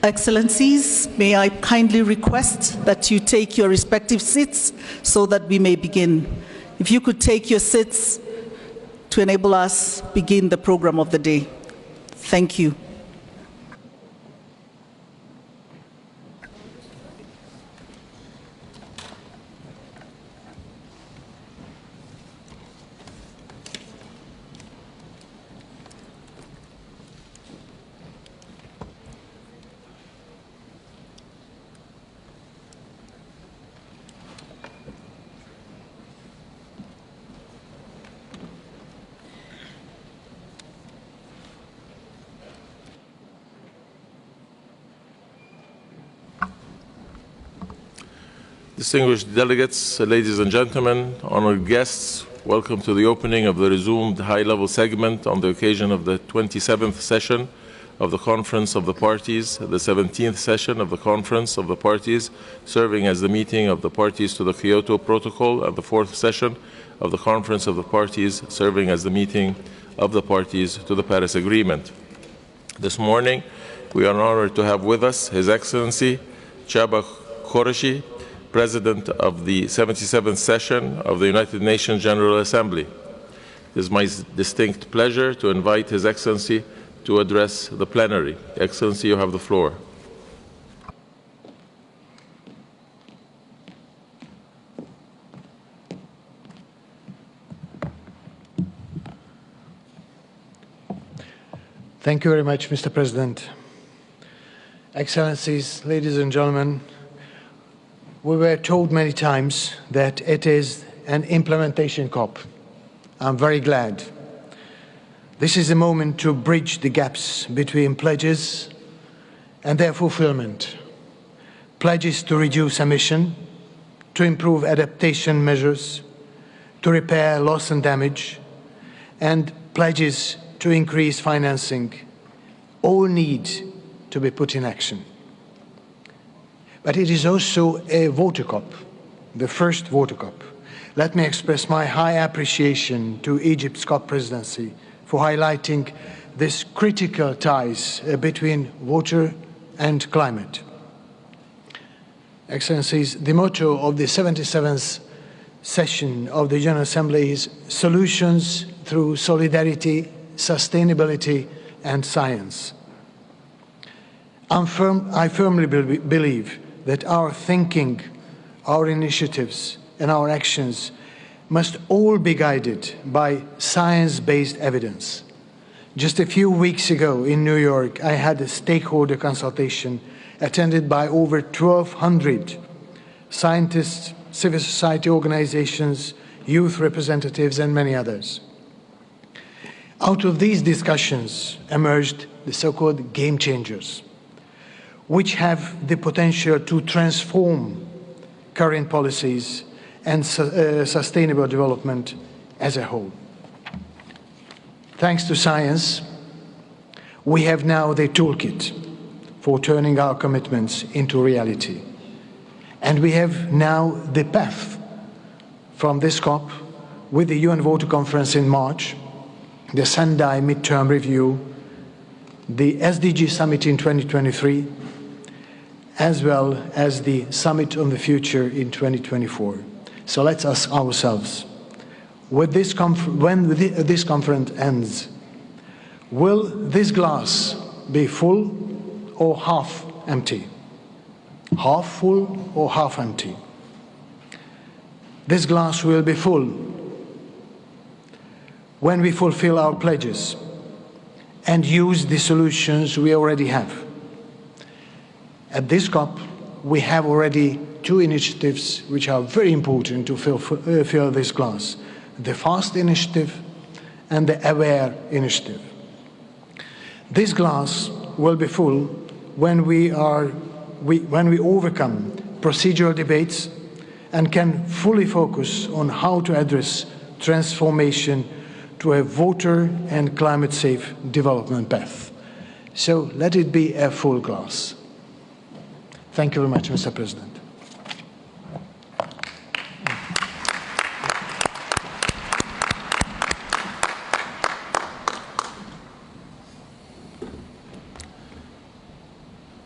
Excellencies, may I kindly request that you take your respective seats so that we may begin. If you could take your seats to enable us begin the program of the day. Thank you. Distinguished delegates, ladies and gentlemen, honored guests, welcome to the opening of the resumed high-level segment on the occasion of the 27th session of the Conference of the Parties, the 17th session of the Conference of the Parties, serving as the meeting of the parties to the Kyoto Protocol, and the 4th session of the Conference of the Parties, serving as the meeting of the parties to the Paris Agreement. This morning, we are honored to have with us His Excellency Chaba Qureshi, President of the 77th session of the United Nations General Assembly. It is my distinct pleasure to invite His Excellency to address the plenary. Excellency, you have the floor. Thank you very much, Mr. President. Excellencies, ladies and gentlemen, we were told many times that it is an implementation COP. I'm very glad. This is a moment to bridge the gaps between pledges and their fulfillment. Pledges to reduce emission, to improve adaptation measures, to repair loss and damage, and pledges to increase financing all need to be put in action. But it is also a water COP, the first water COP. Let me express my high appreciation to Egypt's COP presidency for highlighting this critical ties between water and climate. Excellencies, the motto of the 77th session of the General Assembly is solutions through solidarity, sustainability, and science. I firmly believe that our thinking, our initiatives, and our actions must all be guided by science-based evidence. Just a few weeks ago in New York, I had a stakeholder consultation attended by over 1,200 scientists, civil society organizations, youth representatives, and many others. Out of these discussions emerged the so-called game changers, which have the potential to transform current policies and sustainable development as a whole. Thanks to science, we have now the toolkit for turning our commitments into reality. And we have now the path from this COP with the UN Water Conference in March, the Sendai midterm review, the SDG Summit in 2023, as well as the Summit on the Future in 2024. So let's ask ourselves, when this conference ends, will this glass be full or half empty? Half full or half empty? This glass will be full when we fulfill our pledges and use the solutions we already have. At this COP, we have already two initiatives which are very important to fill this glass: the FAST initiative and the AWARE initiative. This glass will be full when we overcome procedural debates and can fully focus on how to address transformation to a water and climate-safe development path. So let it be a full glass. Thank you very much, Mr. President.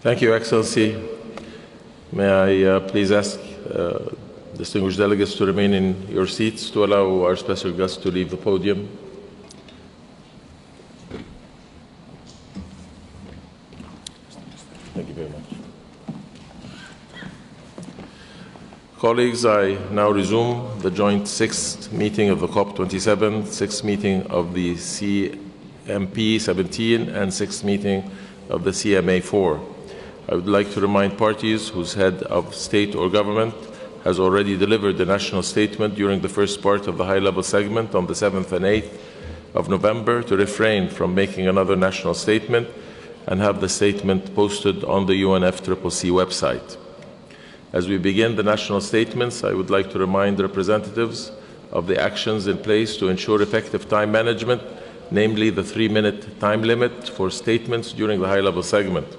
Thank you, Excellency. May I please ask distinguished delegates to remain in your seats to allow our special guests to leave the podium. Thank you very much. Colleagues, I now resume the joint 6th meeting of the Cop27, 6th meeting of the CMP17, and 6th meeting of the CMA4. I would like to remind parties whose head of state or government has already delivered the national statement during the first part of the high-level segment on the 7th and 8th of November to refrain from making another national statement and have the statement posted on the UNFCCC website. As we begin the national statements, I would like to remind representatives of the actions in place to ensure effective time management, namely the 3-minute time limit for statements during the high-level segment.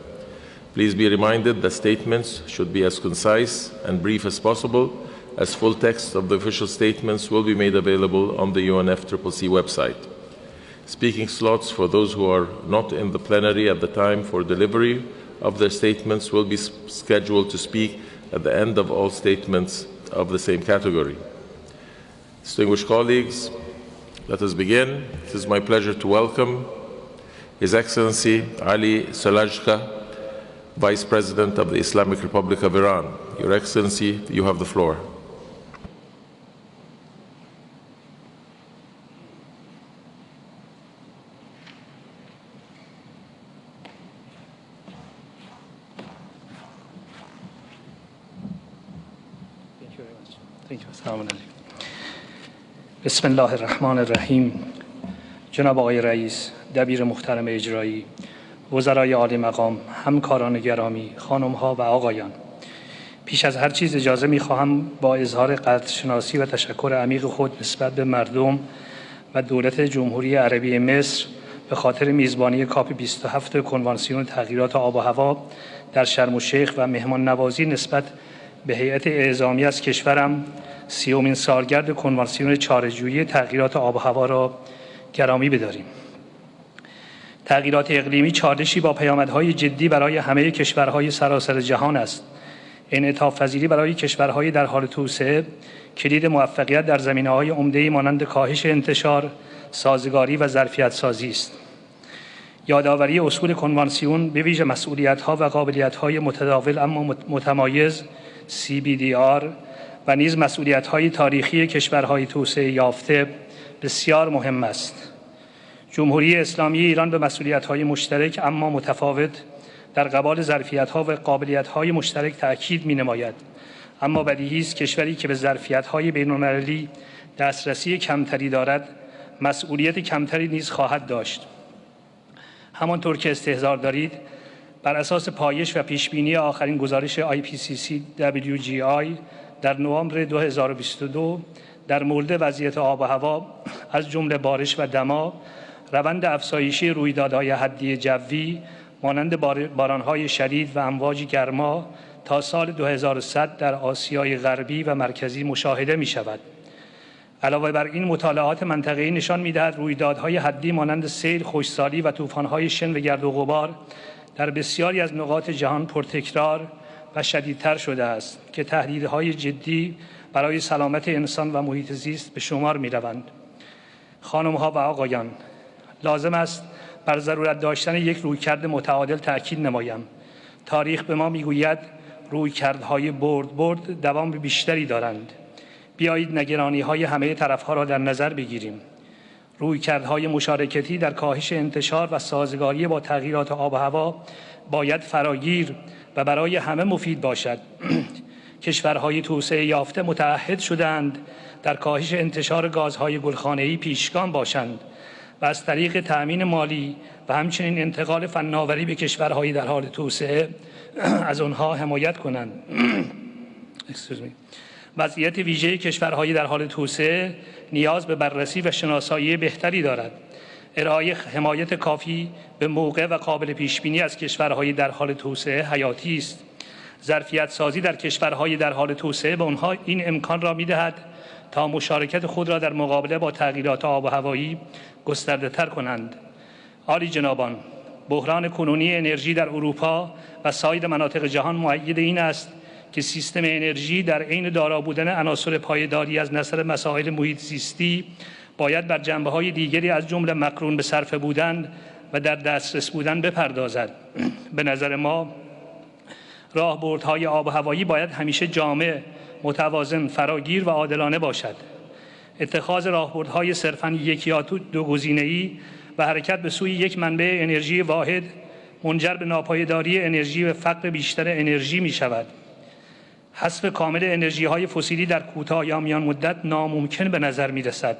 Please be reminded that statements should be as concise and brief as possible, as full text of the official statements will be made available on the UNFCCC website. Speaking slots for those who are not in the plenary at the time for delivery of their statements will be scheduled to speak at the end of all statements of the same category. Distinguished colleagues, let us begin. It is my pleasure to welcome His Excellency Ali Salajka, Vice President of the Islamic Republic of Iran. Your Excellency, you have the floor. Thank you very much. Thank you. Assalamu alaikum. Bismillah ar-Rahman ar-Rahim. جناب آقای رئیس، دبیر محترم اجرایی، وزرای عالی مقام، همکاران گرامی، خانم‌ها و آقایان، پیش از هر چیز اجازه می‌خواهم با اظهار قدرشناسی و تشکر عمیق خود نسبت به مردم و دولت جمهوری عربی مصر به خاطر میزبانی کاپ 27 کنوانسیون تغییرات آب و هوا در شرم الشیخ و مهمان نوازی نسبت به هیئت اعزامی از کشورم 30مین سالگرد کنوانسیون چاره‌جویی تغییرات آب و هوا را گرامی بداریم. تغییرات اقلیمی چالشی با پیامدهای جدی برای همه کشورهای سراسر جهان است. انعطاف‌پذیری برای کشورهای در حال توسعه کلید موفقیت در زمینه‌های عمده‌ای مانند کاهش انتشار، سازگاری و ظرفیت‌سازی است. یادآوری اصول کنوانسیون به ویژه مسئولیت‌ها و قابلیت‌های متداول اما متمایز CBDR و نیز مسئولیت‌های تاریخی کشورهای توسعه یافته بسیار مهم است. جمهوری اسلامی ایران به مسئولیت‌های مشترک اما متفاوت در قبال ظرفیت‌ها و قابلیت‌های مشترک تأکید می‌نماید. اما بدیهی است کشوری که به ظرفیت‌های بین‌المللی دسترسی کمتری دارد، مسئولیت کمتری نیز خواهد داشت. همانطور که استحضار دارید، بر اساس پایش و پیشبینی آخرین گزارش IPCC WGI در نوامبر 2022 در مورد وضعیت آب و هوا از جمله بارش و دما، روند افزایشی رویدادهای حدی جوی مانند بارانهای شدید و امواج گرما تا سال 2100 در آسیای غربی و مرکزی مشاهده می شود. علاوه بر این، مطالعات منطقه‌ای نشان می‌دهد رویدادهای حدی مانند سیل، خشکسالی و طوفان‌های شن و گرد و غبار در بسیاری از نقاط جهان پرتکرار و شدیدتر شده است که تهدیدهای جدی برای سلامت انسان و محیط زیست به شمار می‌روند. خانم‌ها و آقایان، لازم است بر ضرورت داشتن یک رویکرد متعادل تأکید نمایم. تاریخ به ما می‌گوید رویکردهای برد دوام بیشتری دارند. بیایید نگرانی‌های همه طرف‌ها را در نظر بگیریم. رویکردهای مشارکتی در کاهش انتشار و سازگاری با تغییرات آب و هوا باید فراگیر و برای همه مفید باشد. کشورهای توسعه یافته متعهد شدند در کاهش انتشار گازهای گلخانه‌ای پیشگام باشند و از طریق تأمین مالی و همچنین انتقال فناوری به کشورهای در حال توسعه از آنها حمایت کنند. وضعیت ویژه کشورهای در حال توسعه نیاز به بررسی و شناسایی بهتری دارد. ارائه حمایت کافی به موقع و قابل پیشبینی از کشورهای در حال توسعه حیاتی است. ظرفیت سازی در کشورهای در حال توسعه به آنها این امکان را می‌دهد تا مشارکت خود را در مقابله با تغییرات آب و هوایی گسترده‌تر کنند. عالی جنابان، بحران کنونی انرژی در اروپا و سایر مناطق جهان مؤید این است که سیستم انرژی در عین دارا بودن عناصر پایداری از نظر مسائل محیط زیستی باید بر جنبه‌های دیگری از جمله مقرون به صرفه بودن و در دسترس بودن بپردازد. به نظر ما راهبردهای آب و هوایی باید همیشه جامع، متوازن، فراگیر و عادلانه باشد. اتخاذ راهبردهای صرفاً یک یا دو گزینه‌ای و حرکت به سوی یک منبع انرژی واحد منجر به ناپایداری انرژی و فقر بیشتر انرژی می شود. حذف کامل انرژی‌های فسیلی در کوتاه یا میان مدت ناممکن به نظر می رسد.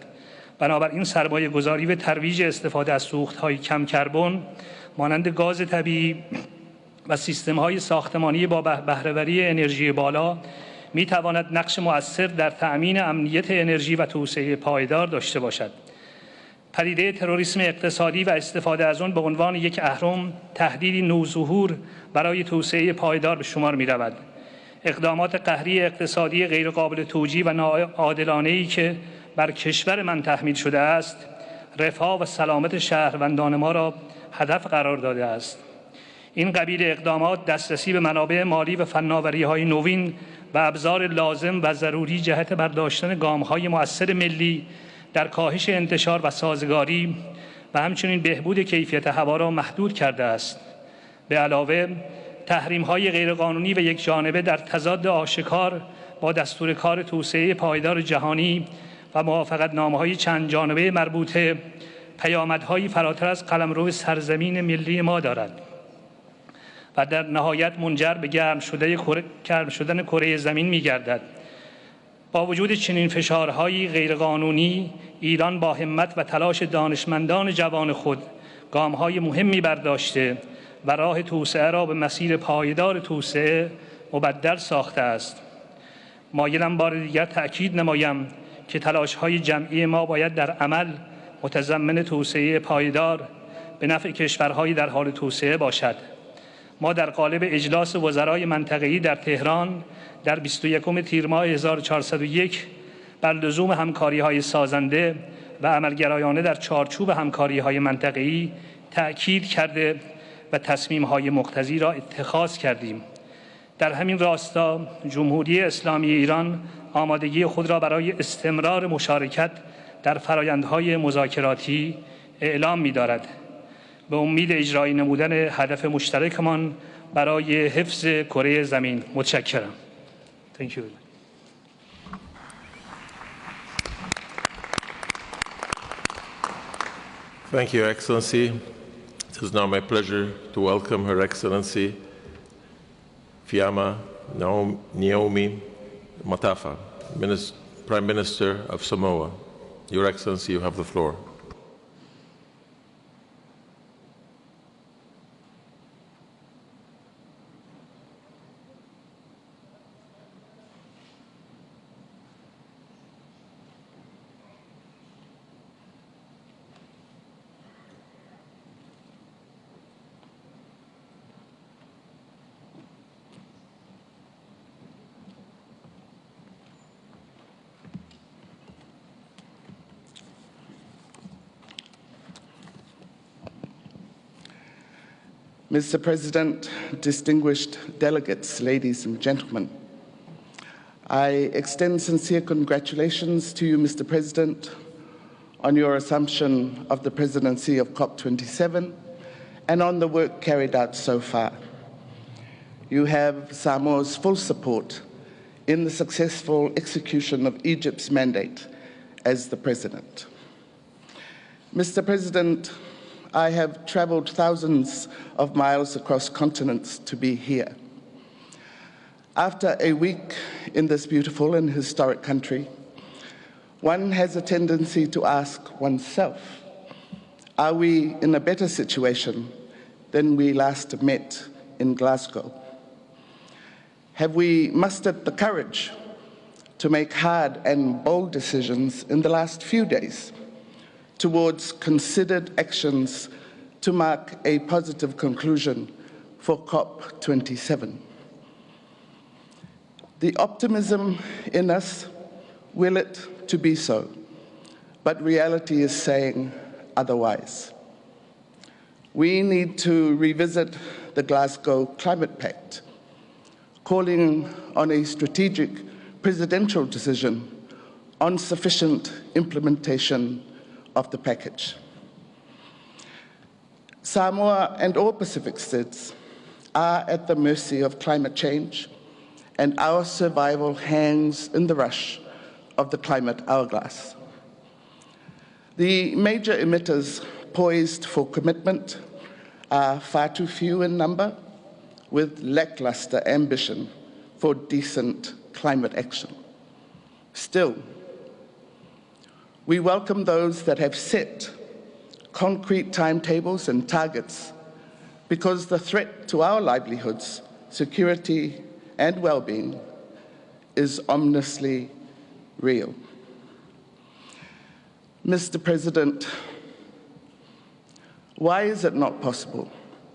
بنابراین سرمایه گذاری و ترویج استفاده از سوخت‌های کم کربن مانند گاز طبیعی و سیستم‌های ساختمانی با بهره‌وری انرژی بالا می تواند نقش مؤثر در تأمین امنیت انرژی و توسعه پایدار داشته باشد. پدیده تروریسم اقتصادی و استفاده از آن به عنوان یک اهرم تهدیدی نوظهور برای توسعه پایدار به شمار می رود. اقدامات قهری اقتصادی غیرقابل توجیه و ناعادلانه‌ای که بر کشور من تحمیل شده است، رفاه و سلامت شهروندان ما را هدف قرار داده است. این قبیل اقدامات دسترسی به منابع مالی و فناوری‌های نوین و ابزار لازم و ضروری جهت برداشتن گام‌های مؤثر ملی در کاهش انتشار و سازگاری و همچنین بهبود کیفیت هوا را محدود کرده است. به علاوه تحریم‌های غیرقانونی و یکجانبه در تضاد آشکار با دستور کار توسعه پایدار جهانی و موافقتنامه‌های چند جانبه مربوطه پیامدهایی فراتر از قلمرو سرزمین ملی ما دارد و در نهایت منجر به گرم شدن کره زمین می‌گردد. با وجود چنین فشارهای غیرقانونی، ایران با همت و تلاش دانشمندان جوان خود گام‌های مهمی برداشته و راه توسعه را به مسیر پایدار توسعه مبدل ساخته است. مایلم بار دیگر تأکید نمایم که تلاش‌های جمعی ما باید در عمل متضمن توسعه پایدار به نفع کشورهای در حال توسعه باشد. ما در قالب اجلاس وزرای منطقه‌ای در تهران در 21 تیر ماه 1401 بر لزوم همکاری‌های سازنده و عملگرایانه در چارچوب همکاری‌های منطقه‌ای تأکید کرده و تصمیم‌های مقتضی را اتخاذ کردیم. در همین راستا جمهوری اسلامی ایران آمادگی خود را برای استمرار مشارکت در فرآیندهای مذاکراتی اعلام می‌دارد. به امید اجرایی نمودن هدف مشترکمان برای حفظ کره زمین. متشکرم. Thank you. Thank you, Excellency. It is now my pleasure to welcome Her Excellency Fiamma Naomi Matafa, Prime Minister of Samoa. Your Excellency, you have the floor. Mr. President, distinguished delegates, ladies and gentlemen, I extend sincere congratulations to you, Mr. President, on your assumption of the presidency of Cop27 and on the work carried out so far. You have Samoa's full support in the successful execution of Egypt's mandate as the president. Mr. President, I have traveled thousands of miles across continents to be here. After a week in this beautiful and historic country, one has a tendency to ask oneself, are we in a better situation than we last met in Glasgow? Have we mustered the courage to make hard and bold decisions in the last few days towards considered actions to mark a positive conclusion for COP27. The optimism in us will it to be so, but reality is saying otherwise. We need to revisit the Glasgow Climate Pact, calling on a strategic presidential decision on sufficient implementation of the package. Samoa and all Pacific states are at the mercy of climate change, and our survival hangs in the rush of the climate hourglass. The major emitters poised for commitment are far too few in number, with lackluster ambition for decent climate action. Still, we welcome those that have set concrete timetables and targets, because the threat to our livelihoods, security, and well-being is ominously real. Mr. President, why is it not possible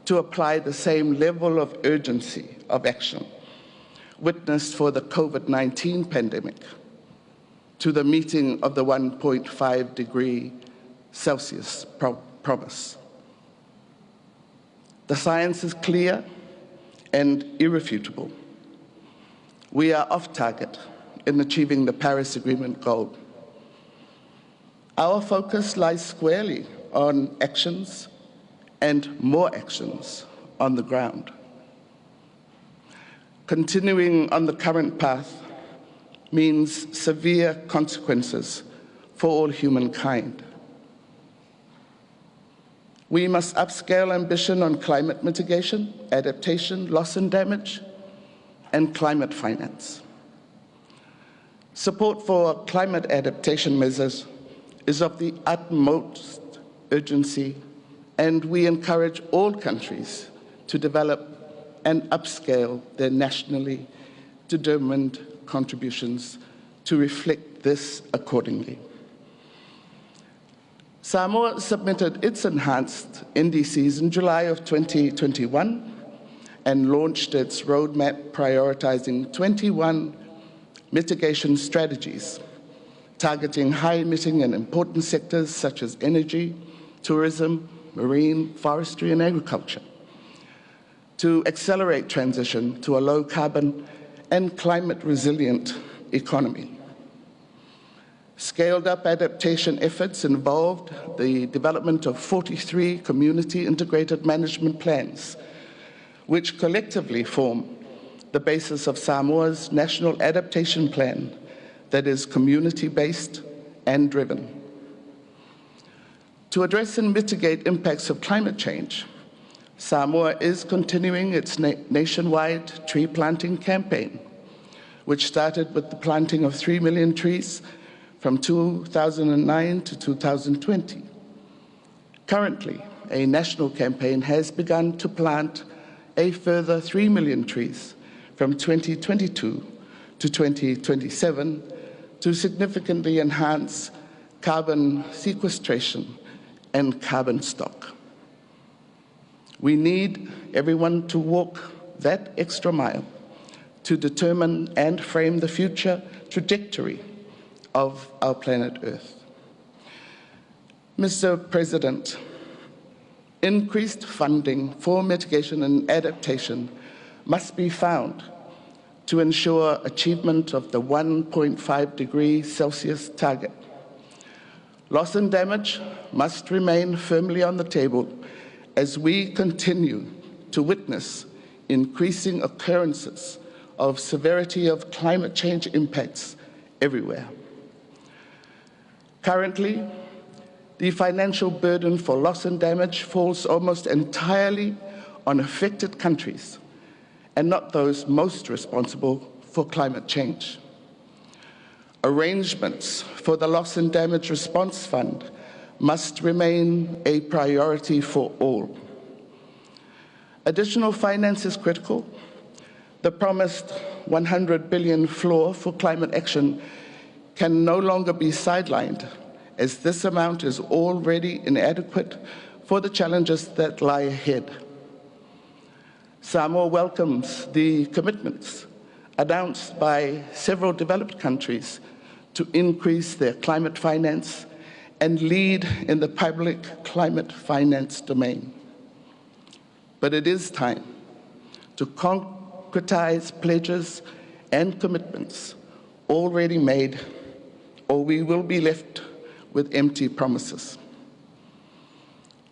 to apply the same level of urgency of action witnessed for the COVID-19 pandemic to the meeting of the 1.5 degree Celsius promise? The science is clear and irrefutable. We are off target in achieving the Paris Agreement goal. Our focus lies squarely on actions and more actions on the ground. Continuing on the current path means severe consequences for all humankind. We must upscale ambition on climate mitigation, adaptation, loss and damage, and climate finance. Support for climate adaptation measures is of the utmost urgency, and we encourage all countries to develop and upscale their nationally determined contributions to reflect this accordingly. Samoa submitted its enhanced NDCs in July of 2021 and launched its roadmap prioritizing 21 mitigation strategies, targeting high-emitting and important sectors such as energy, tourism, marine, forestry, and agriculture, to accelerate transition to a low-carbon and climate-resilient economy. Scaled-up adaptation efforts involved the development of 43 community integrated management plans, which collectively form the basis of Samoa's national adaptation plan that is community-based and driven. To address and mitigate impacts of climate change, Samoa is continuing its nationwide tree planting campaign, which started with the planting of 3 million trees from 2009 to 2020. Currently, a national campaign has begun to plant a further 3 million trees from 2022 to 2027 to significantly enhance carbon sequestration and carbon stock. We need everyone to walk that extra mile to determine and frame the future trajectory of our planet Earth. Mr. President, increased funding for mitigation and adaptation must be found to ensure achievement of the 1.5 degree Celsius target. Loss and damage must remain firmly on the table as we continue to witness increasing occurrences of severity of climate change impacts everywhere. Currently, the financial burden for loss and damage falls almost entirely on affected countries and not those most responsible for climate change. Arrangements for the Loss and Damage Response Fund must remain a priority for all. Additional finance is critical. The promised 100 billion floor for climate action can no longer be sidelined, as this amount is already inadequate for the challenges that lie ahead. Samoa welcomes the commitments announced by several developed countries to increase their climate finance and lead in the public climate finance domain. But it is time to concretize pledges and commitments already made, or we will be left with empty promises.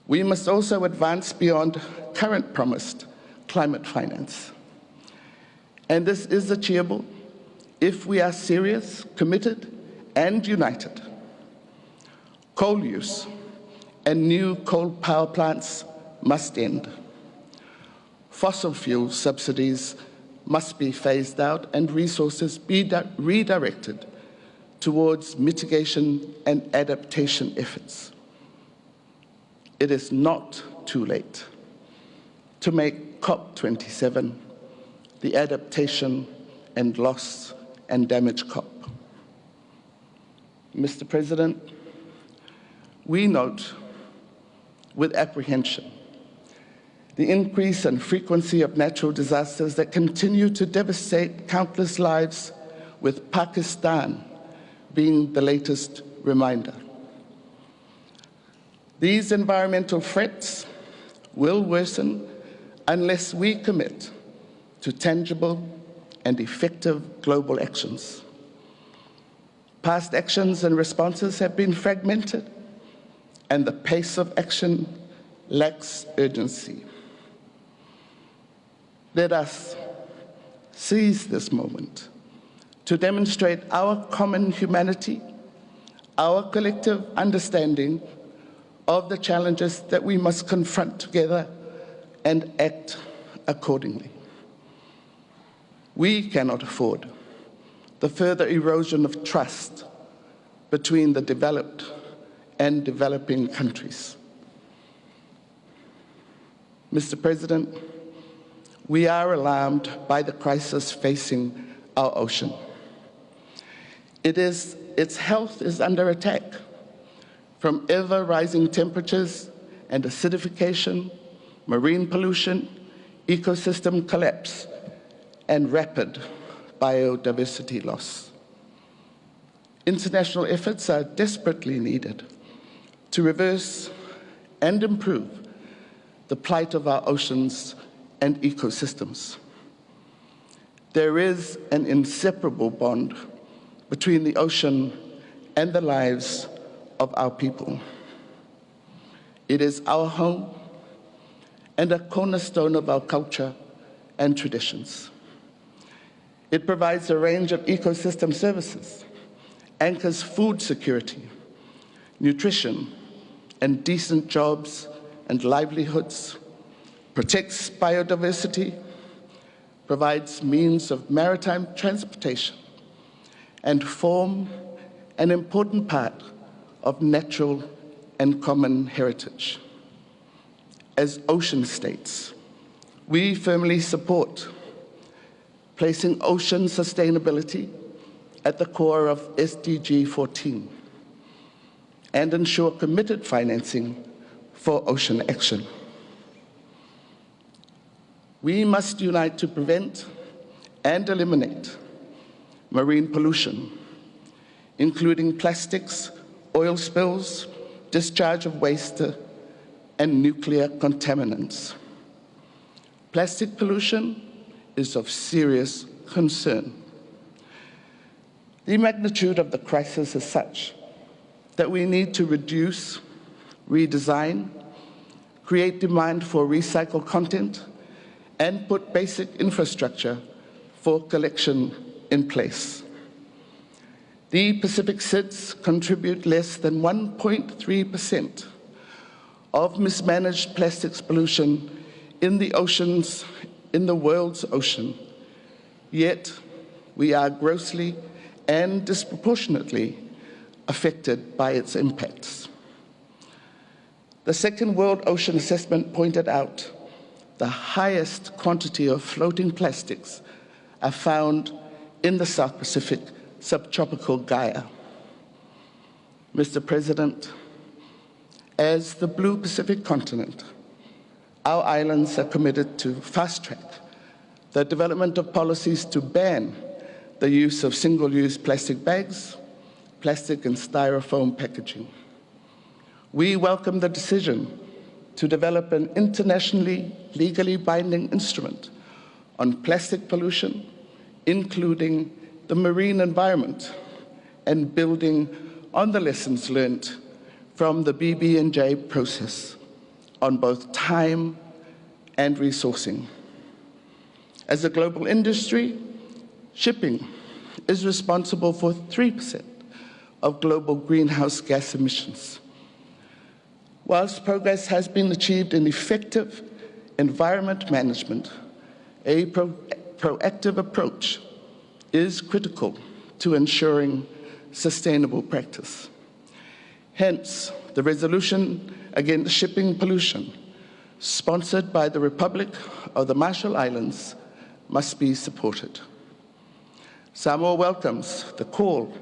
We must also advance beyond current promised climate finance. And this is achievable if we are serious, committed, and united. Coal use and new coal power plants must end. Fossil fuel subsidies must be phased out and resources be redirected towards mitigation and adaptation efforts. It is not too late to make Cop27 the adaptation and loss and damage COP. Mr. President, we note with apprehension the increase and frequency of natural disasters that continue to devastate countless lives, with Pakistan being the latest reminder. These environmental threats will worsen unless we commit to tangible and effective global actions. Past actions and responses have been fragmented, and the pace of action lacks urgency. Let us seize this moment to demonstrate our common humanity, our collective understanding of the challenges that we must confront together and act accordingly. We cannot afford the further erosion of trust between the developed and developing countries. Mr. President, we are alarmed by the crisis facing our ocean. Its health is under attack from ever-rising temperatures and acidification, marine pollution, ecosystem collapse, and rapid biodiversity loss. International efforts are desperately needed to reverse and improve the plight of our oceans and ecosystems. There is an inseparable bond between the ocean and the lives of our people. It is our home and a cornerstone of our culture and traditions. It provides a range of ecosystem services, anchors food security, nutrition, and decent jobs and livelihoods, protects biodiversity, provides means of maritime transportation, and form an important part of natural and common heritage. As ocean states, we firmly support placing ocean sustainability at the core of SDG 14 and ensure committed financing for ocean action. We must unite to prevent and eliminate marine pollution, including plastics, oil spills, discharge of waste, and nuclear contaminants. Plastic pollution is of serious concern. The magnitude of the crisis is such that we need to reduce, redesign, create demand for recycled content, and put basic infrastructure for collection in place. The Pacific SIDS contribute less than 1.3% of mismanaged plastics pollution in the oceans, in the world's ocean. Yet, we are grossly and disproportionately affected by its impacts. The Second World Ocean Assessment pointed out the highest quantity of floating plastics are found in the South Pacific subtropical Gaia. Mr. President, as the Blue Pacific continent, our islands are committed to fast-track the development of policies to ban the use of single-use plastic bags, plastic and styrofoam packaging. We welcome the decision to develop an internationally legally binding instrument on plastic pollution, including the marine environment, and building on the lessons learned from the BB&J process on both time and resourcing. As a global industry, shipping is responsible for 3% of global greenhouse gas emissions. Whilst progress has been achieved in effective environment management, a proactive approach is critical to ensuring sustainable practice. Hence, the resolution against shipping pollution, sponsored by the Republic of the Marshall Islands, must be supported. Samoa welcomes the call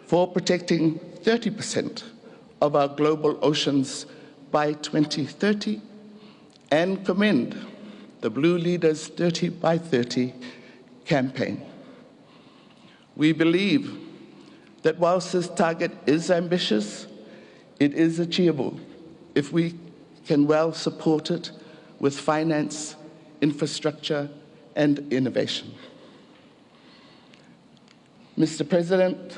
for protecting 30% of our global oceans by 2030 and commend the Blue Leaders 30 by 30 campaign. We believe that whilst this target is ambitious, it is achievable if we can well support it with finance, infrastructure, and innovation. Mr. President,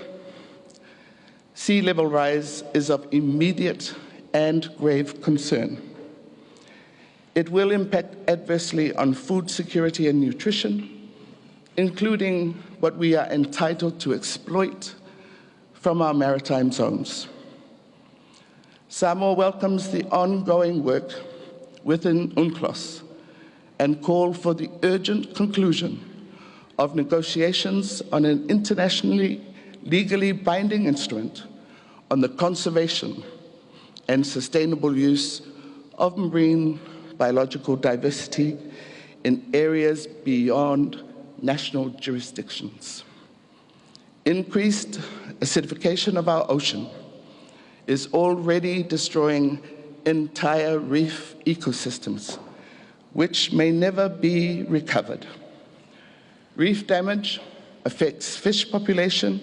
sea level rise is of immediate and grave concern. It will impact adversely on food security and nutrition, including what we are entitled to exploit from our maritime zones. Samoa welcomes the ongoing work within UNCLOS and call for the urgent conclusion of negotiations on an internationally legally binding instrument on the conservation and sustainable use of marine biological diversity in areas beyond national jurisdictions. Increased acidification of our ocean is already destroying entire reef ecosystems, which may never be recovered. Reef damage affects fish population,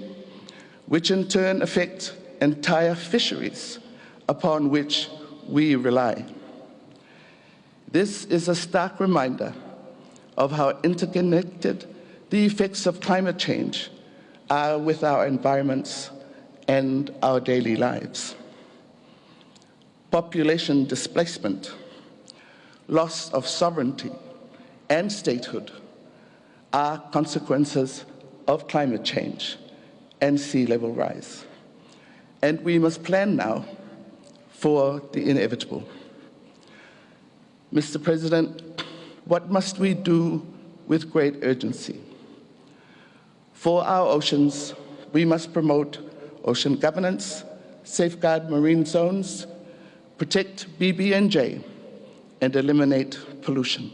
which in turn affect entire fisheries upon which we rely. This is a stark reminder of how interconnected the effects of climate change are with our environments and our daily lives. Population displacement, loss of sovereignty and statehood are consequences of climate change and sea level rise. And we must plan now for the inevitable. Mr. President, what must we do with great urgency? For our oceans, we must promote ocean governance, safeguard marine zones, protect BB&J, and eliminate pollution.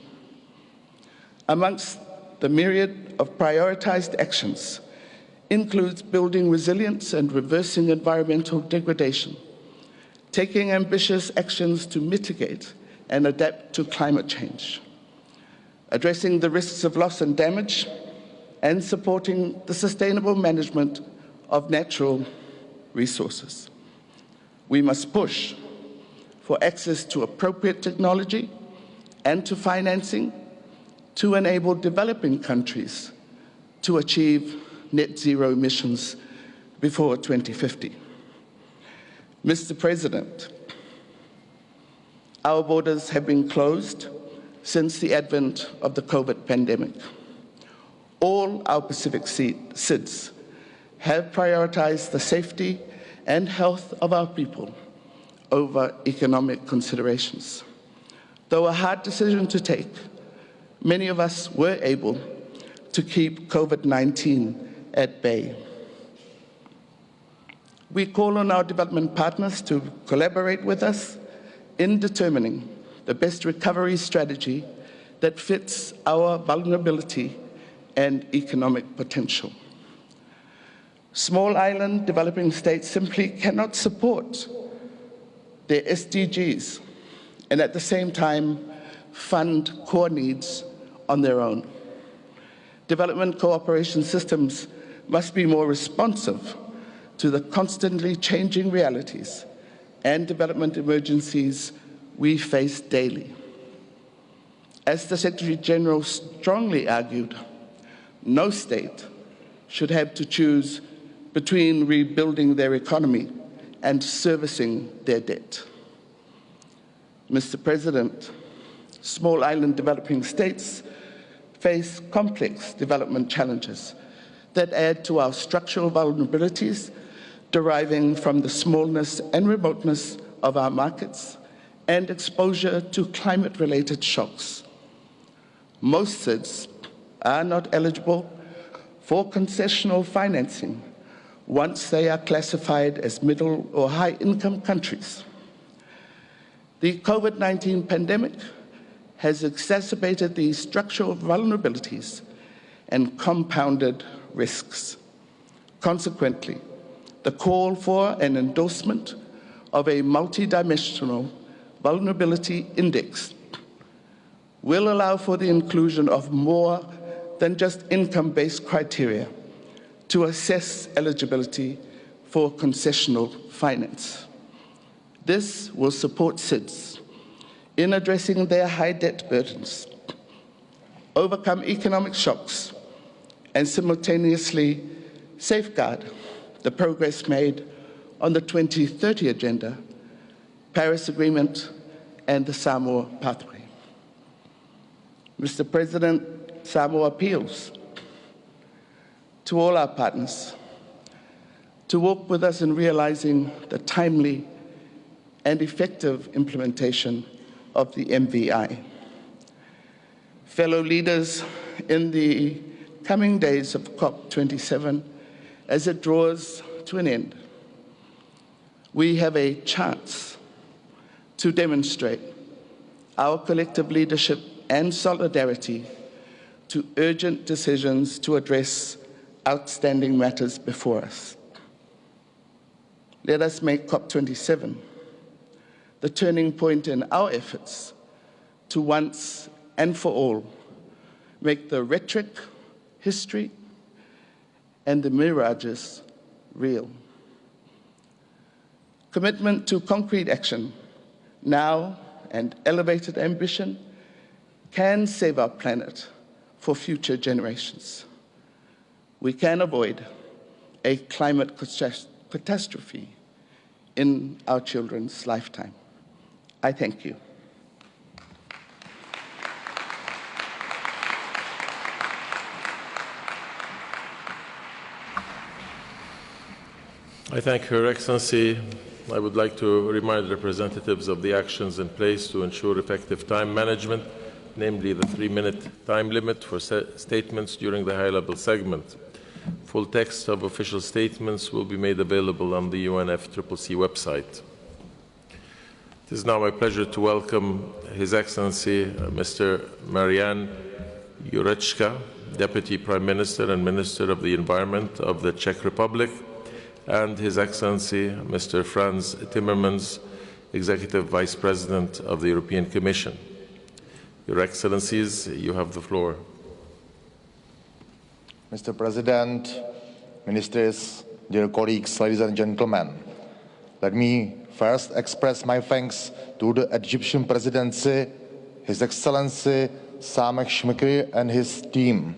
Amongst the myriad of prioritized actions includes building resilience and reversing environmental degradation, taking ambitious actions to mitigate and adapt to climate change, addressing the risks of loss and damage, and supporting the sustainable management of natural resources. We must push for access to appropriate technology and to financing to enable developing countries to achieve net zero emissions before 2050. Mr. President, our borders have been closed since the advent of the COVID pandemic. All our Pacific SIDS have prioritized the safety and health of our people over economic considerations. Though a hard decision to take, many of us were able to keep COVID-19 at bay. We call on our development partners to collaborate with us in determining the best recovery strategy that fits our vulnerability and economic potential. Small island developing states simply cannot support their SDGs and at the same time fund core needs on their own. Development cooperation systems must be more responsive to the constantly changing realities and development emergencies we face daily. As the Secretary General strongly argued, no state should have to choose between rebuilding their economy and servicing their debt. Mr. President, small island developing states face complex development challenges that add to our structural vulnerabilities deriving from the smallness and remoteness of our markets and exposure to climate-related shocks. Most SIDS are not eligible for concessional financing once they are classified as middle or high-income countries. The COVID-19 pandemic has exacerbated these structural vulnerabilities and compounded risks. Consequently, the call for an endorsement of a multidimensional vulnerability index will allow for the inclusion of more than just income-based criteria to assess eligibility for concessional finance. This will support SIDS in addressing their high debt burdens, overcome economic shocks, and simultaneously safeguard the progress made on the 2030 Agenda, Paris Agreement, and the Samoa pathway. Mr. President, Samoa appeals to all our partners to work with us in realizing the timely and effective implementation of the MVI. Fellow leaders, in the coming days of Cop27, as it draws to an end, we have a chance to demonstrate our collective leadership and solidarity to urgent decisions to address outstanding matters before us. Let us make COP27 the turning point in our efforts to once and for all make the rhetoric, history, and the mirages real. Commitment to concrete action now and elevated ambition can save our planet for future generations. We can avoid a climate catastrophe in our children's lifetime. I thank you. I thank Her Excellency. I would like to remind representatives of the actions in place to ensure effective time management, namely the 3-minute time limit for statements during the high-level segment. Full text of official statements will be made available on the UNFCCC website. It is now my pleasure to welcome His Excellency Mr. Marian Jurečka, Deputy Prime Minister and Minister of the Environment of the Czech Republic, and His Excellency Mr. Franz Timmermans, Executive Vice President of the European Commission. Your Excellencies, you have the floor. Mr. President, Ministers, dear colleagues, ladies and gentlemen, let me first express my thanks to the Egyptian Presidency, His Excellency Sameh Shmikri and his team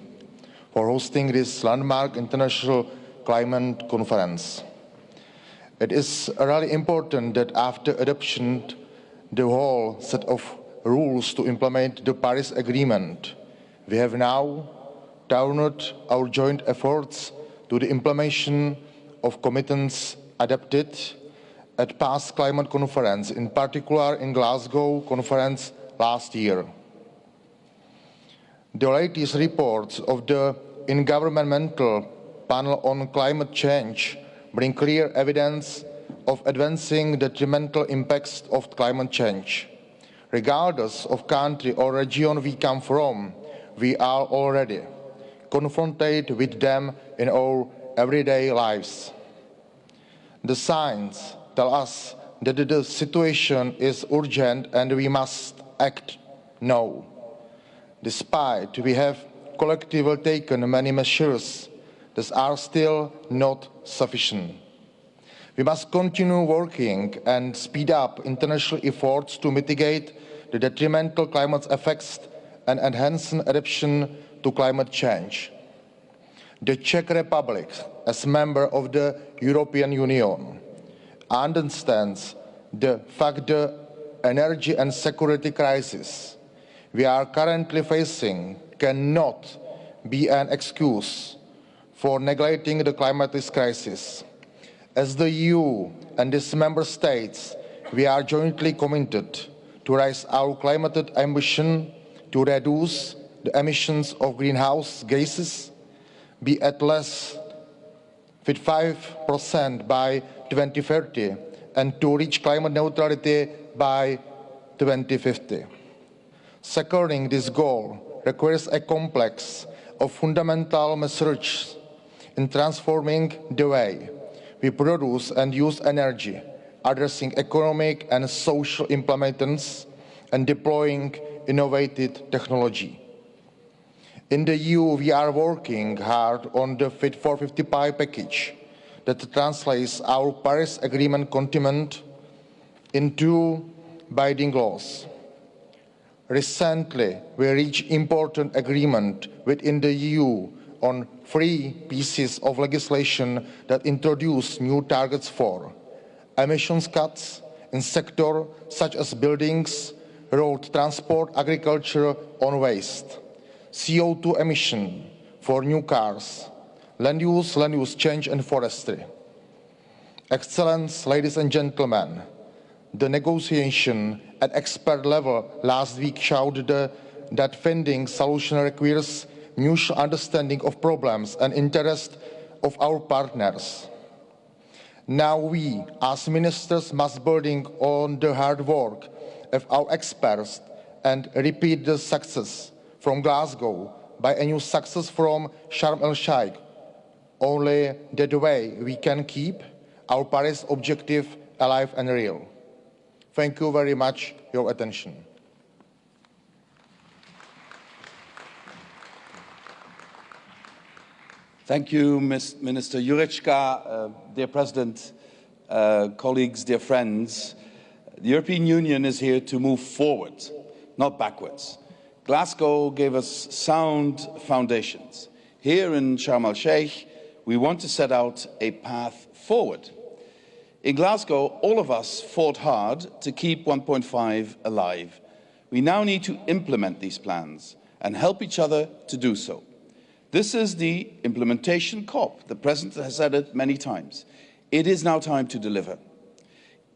for hosting this landmark international climate conference. It is really important that after adoption, the whole set of rules to implement the Paris Agreement, we have now turned our joint efforts to the implementation of commitments adopted at past climate conference, in particular in Glasgow conference last year. The latest reports of the Intergovernmental Panel on Climate Change bring clear evidence of advancing detrimental impacts of climate change. Regardless of country or region we come from, we are already confronted with them in our everyday lives. The signs tell us that the situation is urgent and we must act now. Despite we have collectively taken many measures, these are still not sufficient. We must continue working and speed up international efforts to mitigate the detrimental climate effects and enhance adaptation to climate change. The Czech Republic, as a member of the European Union, understands the fact the energy and security crisis we are currently facing cannot be an excuse for neglecting the climate crisis. As the EU and its member states, we are jointly committed to raise our climate ambition to reduce the emissions of greenhouse gases, be at less 55% by 2030, and to reach climate neutrality by 2050. Securing this goal requires a complex of fundamental measures in transforming the way we produce and use energy, addressing economic and social implementations, and deploying innovative technology. In the EU, we are working hard on the Fit for 55 package that translates our Paris Agreement commitment into binding laws. Recently, we reached important agreement within the EU on 3 pieces of legislation that introduce new targets for emissions cuts in sectors such as buildings, road transport, agriculture, on waste, CO2 emission for new cars, land use change and forestry. Excellencies, ladies and gentlemen, the negotiation at expert level last week showed that finding solution requires mutual understanding of problems and interest of our partners. Now we, as ministers, must build on the hard work of our experts and repeat the success from Glasgow by a new success from Sharm el-Sheikh. Only that way we can keep our Paris objective alive and real. Thank you very much for your attention. Thank you, Minister Jurečka. Dear President, colleagues, dear friends, the European Union is here to move forward, not backwards. Glasgow gave us sound foundations. Here in Sharm el-Sheikh, we want to set out a path forward. In Glasgow, all of us fought hard to keep 1.5 alive. We now need to implement these plans and help each other to do so. This is the implementation COP. The President has said it many times. It is now time to deliver.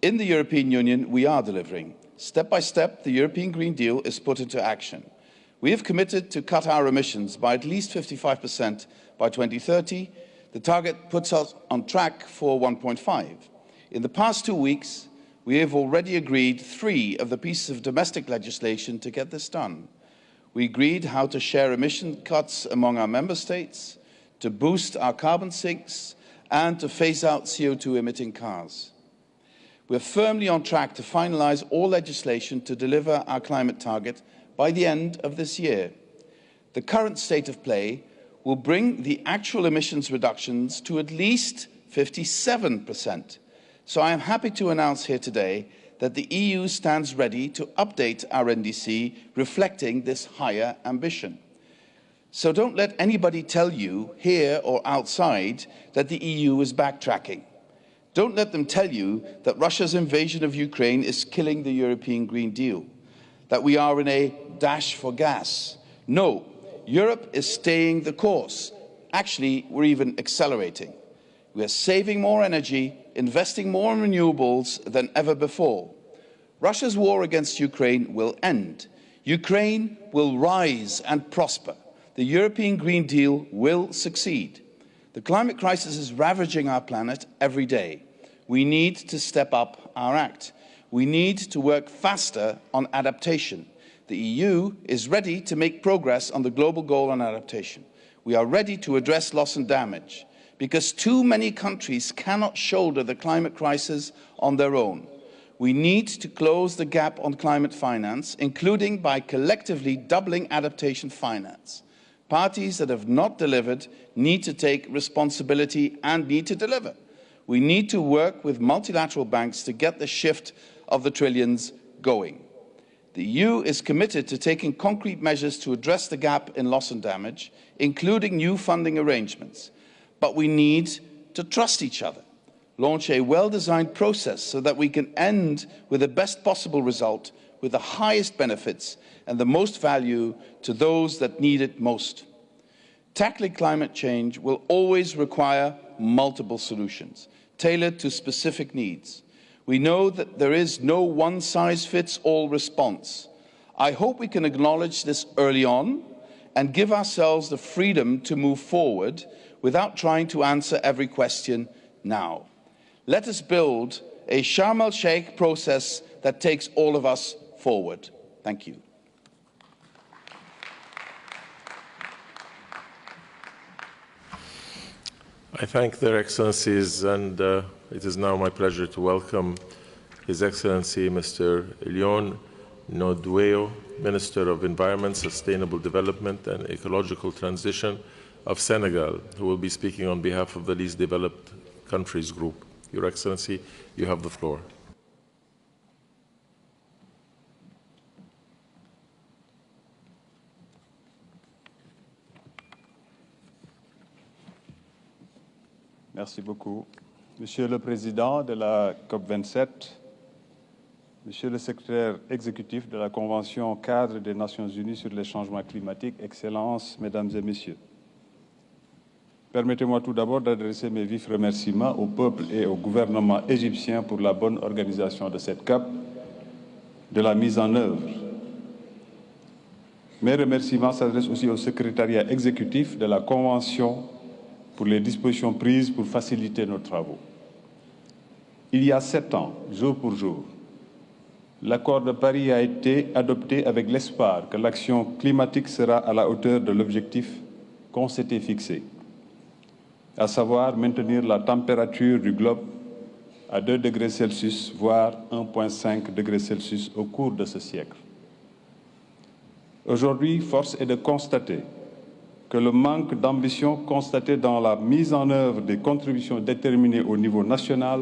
In the European Union, we are delivering. Step by step, the European Green Deal is put into action. We have committed to cut our emissions by at least 55% by 2030. The target puts us on track for 1.5. In the past 2 weeks, we have already agreed 3 of the pieces of domestic legislation to get this done. We agreed how to share emission cuts among our member states, to boost our carbon sinks, and to phase out CO2-emitting cars. We're firmly on track to finalise all legislation to deliver our climate target by the end of this year. The current state of play will bring the actual emissions reductions to at least 57%. So I am happy to announce here today that the EU stands ready to update our NDC, reflecting this higher ambition. So don't let anybody tell you, here or outside, that the EU is backtracking. Don't let them tell you that Russia's invasion of Ukraine is killing the European Green Deal, that we are in a dash for gas. No, Europe is staying the course. Actually, we're even accelerating. We are saving more energy, investing more in renewables than ever before. Russia's war against Ukraine will end. Ukraine will rise and prosper. The European Green Deal will succeed. The climate crisis is ravaging our planet every day. We need to step up our act. We need to work faster on adaptation. The EU is ready to make progress on the global goal on adaptation. We are ready to address loss and damage, because too many countries cannot shoulder the climate crisis on their own. We need to close the gap on climate finance, including by collectively doubling adaptation finance. Parties that have not delivered need to take responsibility and need to deliver. We need to work with multilateral banks to get the shift of the trillions going. The EU is committed to taking concrete measures to address the gap in loss and damage, including new funding arrangements. But we need to trust each other, launch a well-designed process so that we can end with the best possible result, with the highest benefits and the most value to those that need it most. Tackling climate change will always require multiple solutions, tailored to specific needs. We know that there is no one-size-fits-all response. I hope we can acknowledge this early on and give ourselves the freedom to move forward without trying to answer every question now. Let us build a Sharm el-Sheikh process that takes all of us forward. Thank you. I thank their Excellencies, and it is now my pleasure to welcome His Excellency Mr. Elion Nodweo, Minister of Environment, Sustainable Development and Ecological Transition of Senegal, who will be speaking on behalf of the Least Developed Countries Group. Your Excellency, you have the floor. Merci beaucoup. Monsieur le Président de la COP27, Monsieur le Secrétaire exécutif de la Convention cadre des Nations Unies sur les changements climatiques, Excellences, Mesdames et Messieurs. Permettez-moi tout d'abord d'adresser mes vifs remerciements au peuple et au gouvernement égyptien pour la bonne organisation de cette COP, de la mise en œuvre. Mes remerciements s'adressent aussi au secrétariat exécutif de la Convention pour les dispositions prises pour faciliter nos travaux. Il y a 7 ans, jour pour jour, l'accord de Paris a été adopté avec l'espoir que l'action climatique sera à la hauteur de l'objectif qu'on s'était fixé, à savoir maintenir la température du globe à 2 degrés Celsius, voire 1,5 degrés Celsius au cours de ce siècle. Aujourd'hui, force est de constater que le manque d'ambition constaté dans la mise en œuvre des contributions déterminées au niveau national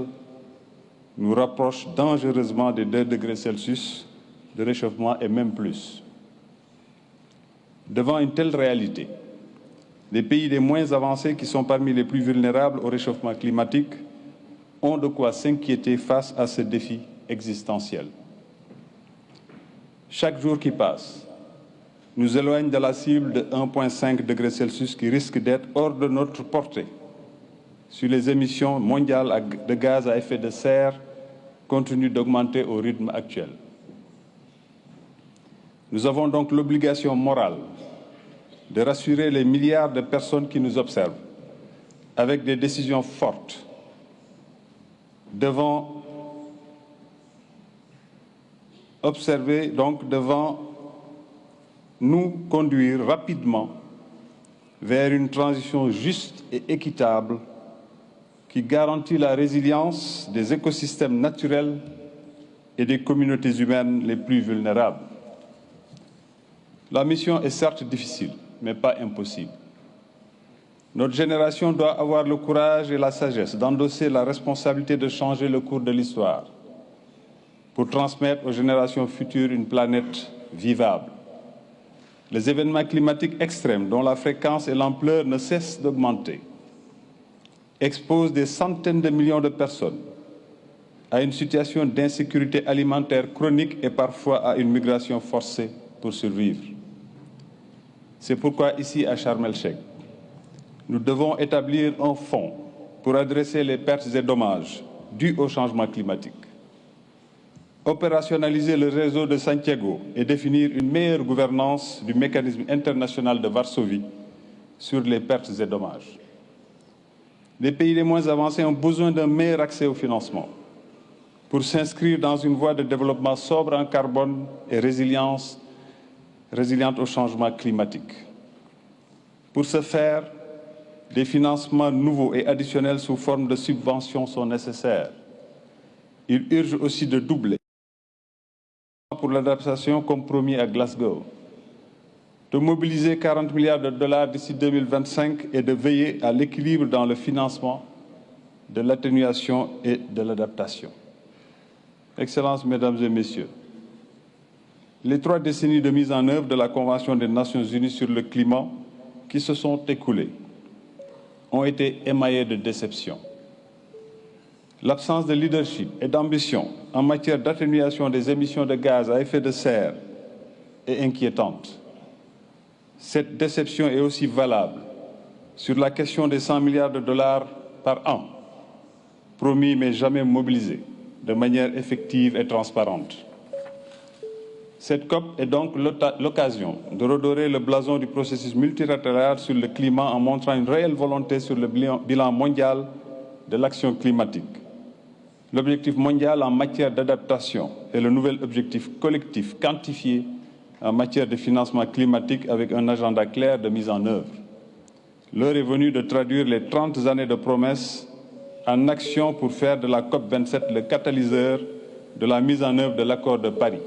nous rapproche dangereusement des 2 degrés Celsius de réchauffement et même plus. Devant une telle réalité, les pays les moins avancés, qui sont parmi les plus vulnérables au réchauffement climatique, ont de quoi s'inquiéter face à ce défi existentiel. Chaque jour qui passe nous éloigne de la cible de 1,5 degrés Celsius qui risque d'être hors de notre portée sur les émissions mondiales de gaz à effet de serre continuent d'augmenter au rythme actuel. Nous avons donc l'obligation morale de rassurer les milliards de personnes qui nous observent avec des décisions fortes devant nous conduire rapidement vers une transition juste et équitable qui garantit la résilience des écosystèmes naturels et des communautés humaines les plus vulnérables. La mission est certes difficile, mais pas impossible. Notre génération doit avoir le courage et la sagesse d'endosser la responsabilité de changer le cours de l'histoire pour transmettre aux générations futures une planète vivable. Les événements climatiques extrêmes, dont la fréquence et l'ampleur ne cessent d'augmenter, exposent des centaines de millions de personnes à une situation d'insécurité alimentaire chronique et parfois à une migration forcée pour survivre. C'est pourquoi ici à Sharm el-Sheikh, nous devons établir un fonds pour adresser les pertes et dommages dus au changement climatique, opérationnaliser le réseau de Santiago et définir une meilleure gouvernance du mécanisme international de Varsovie sur les pertes et dommages. Les pays les moins avancés ont besoin d'un meilleur accès au financement pour s'inscrire dans une voie de développement sobre en carbone et résiliente au changement climatique. Pour ce faire, des financements nouveaux et additionnels sous forme de subventions sont nécessaires. Il urge aussi de doubler pour l'adaptation comme promis à Glasgow, de mobiliser 40 milliards de dollars d'ici 2025 et de veiller à l'équilibre dans le financement de l'atténuation et de l'adaptation. Excellences, Mesdames et Messieurs, les 3 décennies de mise en œuvre de la Convention des Nations Unies sur le climat qui se sont écoulées ont été émaillées de déceptions. L'absence de leadership et d'ambition en matière d'atténuation des émissions de gaz à effet de serre est inquiétante. Cette déception est aussi valable sur la question des 100 milliards de dollars par an, promis mais jamais mobilisés de manière effective et transparente. Cette COP est donc l'occasion de redorer le blason du processus multilatéral sur le climat en montrant une réelle volonté sur le bilan mondial de l'action climatique. L'objectif mondial en matière d'adaptation et le nouvel objectif collectif quantifié en matière de financement climatique avec un agenda clair de mise en œuvre. L'heure est venue de traduire les 30 années de promesses en action pour faire de la COP27 le catalyseur de la mise en œuvre de l'accord de Paris.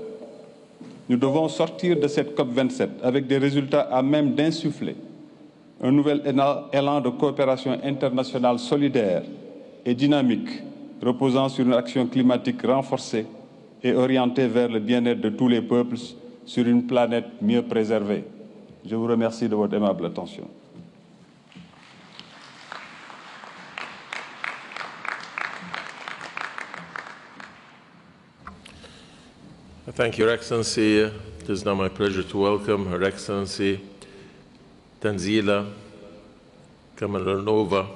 Nous devons sortir de cette COP27 avec des résultats à même d'insuffler un nouvel élan de coopération internationale solidaire et dynamique reposant sur une action climatique renforcée et orientée vers le bien-être de tous les peuples sur une planète mieux préservée. Je vous remercie de votre aimable attention. Thank you, Your Excellency. It is now my pleasure to welcome Her Excellency Tanzila Kamaranova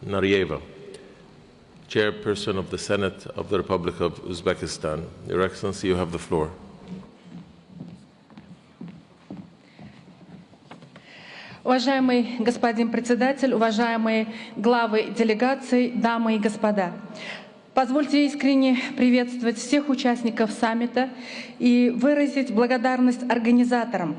Narieva, Chairperson of the Senate of the Republic of Uzbekistan. Your Excellency, you have the floor. Уважаемый господин председатель, уважаемые главы делегаций, дамы и господа, позвольте искренне приветствовать всех участников саммита и выразить благодарность организаторам,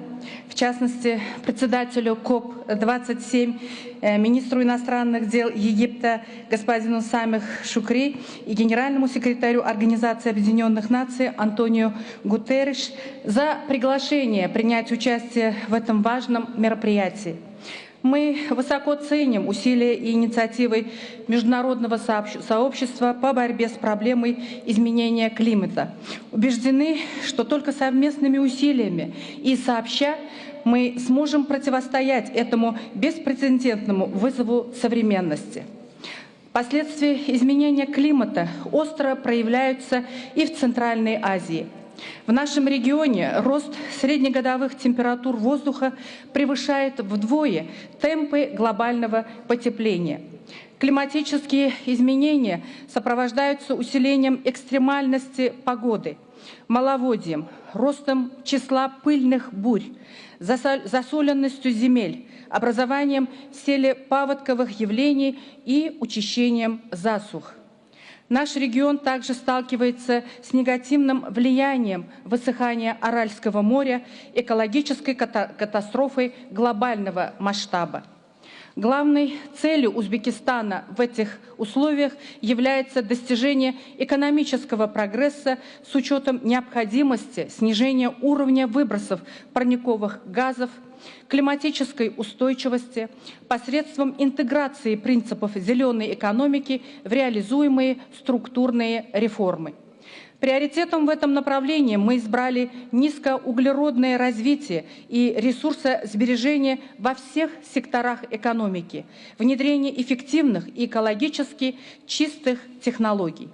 в частности, председателю КОП27, министру иностранных дел Египта господину Самих Шукри и генеральному секретарю Организации Объединенных Наций Антонио Гутерриш за приглашение принять участие в этом важном мероприятии. Мы высоко ценим усилия и инициативы международного сообщества по борьбе с проблемой изменения климата. Убеждены, что только совместными усилиями и сообща мы сможем противостоять этому беспрецедентному вызову современности. Последствия изменения климата остро проявляются и в Центральной Азии. В нашем регионе рост среднегодовых температур воздуха превышает вдвое темпы глобального потепления. Климатические изменения сопровождаются усилением экстремальности погоды, маловодьем, ростом числа пыльных бурь, засоленностью земель, образованием селепаводковых явлений и учащением засух. Наш регион также сталкивается с негативным влиянием высыхания Аральского моря, экологической катастрофой глобального масштаба. Главной целью Узбекистана в этих условиях является достижение экономического прогресса с учетом необходимости снижения уровня выбросов парниковых газов, климатической устойчивости посредством интеграции принципов зеленой экономики в реализуемые структурные реформы. Приоритетом в этом направлении мы избрали низкоуглеродное развитие и ресурсосбережение во всех секторах экономики, внедрение эффективных и экологически чистых технологий.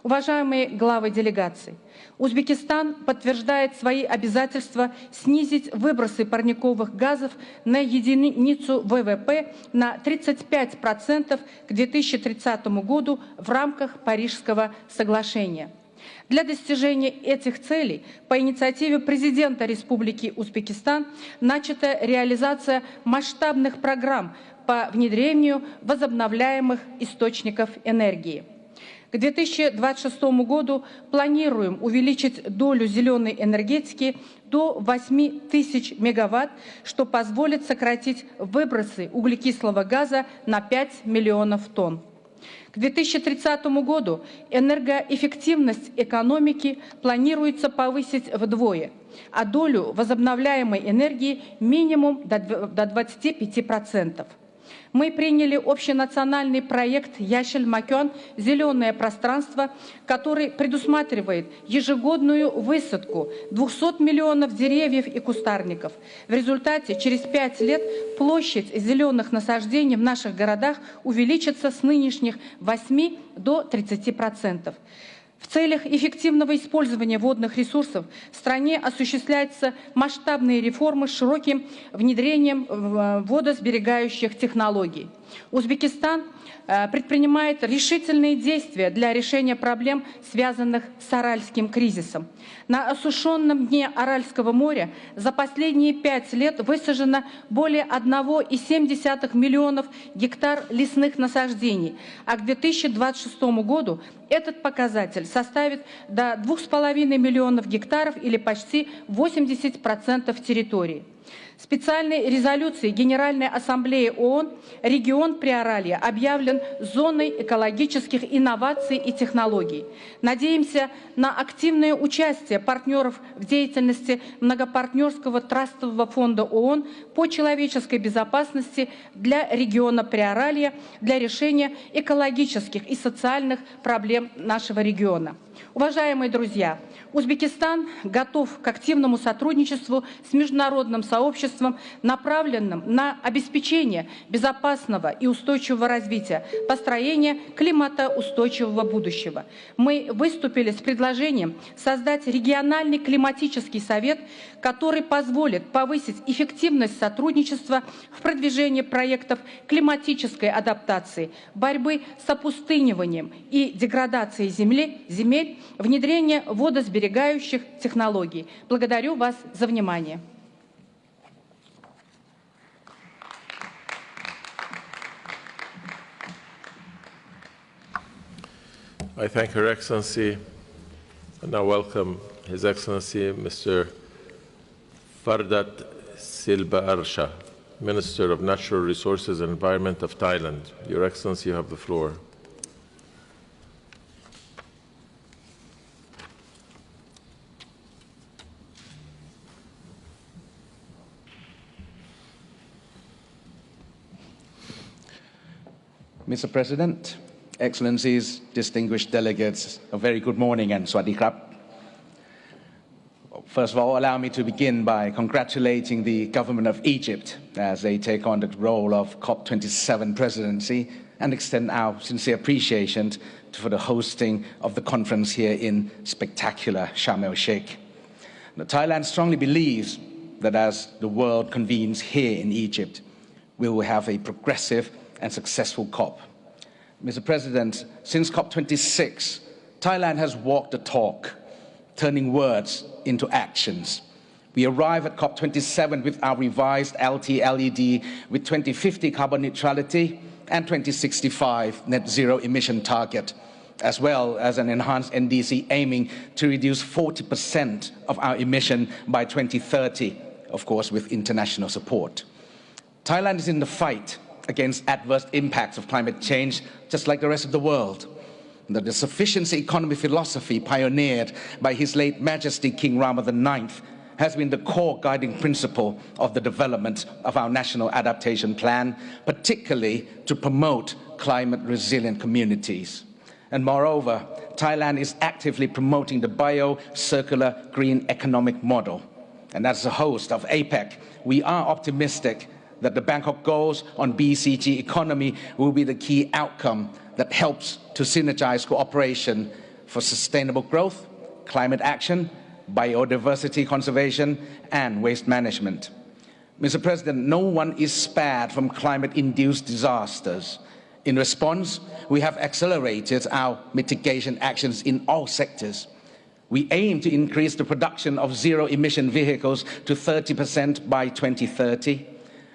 Уважаемые главы делегаций, Узбекистан подтверждает свои обязательства снизить выбросы парниковых газов на единицу ВВП на 35% к 2030 году в рамках Парижского соглашения. Для достижения этих целей по инициативе президента Республики Узбекистан начата реализация масштабных программ по внедрению возобновляемых источников энергии. К 2026 году планируем увеличить долю зеленой энергетики до 8 тысяч мегаватт, что позволит сократить выбросы углекислого газа на 5 миллионов тонн. К 2030 году энергоэффективность экономики планируется повысить вдвое, а долю возобновляемой энергии минимум до 25%. Мы приняли общенациональный проект «Яшель-Макен» «Зеленое пространство», который предусматривает ежегодную высадку 200 миллионов деревьев и кустарников. В результате через 5 лет площадь зеленых насаждений в наших городах увеличится с нынешних 8 до 30%. В целях эффективного использования водных ресурсов в стране осуществляются масштабные реформы с широким внедрением водосберегающих технологий. Узбекистан предпринимает решительные действия для решения проблем, связанных с Аральским кризисом. На осушенном дне Аральского моря за последние 5 лет высажено более 1,7 миллионов гектар лесных насаждений, а к 2026 году этот показатель составит до 2,5 миллионов гектаров или почти 80% территории. Специальной резолюцией Генеральной Ассамблеи ООН регион Приоралья объявлен зоной экологических инноваций и технологий. Надеемся на активное участие партнеров в деятельности многопартнерского трастового фонда ООН по человеческой безопасности для региона Приоралья для решения экологических и социальных проблем нашего региона. Уважаемые друзья, Узбекистан готов к активному сотрудничеству с международным сообществом, направленным на обеспечение безопасного и устойчивого развития, построение климатоустойчивого будущего. Мы выступили с предложением создать региональный климатический совет, который позволит повысить эффективность сотрудничества в продвижении проектов климатической адаптации, борьбы с опустыниванием и деградацией земель, внедрение водосберегающих технологий. Благодарю вас за внимание. I thank Her Excellency and now welcome His Excellency Mr. Fardat Silba Arsha, Minister of Natural Resources and Environment of Thailand. Your Excellency, you have the floor. Mr. President, Excellencies, distinguished delegates, a very good morning and Swadee Krap. First of all, allow me to begin by congratulating the government of Egypt as they take on the role of Cop27 presidency and extend our sincere appreciation for the hosting of the conference here in spectacular Sharm el-Sheikh. Thailand strongly believes that as the world convenes here in Egypt, we will have a progressive and successful COP. Mr. President, since COP26, Thailand has walked the talk, turning words into actions. We arrive at COP27 with our revised LT-LED with 2050 carbon neutrality and 2065 net zero emission target, as well as an enhanced NDC aiming to reduce 40% of our emission by 2030, of course with international support. Thailand is in the fight against adverse impacts of climate change, just like the rest of the world. The sufficiency economy philosophy pioneered by His late Majesty King Rama IX has been the core guiding principle of the development of our national adaptation plan, particularly to promote climate-resilient communities. And moreover, Thailand is actively promoting the bio-circular green economic model. And as a host of APEC, we are optimistic that the Bangkok goals on BCG economy will be the key outcome that helps to synergize cooperation for sustainable growth, climate action, biodiversity conservation, and waste management. Mr. President, no one is spared from climate-induced disasters. In response, we have accelerated our mitigation actions in all sectors. We aim to increase the production of zero-emission vehicles to 30% by 2030.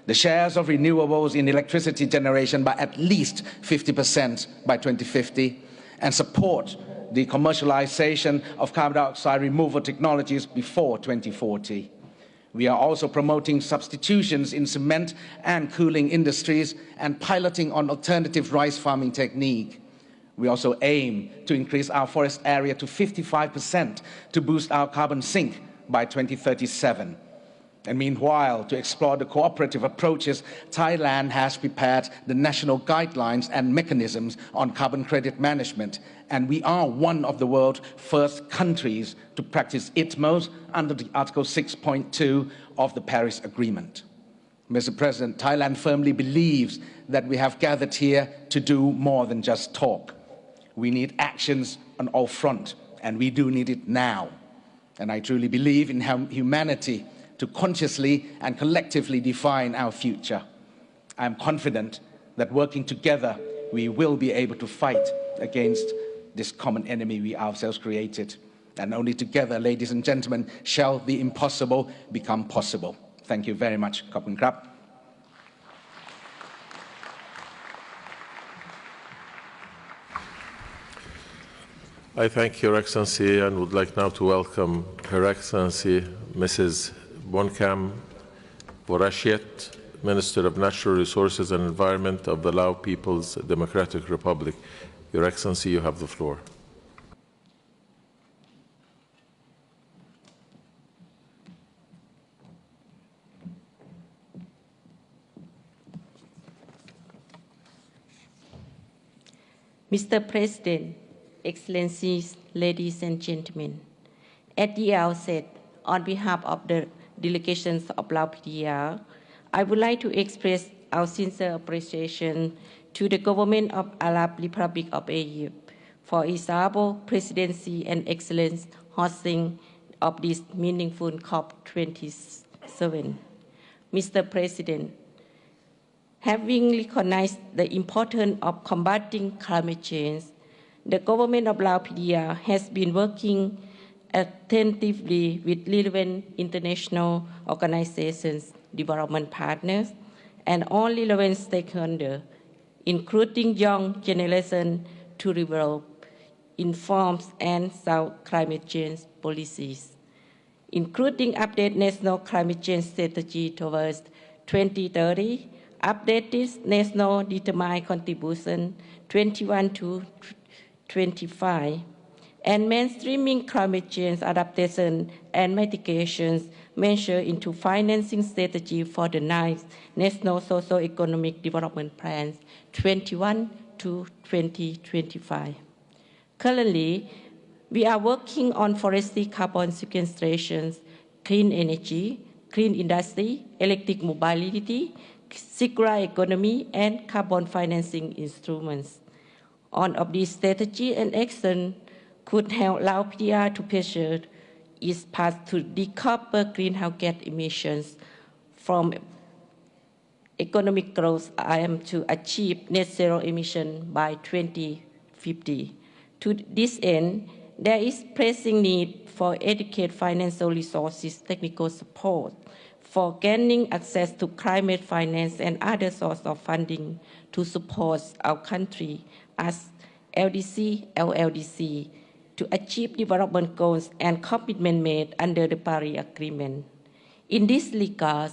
The shares of renewables in electricity generation by at least 50% by 2050, and support the commercialization of carbon dioxide removal technologies before 2040. We are also promoting substitutions in cement and cooling industries and piloting on alternative rice farming technique. We also aim to increase our forest area to 55% to boost our carbon sink by 2037. And meanwhile, to explore the cooperative approaches, Thailand has prepared the national guidelines and mechanisms on carbon credit management. And we are one of the world's first countries to practice ITMOs under the Article 6.2 of the Paris Agreement. Mr. President, Thailand firmly believes that we have gathered here to do more than just talk. We need actions on all fronts, and we do need it now. And I truly believe in humanity to consciously and collectively define our future. I am confident that working together, we will be able to fight against this common enemy we ourselves created. And only together, ladies and gentlemen, shall the impossible become possible. Thank you very much. Khop kun krap. I thank Your Excellency and would like now to welcome Her Excellency Mrs. Bonkam Vorashiet, Minister of Natural Resources and Environment of the Lao People's Democratic Republic. Your Excellency, you have the floor. Mr. President, Excellencies, ladies and gentlemen, at the outset, on behalf of the delegations of Lao PDR, I would like to express our sincere appreciation to the government of Arab Republic of Egypt for its able presidency and excellent hosting of this meaningful COP27. Mr. President, having recognized the importance of combating climate change, the government of Lao PDR has been working attentively with relevant international organizations, development partners, and all relevant stakeholders, including young generation, to develop informed and sound climate change policies, including updated national climate change strategy towards 2030, updated national determined contribution 21 to 25, and mainstreaming climate change adaptation and mitigations measures into financing strategy for the 9th National Socio-Economic Development Plans 21 to 2025. Currently, we are working on forestry carbon sequestration, clean energy, clean industry, electric mobility, circular economy, and carbon financing instruments. All of these strategy and action could help Lao PDR to pursue its path to decouple greenhouse gas emissions from economic growth and to achieve net zero emission by 2050. To this end, there is pressing need for adequate financial resources, technical support, for gaining access to climate finance and other sources of funding to support our country as LDC, LLDC, to achieve development goals and commitments made under the Paris Agreement. In this regard,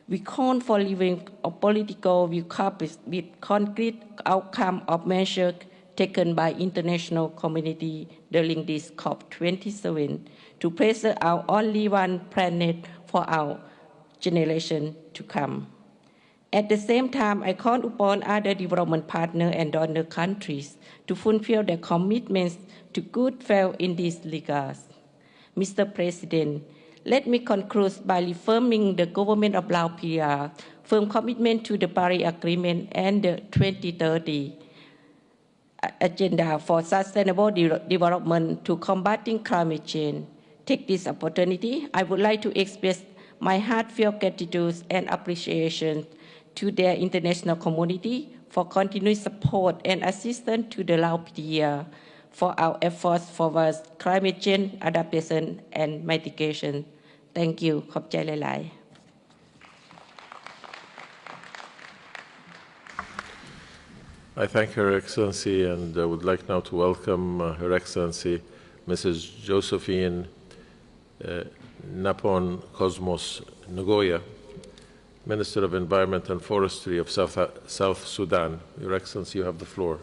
we call for living a political will coupled with concrete outcome of measures taken by international community during this COP27 to preserve our only one planet for our generation to come. At the same time, I call upon other development partners and donor countries to fulfill their commitments to good faith in this regard. Mr. President, let me conclude by reaffirming the government of Lao PDR firm commitment to the Paris Agreement and the 2030 Agenda for Sustainable Development to combating climate change. Take this opportunity, I would like to express my heartfelt gratitude and appreciation to their international community for continued support and assistance to the Lao PDR for our efforts towards climate change adaptation and mitigation. Thank you. ขอบใจหลายๆ I thank Her Excellency and would like now to welcome Her Excellency Mrs. Josephine Napon Cosmos Ngoya, Minister of Environment and Forestry of South Sudan. Your Excellency, you have the floor.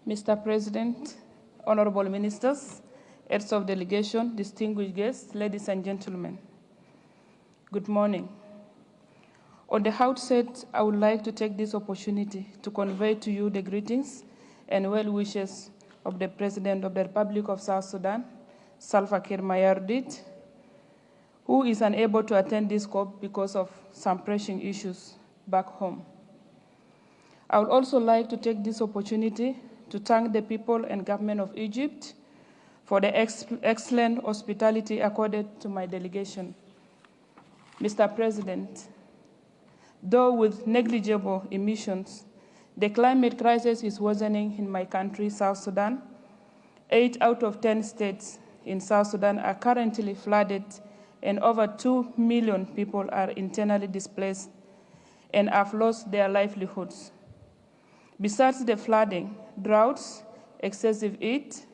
Mr. President, honorable ministers, heads of delegation, distinguished guests, ladies and gentlemen, good morning. On the outset, I would like to take this opportunity to convey to you the greetings and well wishes of the President of the Republic of South Sudan, Salva Kiir Mayardit, who is unable to attend this COP because of some pressing issues back home. I would also like to take this opportunity to thank the people and government of Egypt for the excellent hospitality accorded to my delegation. Mr. President, though with negligible emissions, the climate crisis is worsening in my country, South Sudan. 8 out of 10 states in South Sudan are currently flooded, and over 2 million people are internally displaced and have lost their livelihoods. Besides the flooding, droughts, excessive heat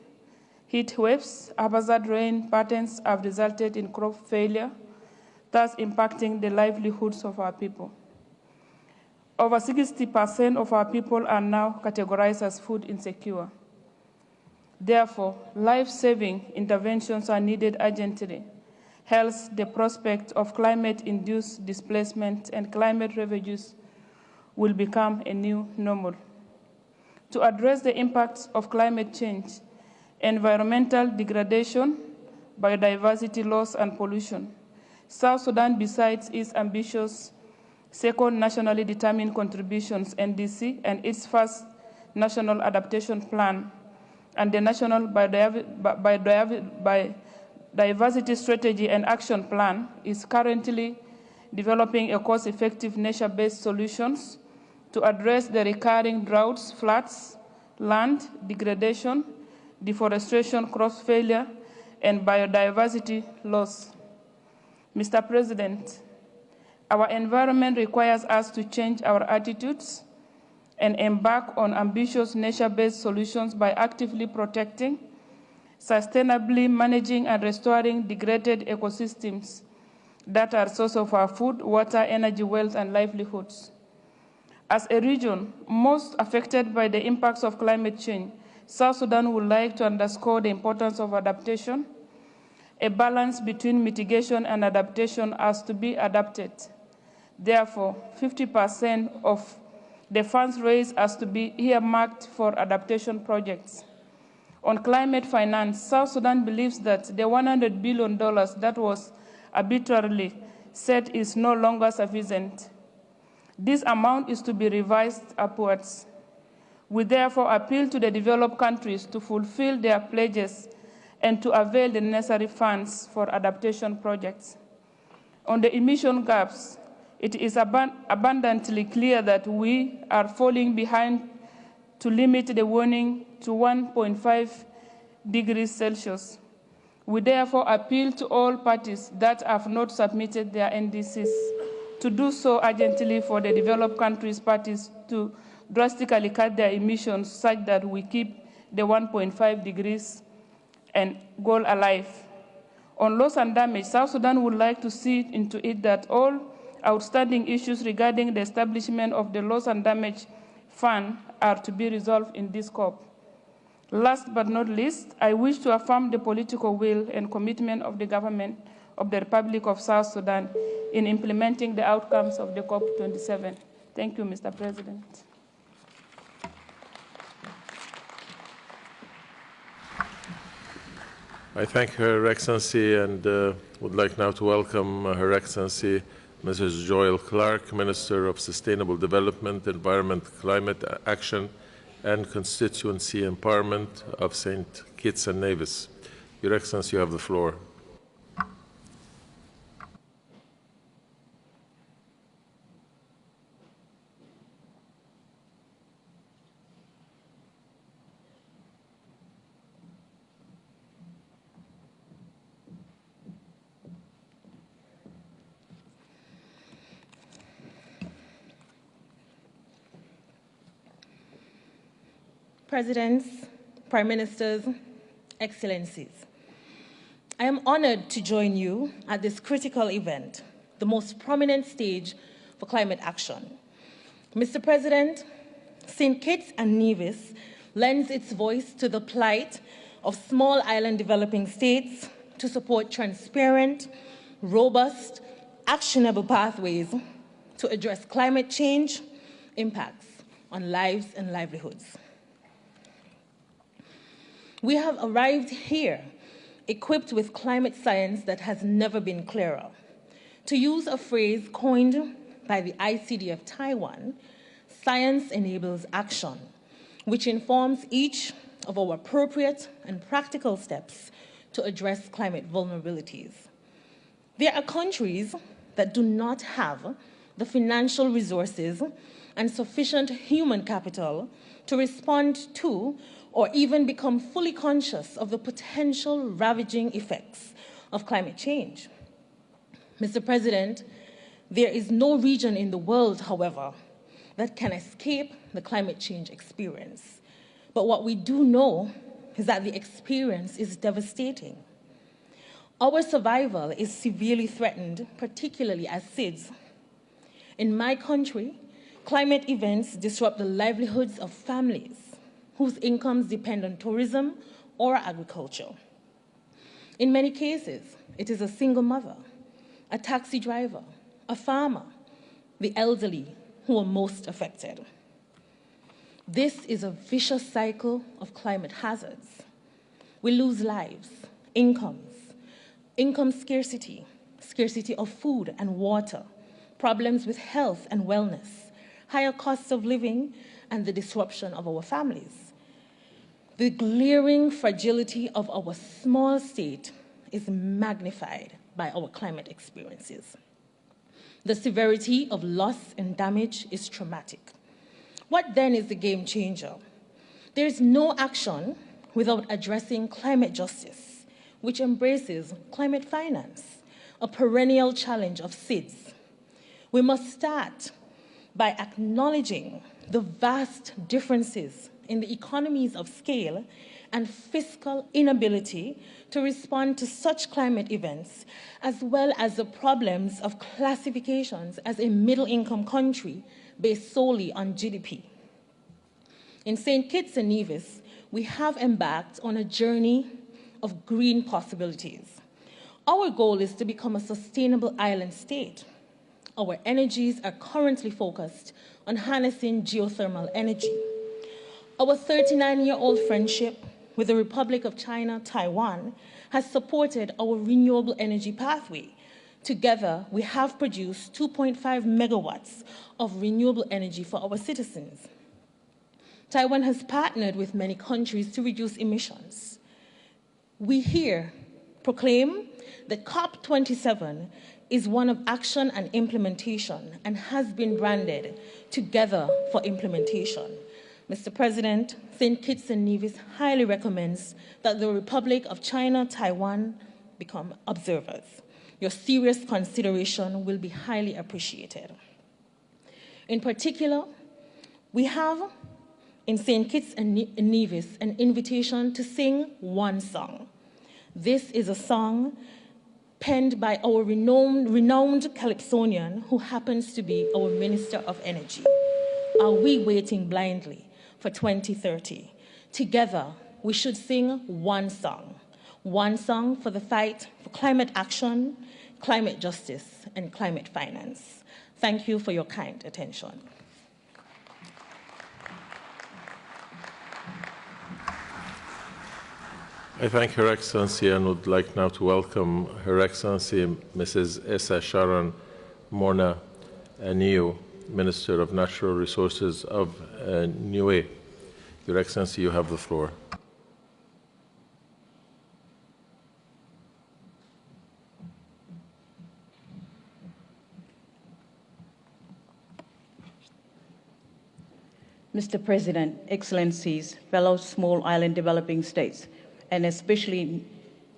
waves, haphazard rain patterns have resulted in crop failure, thus impacting the livelihoods of our people. Over 60% of our people are now categorized as food insecure. Therefore, life-saving interventions are needed urgently. Hence, the prospect of climate-induced displacement and climate refugees will become a new normal. To address the impacts of climate change, environmental degradation, biodiversity loss, and pollution, South Sudan, besides its ambitious second nationally determined contributions, NDC, and its first national adaptation plan, and the national biodiversity strategy and action plan, is currently developing a cost-effective nature-based solutions to address the recurring droughts, floods, land degradation, deforestation, crop failure, and biodiversity loss. Mr. President, our environment requires us to change our attitudes and embark on ambitious nature-based solutions by actively protecting, sustainably managing, and restoring degraded ecosystems that are source of our food, water, energy, wealth, and livelihoods. As a region most affected by the impacts of climate change, South Sudan would like to underscore the importance of adaptation. A balance between mitigation and adaptation has to be adapted. Therefore, 50% of the funds raised has to be earmarked for adaptation projects. On climate finance, South Sudan believes that the $100 billion that was arbitrarily set is no longer sufficient. This amount is to be revised upwards. We therefore appeal to the developed countries to fulfill their pledges and to avail the necessary funds for adaptation projects. On the emission gaps, it is abundantly clear that we are falling behind to limit the warming to 1.5 degrees Celsius. We therefore appeal to all parties that have not submitted their NDCs to do so urgently for the developed countries' parties to drastically cut their emissions such that we keep the 1.5 degrees and goal alive. On loss and damage, South Sudan would like to see into it that all outstanding issues regarding the establishment of the loss and damage fund are to be resolved in this COP. Last but not least, I wish to affirm the political will and commitment of the government of the Republic of South Sudan in implementing the outcomes of the Cop27. Thank you, Mr. President. I thank Her Excellency and would like now to welcome Her Excellency Mrs. Joel Clark, Minister of Sustainable Development, Environment, Climate Action, and Constituency Empowerment of St. Kitts and Nevis. Your Excellency, you have the floor. Presidents, Prime Ministers, Excellencies, I am honored to join you at this critical event, the most prominent stage for climate action. Mr. President, St. Kitts and Nevis lends its voice to the plight of small island developing states to support transparent, robust, actionable pathways to address climate change impacts on lives and livelihoods. We have arrived here equipped with climate science that has never been clearer. To use a phrase coined by the ICDF Taiwan, science enables action, which informs each of our appropriate and practical steps to address climate vulnerabilities. There are countries that do not have the financial resources and sufficient human capital to respond to or even become fully conscious of the potential ravaging effects of climate change. Mr. President, there is no region in the world, however, that can escape the climate change experience. But what we do know is that the experience is devastating. Our survival is severely threatened, particularly as SIDS. In my country, climate events disrupt the livelihoods of families whose incomes depend on tourism or agriculture. In many cases, it is a single mother, a taxi driver, a farmer, the elderly who are most affected. This is a vicious cycle of climate hazards. We lose lives, income scarcity, scarcity of food and water, problems with health and wellness, higher costs of living, and the disruption of our families. The glaring fragility of our small state is magnified by our climate experiences. The severity of loss and damage is traumatic. What then is the game changer? There is no action without addressing climate justice, which embraces climate finance, a perennial challenge of SIDS. We must start by acknowledging the vast differences in the economies of scale and fiscal inability to respond to such climate events, as well as the problems of classifications as a middle-income country based solely on GDP. In St. Kitts and Nevis, we have embarked on a journey of green possibilities. Our goal is to become a sustainable island state. Our energies are currently focused on harnessing geothermal energy. Our 39-year-old friendship with the Republic of China, Taiwan, has supported our renewable energy pathway. Together, we have produced 2.5 megawatts of renewable energy for our citizens. Taiwan has partnered with many countries to reduce emissions. We here proclaim that Cop27 is one of action and implementation and has been branded Together for Implementation. Mr. President, St. Kitts and Nevis highly recommends that the Republic of China, Taiwan become observers. Your serious consideration will be highly appreciated. In particular, we have in St. Kitts and Nevis an invitation to sing one song. This is a song penned by our renowned calypsonian who happens to be our Minister of Energy. Are we waiting blindly for 2030? Together, we should sing one song for the fight for climate action, climate justice, and climate finance. Thank you for your kind attention. I thank Her Excellency and would like now to welcome Her Excellency Mrs. Esa Sharon Morna Niue, Minister of Natural Resources of Niue. Your Excellency, you have the floor. Mr. President, Excellencies, fellow small island developing states, and especially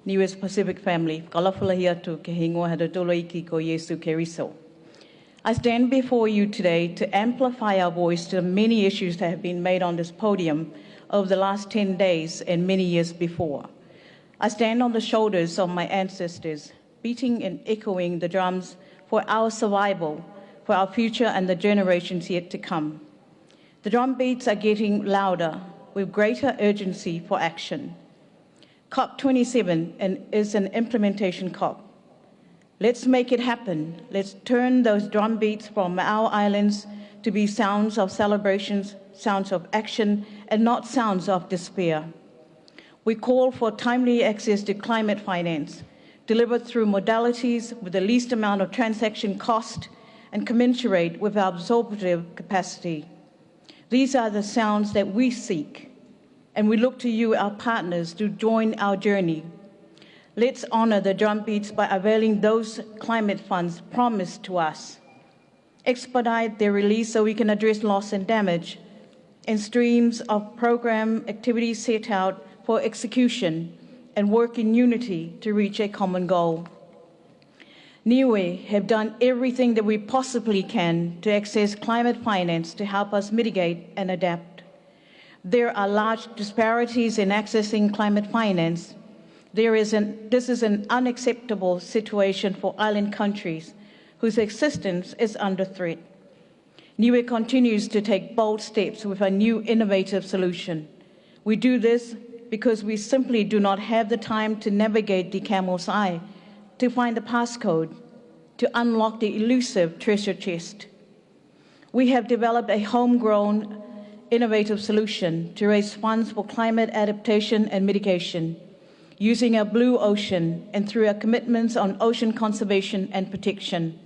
Niue's Pacific family, Kalafalahiatu Kehingo Hadotoloiki Ko Yesu Keriso. I stand before you today to amplify our voice to the many issues that have been made on this podium over the last 10 days and many years before. I stand on the shoulders of my ancestors, beating and echoing the drums for our survival, for our future and the generations yet to come. The drum beats are getting louder, with greater urgency for action. Cop27 is an implementation COP. Let's make it happen. Let's turn those drumbeats from our islands to be sounds of celebrations, sounds of action, and not sounds of despair. We call for timely access to climate finance, delivered through modalities with the least amount of transaction cost and commensurate with our absorptive capacity. These are the sounds that we seek, and we look to you, our partners, to join our journey. Let's honor the drumbeats by availing those climate funds promised to us. Expedite their release so we can address loss and damage, and streams of program activities set out for execution and work in unity to reach a common goal. Niue have done everything that we possibly can to access climate finance to help us mitigate and adapt. There are large disparities in accessing climate finance. This is an unacceptable situation for island countries whose existence is under threat. Niue continues to take bold steps with a new innovative solution. We do this because we simply do not have the time to navigate the camel's eye, to find the passcode, to unlock the elusive treasure chest. We have developed a homegrown, innovative solution to raise funds for climate adaptation and mitigation, using our blue ocean and through our commitments on ocean conservation and protection.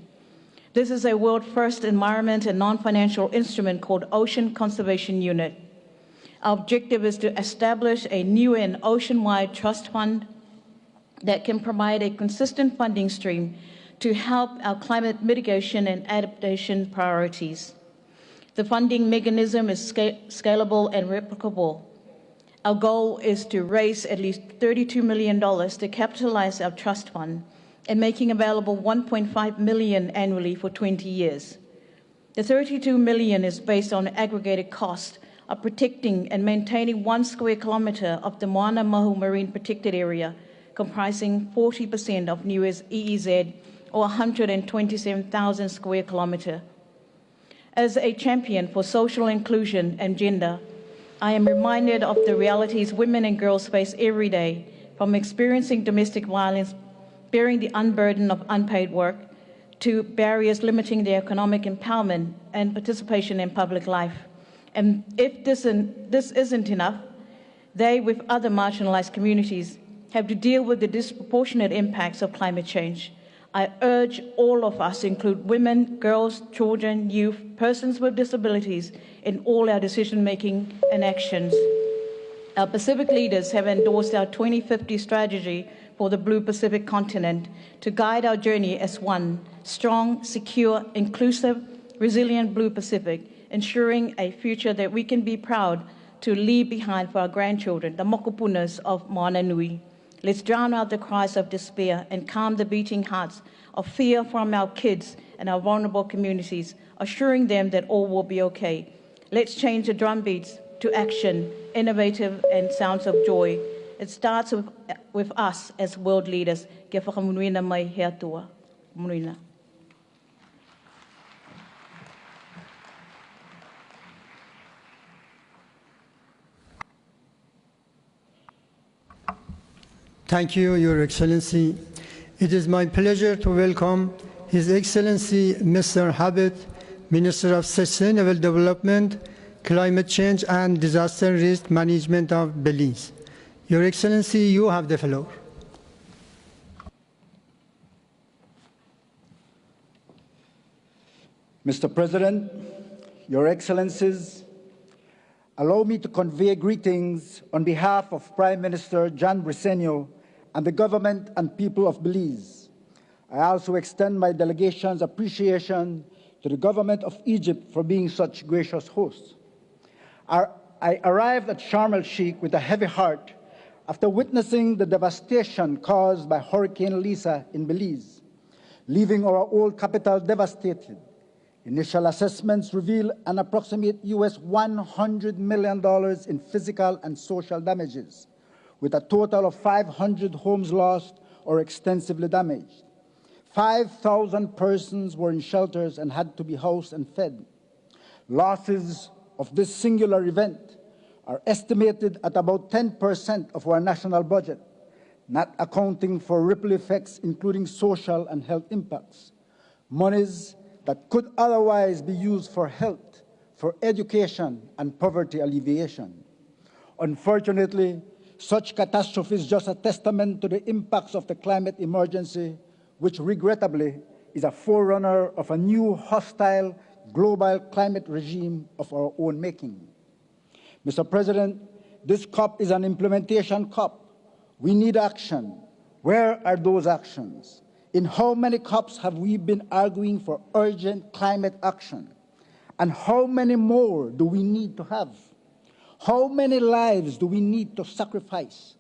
This is a world-first environment and non-financial instrument called Ocean Conservation Unit. Our objective is to establish a new and ocean-wide trust fund that can provide a consistent funding stream to help our climate mitigation and adaptation priorities. The funding mechanism is scalable and replicable. Our goal is to raise at least $32 million to capitalize our trust fund and making available $1.5 million annually for 20 years. The $32 million is based on aggregated cost of protecting and maintaining 1 square kilometer of the Moana Mahu Marine Protected Area, comprising 40% of Niue's EEZ, or 127,000 square kilometers. As a champion for social inclusion and gender, I am reminded of the realities women and girls face every day, from experiencing domestic violence, bearing the unburden of unpaid work, to barriers limiting their economic empowerment and participation in public life. And if this isn't enough, they, with other marginalized communities, have to deal with the disproportionate impacts of climate change. I urge all of us to include women, girls, children, youth, persons with disabilities in all our decision-making and actions. Our Pacific leaders have endorsed our 2050 strategy for the Blue Pacific continent to guide our journey as one strong, secure, inclusive, resilient Blue Pacific, ensuring a future that we can be proud to leave behind for our grandchildren, the mokupunas of Moana Nui. Let's drown out the cries of despair and calm the beating hearts of fear from our kids and our vulnerable communities, assuring them that all will be okay. Let's change the drumbeats to action, innovative and sounds of joy. It starts with us as world leaders. Thank you, Your Excellency. It is my pleasure to welcome His Excellency Mr. Habib, Minister of Sustainable Development, Climate Change and Disaster Risk Management of Belize. Your Excellency, you have the floor. Mr. President, Your Excellencies, allow me to convey greetings on behalf of Prime Minister John Briceño and the government and people of Belize. I also extend my delegation's appreciation to the government of Egypt for being such gracious hosts. I arrived at Sharm el-Sheikh with a heavy heart after witnessing the devastation caused by Hurricane Lisa in Belize, leaving our old capital devastated. Initial assessments reveal an approximate $100 million in physical and social damages, with a total of 500 homes lost or extensively damaged. 5,000 persons were in shelters and had to be housed and fed. Losses of this singular event are estimated at about 10% of our national budget, not accounting for ripple effects, including social and health impacts. Monies that could otherwise be used for health, for education, and poverty alleviation. Unfortunately, such catastrophe is just a testament to the impacts of the climate emergency, which regrettably is a forerunner of a new hostile global climate regime of our own making. Mr. President, this COP is an implementation COP. We need action. Where are those actions? In how many COPs have we been arguing for urgent climate action? And how many more do we need to have? How many lives do we need to sacrifice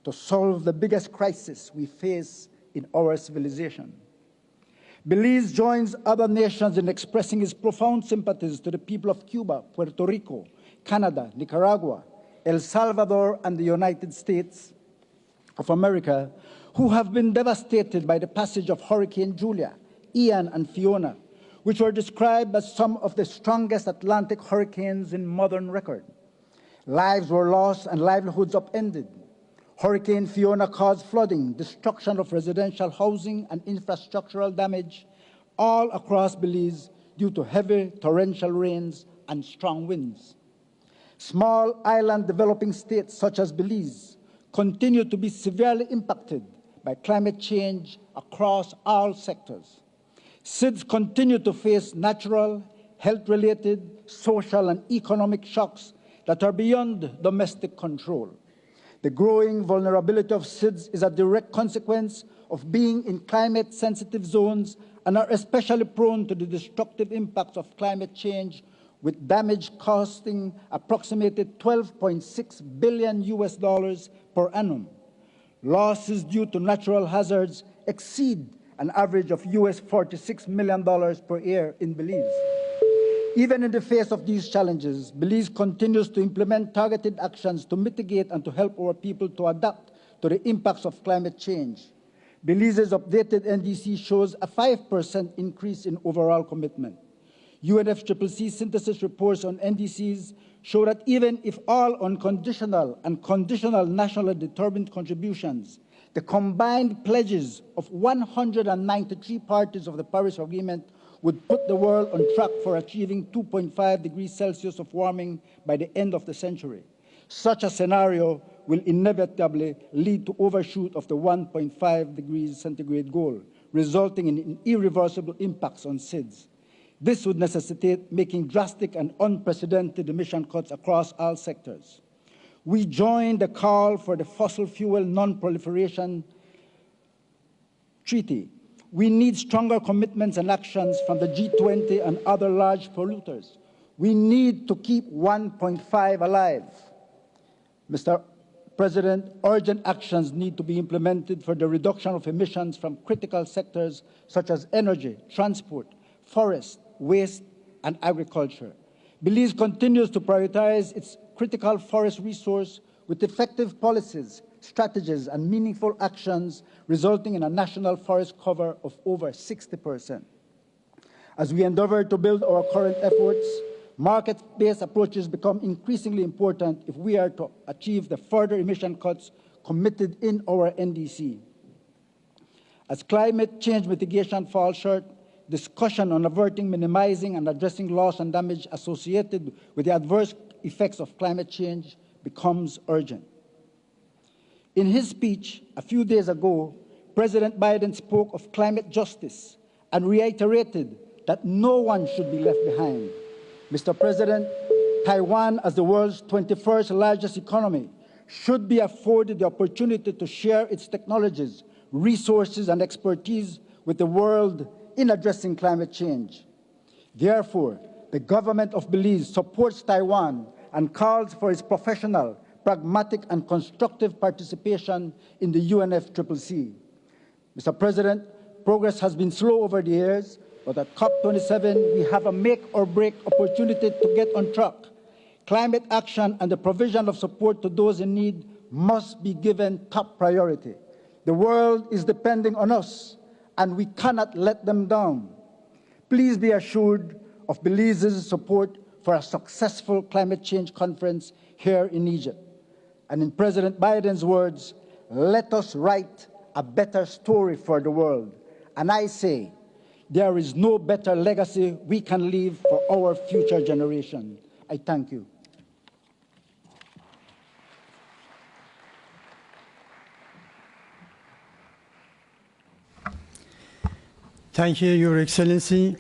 to solve the biggest crisis we face in our civilization? Belize joins other nations in expressing its profound sympathies to the people of Cuba, Puerto Rico, Canada, Nicaragua, El Salvador, and the United States of America, who have been devastated by the passage of Hurricane Julia, Ian, and Fiona, which were described as some of the strongest Atlantic hurricanes in modern record. Lives were lost and livelihoods upended. Hurricane Fiona caused flooding, destruction of residential housing, and infrastructural damage all across Belize due to heavy torrential rains and strong winds. Small island developing states such as Belize continue to be severely impacted by climate change across all sectors. SIDS continue to face natural, health-related, social, and economic shocks that are beyond domestic control. The growing vulnerability of SIDS is a direct consequence of being in climate-sensitive zones and are especially prone to the destructive impacts of climate change, with damage costing approximated $12.6 billion per annum. Losses due to natural hazards exceed an average of $46 million per year in Belize. Even in the face of these challenges, Belize continues to implement targeted actions to mitigate and to help our people to adapt to the impacts of climate change. Belize's updated NDC shows a 5% increase in overall commitment. UNFCCC synthesis reports on NDCs show that even if all unconditional and conditional nationally determined contributions, the combined pledges of 193 parties of the Paris Agreement would put the world on track for achieving 2.5 degrees Celsius of warming by the end of the century. Such a scenario will inevitably lead to overshoot of the 1.5 degrees centigrade goal, resulting in irreversible impacts on SIDS. This would necessitate making drastic and unprecedented emission cuts across all sectors. We join the call for the fossil fuel non-proliferation treaty. We need stronger commitments and actions from the G20 and other large polluters. We need to keep 1.5 alive. Mr. President, urgent actions need to be implemented for the reduction of emissions from critical sectors such as energy, transport, forest, waste, and agriculture. Belize continues to prioritize its critical forest resource with effective policies, strategies, and meaningful actions, resulting in a national forest cover of over 60%. As we endeavor to build our current efforts, market-based approaches become increasingly important if we are to achieve the further emission cuts committed in our NDC. As climate change mitigation falls short, discussion on averting, minimizing, and addressing loss and damage associated with the adverse effects of climate change becomes urgent. In his speech a few days ago, President Biden spoke of climate justice and reiterated that no one should be left behind. Mr. President, Taiwan, as the world's 21st largest economy, should be afforded the opportunity to share its technologies, resources, and expertise with the world in addressing climate change. Therefore, the government of Belize supports Taiwan and calls for its professional, pragmatic, and constructive participation in the UNFCCC. Mr. President, progress has been slow over the years, but at Cop27, we have a make-or-break opportunity to get on track. Climate action and the provision of support to those in need must be given top priority. The world is depending on us, and we cannot let them down. Please be assured of Belize's support for a successful climate change conference here in Egypt. And in President Biden's words, let us write a better story for the world. And I say, there is no better legacy we can leave for our future generation. I thank you. Thank you, Your Excellency.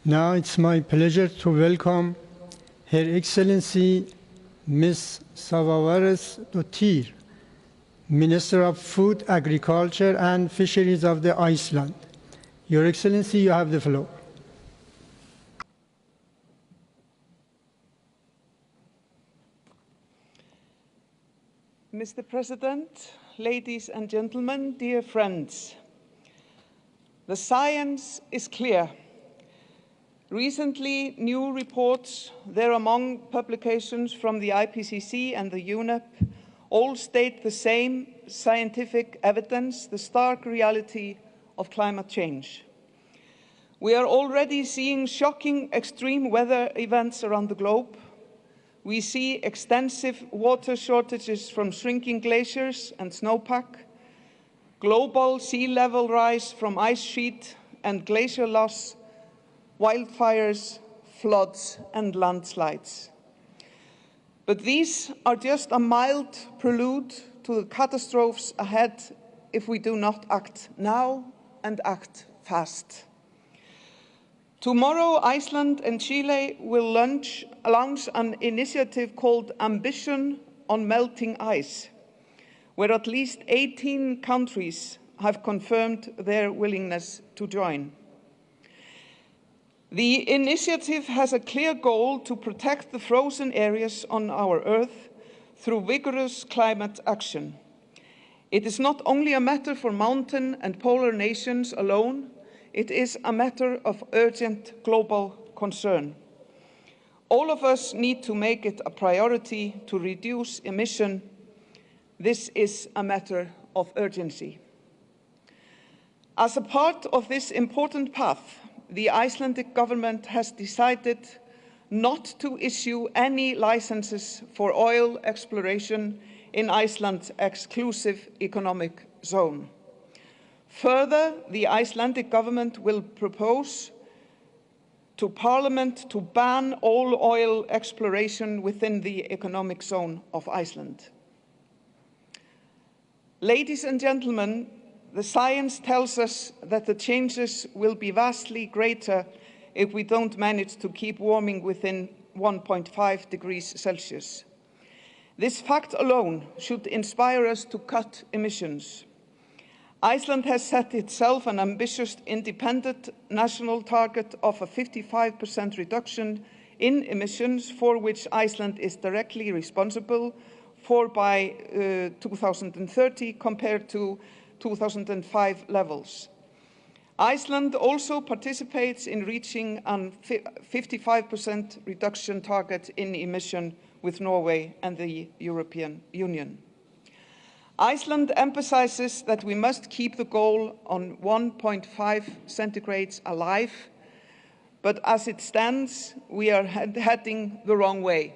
Now it's my pleasure to welcome Her Excellency Ms. Savawares Dotir, Minister of Food, Agriculture and Fisheries of the Iceland. Your Excellency, you have the floor. Mr. President, ladies and gentlemen, dear friends, the science is clear. Recently, new reports, there among publications from the IPCC and the UNEP, all state the same scientific evidence, the stark reality of climate change. We are already seeing shocking extreme weather events around the globe. We see extensive water shortages from shrinking glaciers and snowpack, global sea level rise from ice sheet and glacier loss, wildfires, floods, and landslides. But these are just a mild prelude to the catastrophes ahead if we do not act now and act fast. Tomorrow, Iceland and Chile will launch an initiative called Ambition on Melting Ice, where at least 18 countries have confirmed their willingness to join. The initiative has a clear goal to protect the frozen areas on our Earth through vigorous climate action. It is not only a matter for mountain and polar nations alone, it is a matter of urgent global concern. All of us need to make it a priority to reduce emission. This is a matter of urgency. As a part of this important path, the Icelandic government has decided not to issue any licenses for oil exploration in Iceland's exclusive economic zone. Further, the Icelandic government will propose to Parliament to ban all oil exploration within the economic zone of Iceland. Ladies and gentlemen, the science tells us that the changes will be vastly greater if we don't manage to keep warming within 1.5 degrees Celsius. This fact alone should inspire us to cut emissions. Iceland has set itself an ambitious independent national target of a 55% reduction in emissions, for which Iceland is directly responsible for by 2030 compared to 2005 levels. Iceland also participates in reaching a 55% reduction target in emission with Norway and the European Union. Iceland emphasizes that we must keep the goal on 1.5 centigrades alive, but as it stands, we are heading the wrong way.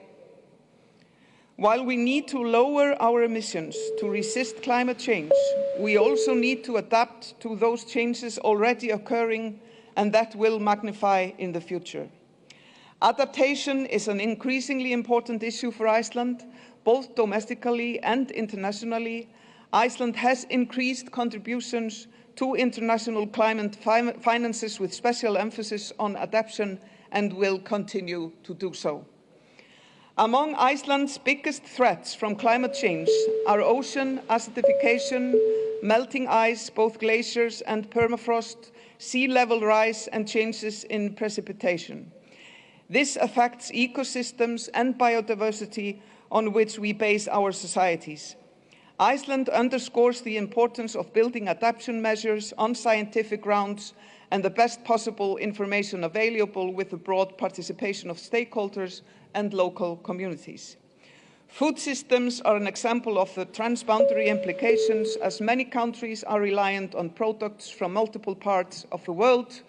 While we need to lower our emissions to resist climate change, we also need to adapt to those changes already occurring and that will magnify in the future. Adaptation is an increasingly important issue for Iceland, both domestically and internationally. Iceland has increased contributions to international climate finances with special emphasis on adaptation and will continue to do so. Among Iceland's biggest threats from climate change are ocean acidification, melting ice, both glaciers and permafrost, sea level rise, and changes in precipitation. This affects ecosystems and biodiversity on which we base our societies. Iceland underscores the importance of building adaptation measures on scientific grounds and the best possible information available with the broad participation of stakeholders and local communities. Food systems are an example of the transboundary implications, as many countries are reliant on products from multiple parts of the world.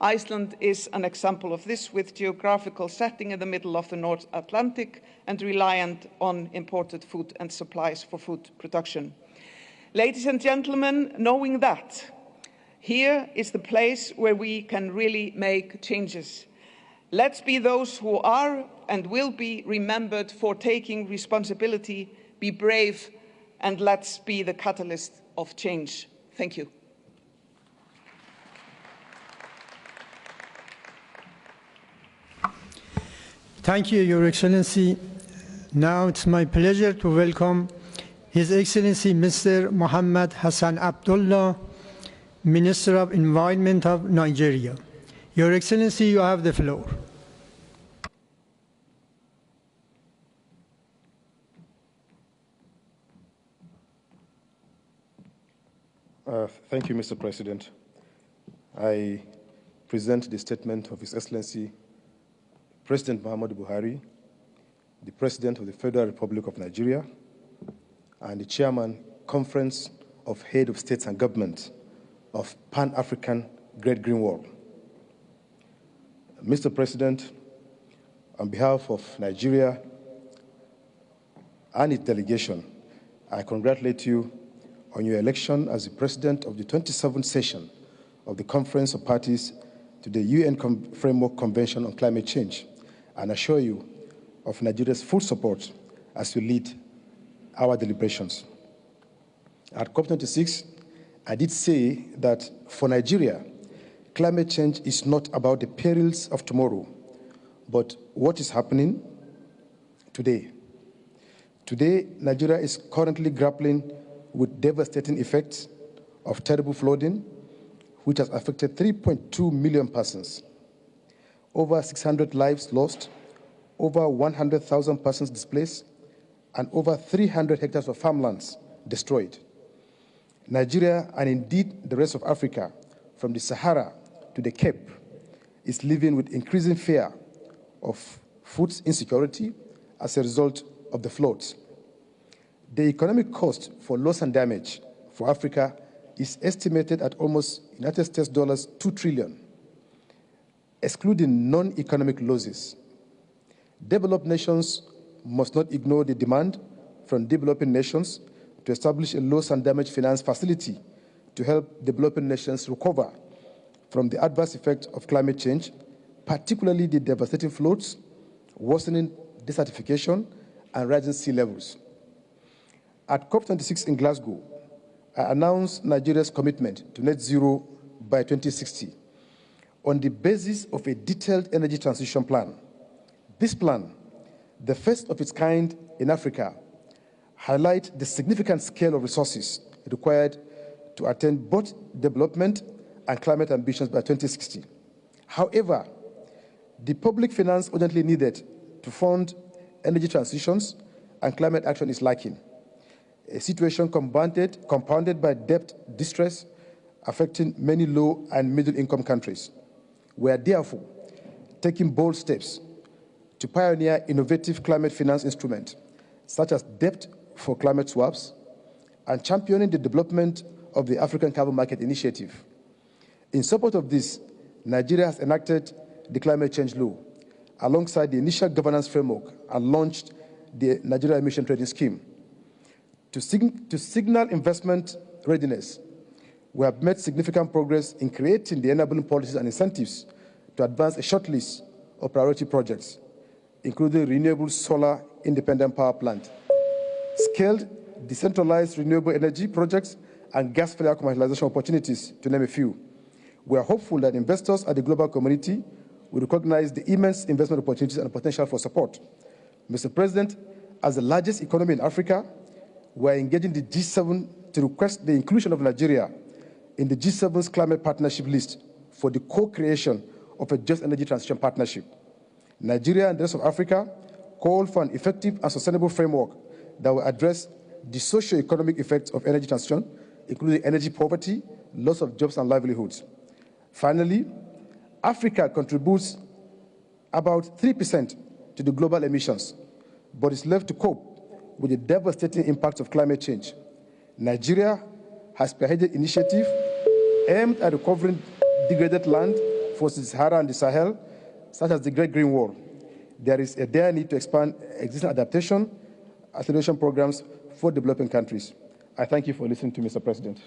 Iceland is an example of this, with geographical setting in the middle of the North Atlantic and reliant on imported food and supplies for food production. Ladies and gentlemen, knowing that, here is the place where we can really make changes. Let's be those who are and will be remembered for taking responsibility, be brave, and let's be the catalyst of change. Thank you. Thank you, Your Excellency. Now it's my pleasure to welcome His Excellency Mr. Mohammed Hassan Abdullah, Minister of Environment of Nigeria. Your Excellency, you have the floor. Thank you, Mr. President. I present the statement of His Excellency President Muhammadu Buhari, the President of the Federal Republic of Nigeria, and the Chairman, Conference of Head of States and Government of Pan-African Great Green Wall. Mr. President, on behalf of Nigeria and its delegation, I congratulate you on your election as the President of the 27th session of the Conference of Parties to the UN Framework Convention on Climate Change, and assure you of Nigeria's full support as you lead our deliberations. At COP26, I did say that for Nigeria, climate change is not about the perils of tomorrow, but what is happening today. Today, Nigeria is currently grappling with devastating effects of terrible flooding, which has affected 3.2 million persons, over 600 lives lost, over 100,000 persons displaced, and over 300 hectares of farmlands destroyed. Nigeria, and indeed the rest of Africa, from the Sahara to the Cape, is living with increasing fear of food insecurity as a result of the floods. The economic cost for loss and damage for Africa is estimated at almost United States dollars 2 trillion, excluding non-economic losses. Developed nations must not ignore the demand from developing nations to establish a loss and damage finance facility to help developing nations recover from the adverse effects of climate change, particularly the devastating floods, worsening desertification, and rising sea levels. At COP26 in Glasgow, I announced Nigeria's commitment to net zero by 2060 on the basis of a detailed energy transition plan. This plan, the first of its kind in Africa, highlights the significant scale of resources required to attain both development and climate ambitions by 2060. However, the public finance urgently needed to fund energy transitions and climate action is lacking, a situation compounded by debt distress affecting many low and middle-income countries. We are therefore taking bold steps to pioneer innovative climate finance instruments, such as debt for climate swaps, and championing the development of the African Carbon Market Initiative. In support of this, Nigeria has enacted the Climate Change Law, alongside the initial governance framework, and launched the Nigeria Emission Trading Scheme. To signal investment readiness, we have made significant progress in creating the enabling policies and incentives to advance a short list of priority projects, including renewable solar independent power plant, scaled decentralized renewable energy projects, and gas-fired commercialization opportunities, to name a few. We are hopeful that investors at the global community will recognize the immense investment opportunities and potential for support. Mr. President, as the largest economy in Africa, we are engaging the G7 to request the inclusion of Nigeria in the G7's climate partnership list for the co-creation of a just energy transition partnership. Nigeria and the rest of Africa call for an effective and sustainable framework that will address the socio-economic effects of energy transition, including energy poverty, loss of jobs and livelihoods. Finally, Africa contributes about 3% to the global emissions, but is left to cope with the devastating impacts of climate change. Nigeria has spearheaded initiatives aimed at recovering degraded land for Sahara and the Sahel, such as the Great Green Wall. There is a dire need to expand existing adaptation acceleration programs for developing countries. I thank you for listening to me, Mr. President.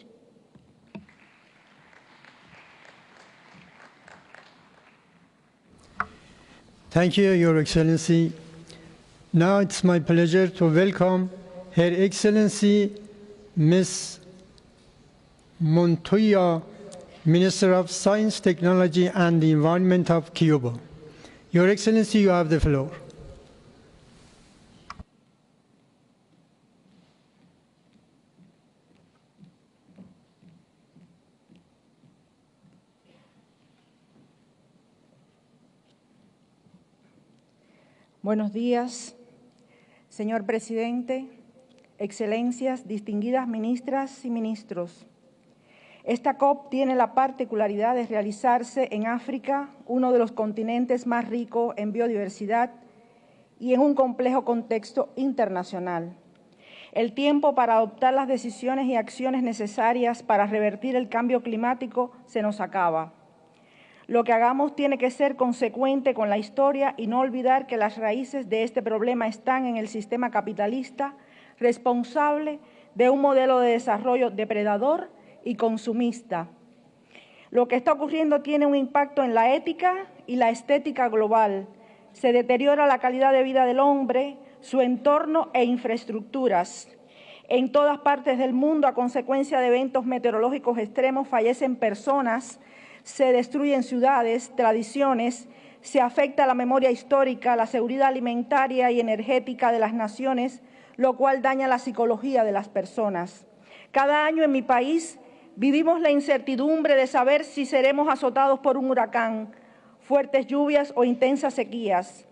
Thank you, Your Excellency. Now it's my pleasure to welcome Her Excellency Ms. Montoya, Minister of Science, Technology and the Environment of Cuba. Your Excellency, you have the floor. Buenos días, señor presidente, excelencias, distinguidas ministras y ministros. Esta COP tiene la particularidad de realizarse en África, uno de los continentes más ricos en biodiversidad y en un complejo contexto internacional. El tiempo para adoptar las decisiones y acciones necesarias para revertir el cambio climático se nos acaba. Lo que hagamos tiene que ser consecuente con la historia y no olvidar que las raíces de este problema están en el sistema capitalista, responsable de un modelo de desarrollo depredador y consumista. Lo que está ocurriendo tiene un impacto en la ética y la estética global. Se deteriora la calidad de vida del hombre, su entorno e infraestructuras. En todas partes del mundo, a consecuencia de eventos meteorológicos extremos, fallecen personas, se destruyen ciudades, tradiciones, se afecta la memoria histórica, la seguridad alimentaria y energética de las naciones, lo cual daña la psicología de las personas. Cada año en mi país vivimos la incertidumbre de saber si seremos azotados por un huracán, fuertes lluvias o intensas sequías.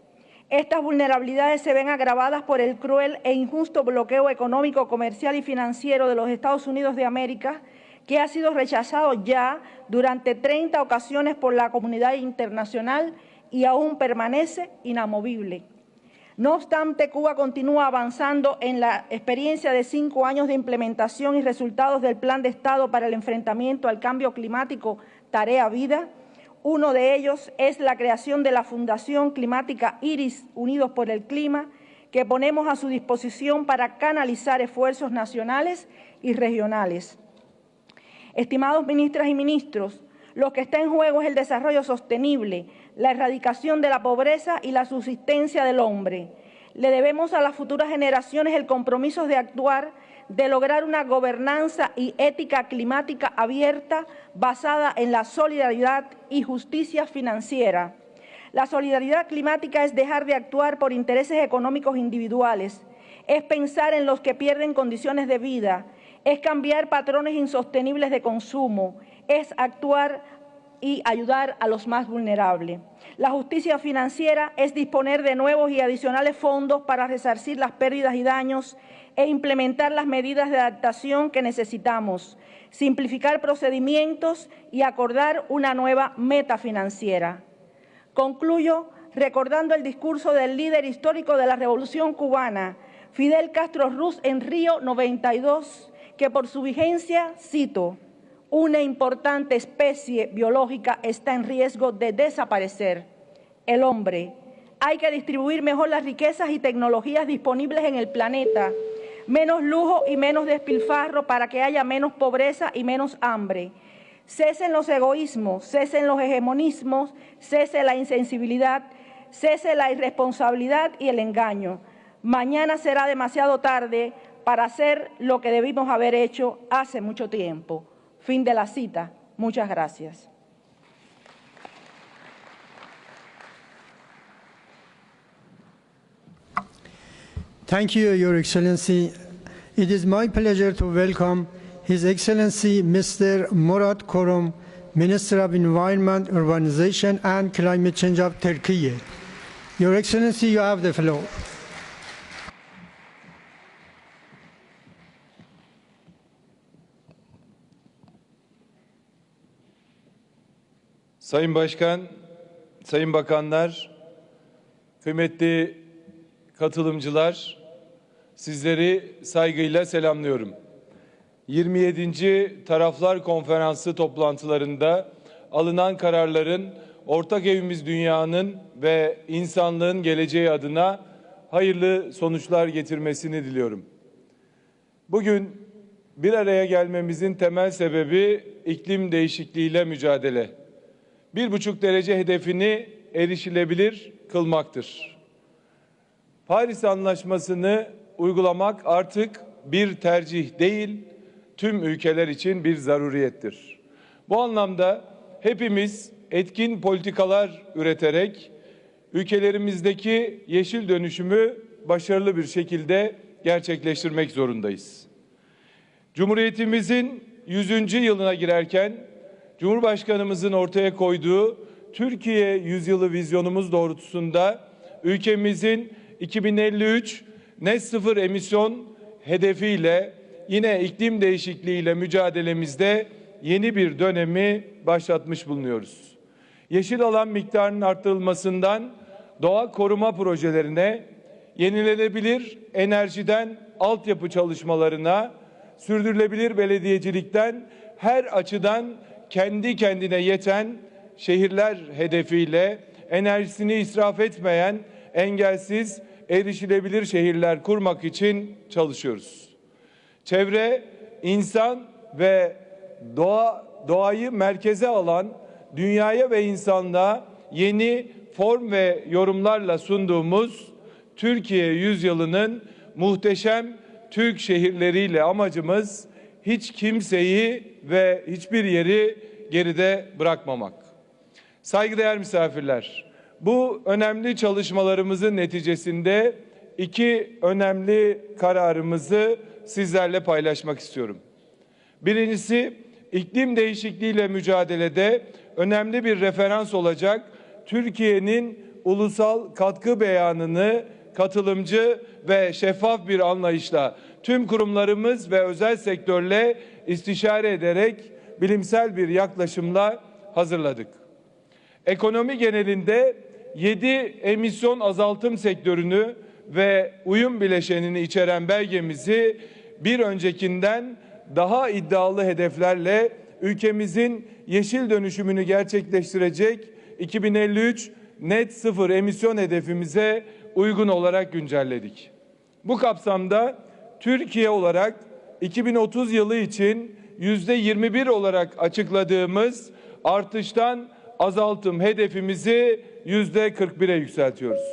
Estas vulnerabilidades se ven agravadas por el cruel e injusto bloqueo económico, comercial y financiero de los Estados Unidos de América, que ha sido rechazado ya durante 30 ocasiones por la comunidad internacional y aún permanece inamovible. No obstante, Cuba continúa avanzando en la experiencia de 5 años de implementación y resultados del Plan de Estado para el enfrentamiento al cambio climático Tarea Vida. Uno de ellos es la creación de la Fundación Climática IRIS Unidos por el Clima, que ponemos a su disposición para canalizar esfuerzos nacionales y regionales. Estimados ministras y ministros, lo que está en juego es el desarrollo sostenible, la erradicación de la pobreza y la subsistencia del hombre. Le debemos a las futuras generaciones el compromiso de actuar, de lograr una gobernanza y ética climática abierta basada en la solidaridad y justicia financiera. La solidaridad climática es dejar de actuar por intereses económicos individuales, es pensar en los que pierden condiciones de vida, es cambiar patrones insostenibles de consumo, es actuar y ayudar a los más vulnerables. La justicia financiera es disponer de nuevos y adicionales fondos para resarcir las pérdidas y daños e implementar las medidas de adaptación que necesitamos, simplificar procedimientos y acordar una nueva meta financiera. Concluyo recordando el discurso del líder histórico de la Revolución Cubana, Fidel Castro Ruz, en Río 92, que por su vigencia, cito, una importante especie biológica está en riesgo de desaparecer, el hombre. Hay que distribuir mejor las riquezas y tecnologías disponibles en el planeta, menos lujo y menos despilfarro para que haya menos pobreza y menos hambre. Cesen los egoísmos, cesen los hegemonismos, cese la insensibilidad, cese la irresponsabilidad y el engaño. Mañana será demasiado tarde para hacer lo que debimos haber hecho hace mucho tiempo. Fin de la cita. Muchas gracias. Thank you, Your Excellency. It is my pleasure to welcome His Excellency Mr. Murat Kurum, Minister of Environment, Urbanization and Climate Change of Turkey. Your Excellency, you have the floor. Sayın Başkan, Sayın Bakanlar, kıymetli katılımcılar, sizleri saygıyla selamlıyorum. 27. Taraflar Konferansı toplantılarında alınan kararların ortak evimiz dünyanın ve insanlığın geleceği adına hayırlı sonuçlar getirmesini diliyorum. Bugün bir araya gelmemizin temel sebebi iklim değişikliğiyle mücadele. 1,5 derece hedefini erişilebilir kılmaktır. Paris Anlaşması'nı uygulamak artık bir tercih değil, tüm ülkeler için bir zaruriyettir. Bu anlamda hepimiz etkin politikalar üreterek ülkelerimizdeki yeşil dönüşümü başarılı bir şekilde gerçekleştirmek zorundayız. Cumhuriyetimizin 100. yılına girerken Cumhurbaşkanımızın ortaya koyduğu Türkiye Yüzyılı vizyonumuz doğrultusunda ülkemizin 2053 net sıfır emisyon hedefiyle yine iklim değişikliğiyle mücadelemizde yeni bir dönemi başlatmış bulunuyoruz. Yeşil alan miktarının arttırılmasından doğa koruma projelerine, yenilenebilir enerjiden altyapı çalışmalarına, sürdürülebilir belediyecilikten her açıdan kendi kendine yeten şehirler hedefiyle enerjisini israf etmeyen, engelsiz, erişilebilir şehirler kurmak için çalışıyoruz. Çevre, insan ve doğayı merkeze alan, dünyaya ve insanlığa yeni form ve yorumlarla sunduğumuz Türkiye Yüzyılı'nın muhteşem Türk şehirleriyle amacımız hiç kimseyi ve hiçbir yeri geride bırakmamak. Saygıdeğer misafirler, bu önemli çalışmalarımızın neticesinde iki önemli kararımızı sizlerle paylaşmak istiyorum. Birincisi, iklim değişikliğiyle mücadelede önemli bir referans olacak Türkiye'nin ulusal katkı beyanını katılımcı ve şeffaf bir anlayışla tüm kurumlarımız ve özel sektörle istişare ederek bilimsel bir yaklaşımla hazırladık. Ekonomi genelinde 7 emisyon azaltım sektörünü ve uyum bileşenini içeren belgemizi bir öncekinden daha iddialı hedeflerle ülkemizin yeşil dönüşümünü gerçekleştirecek 2053 net sıfır emisyon hedefimize uygun olarak güncelledik. Bu kapsamda Türkiye olarak 2030 yılı için %21 olarak açıkladığımız artıştan azaltım hedefimizi %41'e yükseltiyoruz.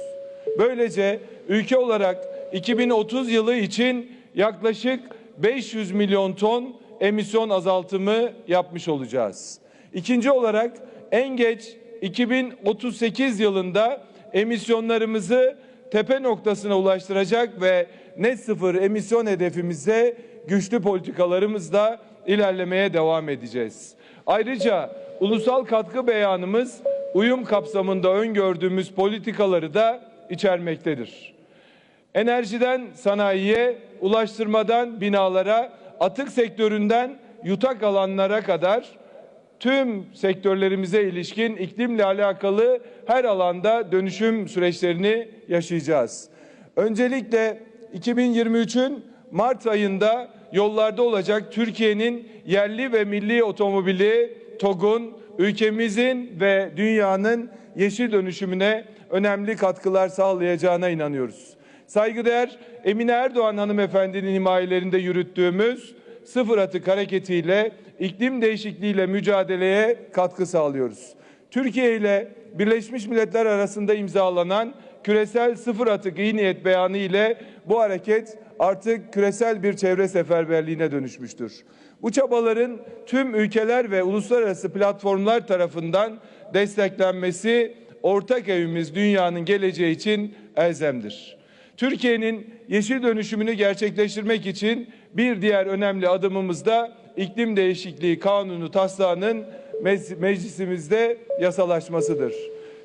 Böylece ülke olarak 2030 yılı için yaklaşık 500 milyon ton emisyon azaltımı yapmış olacağız. İkinci olarak en geç 2038 yılında emisyonlarımızı tepe noktasına ulaştıracak ve net sıfır emisyon hedefimize güçlü politikalarımızla ilerlemeye devam edeceğiz. Ayrıca ulusal katkı beyanımız uyum kapsamında öngördüğümüz politikaları da içermektedir. Enerjiden sanayiye, ulaştırmadan binalara, atık sektöründen yutak alanlara kadar tüm sektörlerimize ilişkin iklimle alakalı her alanda dönüşüm süreçlerini yaşayacağız. Öncelikle 2023'ün Mart ayında yollarda olacak Türkiye'nin yerli ve milli otomobili TOG'un ülkemizin ve dünyanın yeşil dönüşümüne önemli katkılar sağlayacağına inanıyoruz. Saygıdeğer Emine Erdoğan hanımefendinin himayelerinde yürüttüğümüz sıfır atık hareketiyle iklim değişikliğiyle mücadeleye katkı sağlıyoruz. Türkiye ile Birleşmiş Milletler arasında imzalanan küresel sıfır atık iyi niyet beyanı ile bu hareket artık küresel bir çevre seferberliğine dönüşmüştür. Bu çabaların tüm ülkeler ve uluslararası platformlar tarafından desteklenmesi ortak evimiz dünyanın geleceği için elzemdir. Türkiye'nin yeşil dönüşümünü gerçekleştirmek için bir diğer önemli adımımız da iklim değişikliği kanunu taslağının meclisimizde yasalaşmasıdır.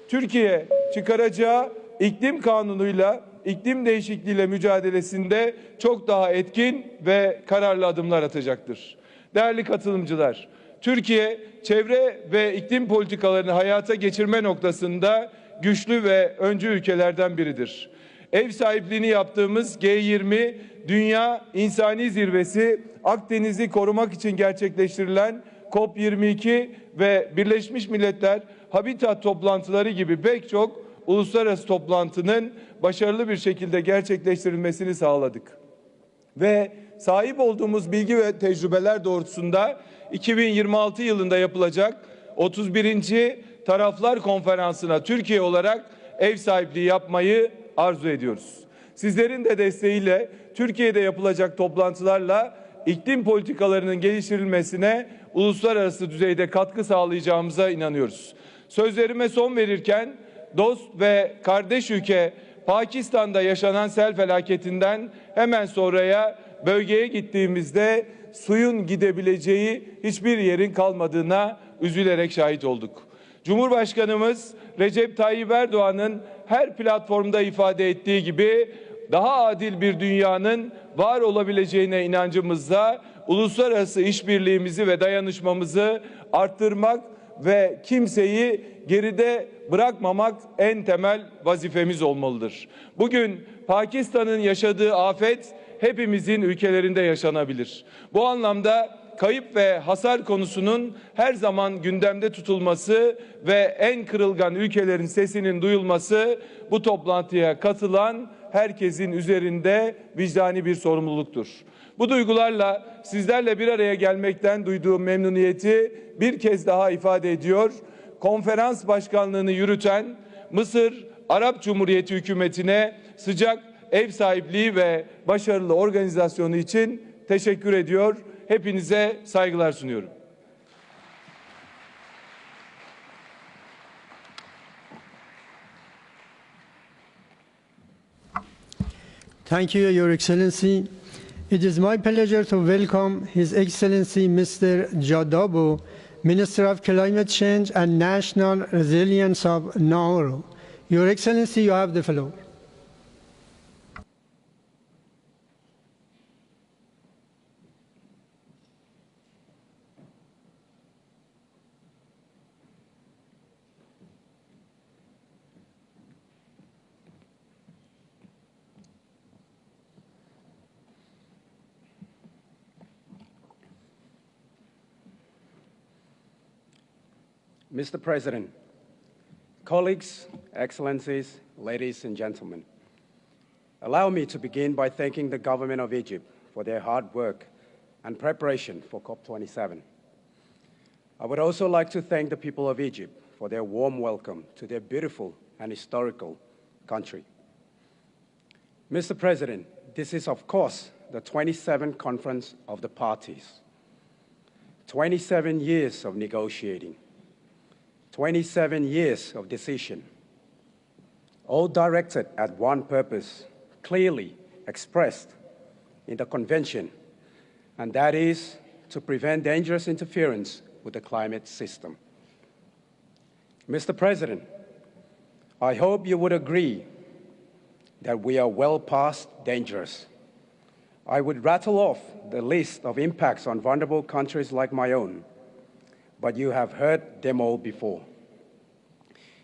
Türkiye çıkaracağı iklim kanunuyla iklim değişikliğiyle mücadelesinde çok daha etkin ve kararlı adımlar atacaktır. Değerli katılımcılar, Türkiye çevre ve iklim politikalarını hayata geçirme noktasında güçlü ve öncü ülkelerden biridir. Ev sahipliğini yaptığımız G20 Dünya İnsani Zirvesi, Akdeniz'i korumak için gerçekleştirilen Cop27 ve Birleşmiş Milletler Habitat toplantıları gibi pek çok uluslararası toplantının başarılı bir şekilde gerçekleştirilmesini sağladık. Ve sahip olduğumuz bilgi ve tecrübeler doğrultusunda 2026 yılında yapılacak 31. Taraflar Konferansı'na Türkiye olarak ev sahipliği yapmayı arzu ediyoruz. Sizlerin de desteğiyle Türkiye'de yapılacak toplantılarla iklim politikalarının geliştirilmesine uluslararası düzeyde katkı sağlayacağımıza inanıyoruz. Sözlerime son verirken dost ve kardeş ülke Pakistan'da yaşanan sel felaketinden hemen sonraya bölgeye gittiğimizde suyun gidebileceği hiçbir yerin kalmadığına üzülerek şahit olduk. Cumhurbaşkanımız Recep Tayyip Erdoğan'ın her platformda ifade ettiği gibi daha adil bir dünyanın var olabileceğine inancımızda uluslararası işbirliğimizi ve dayanışmamızı arttırmak ve kimseyi geride bırakmamak en temel vazifemiz olmalıdır. Bugün Pakistan'ın yaşadığı afet hepimizin ülkelerinde yaşanabilir. Bu anlamda kayıp ve hasar konusunun her zaman gündemde tutulması ve en kırılgan ülkelerin sesinin duyulması bu toplantıya katılan herkesin üzerinde vicdani bir sorumluluktur. Bu duygularla sizlerle bir araya gelmekten duyduğum memnuniyeti bir kez daha ifade ediyor. Konferans başkanlığını yürüten Mısır Arap Cumhuriyeti hükümetine sıcak ev sahipliği ve başarılı organizasyonu için teşekkür ediyor. Hepinize saygılar sunuyorum. Thank you, Your Excellency. It is my pleasure to welcome His Excellency Mr. Jadabo, Minister of Climate Change and National Resilience of Nauru. Your Excellency, you have the floor. Mr. President, colleagues, excellencies, ladies and gentlemen, allow me to begin by thanking the government of Egypt for their hard work and preparation for COP27. I would also like to thank the people of Egypt for their warm welcome to their beautiful and historical country. Mr. President, this is, of course, the 27th Conference of the Parties. 27 years of negotiating. 27 years of decision, all directed at one purpose, clearly expressed in the Convention, and that is to prevent dangerous interference with the climate system. Mr. President, I hope you would agree that we are well past dangerous. I would rattle off the list of impacts on vulnerable countries like my own, but you have heard them all before.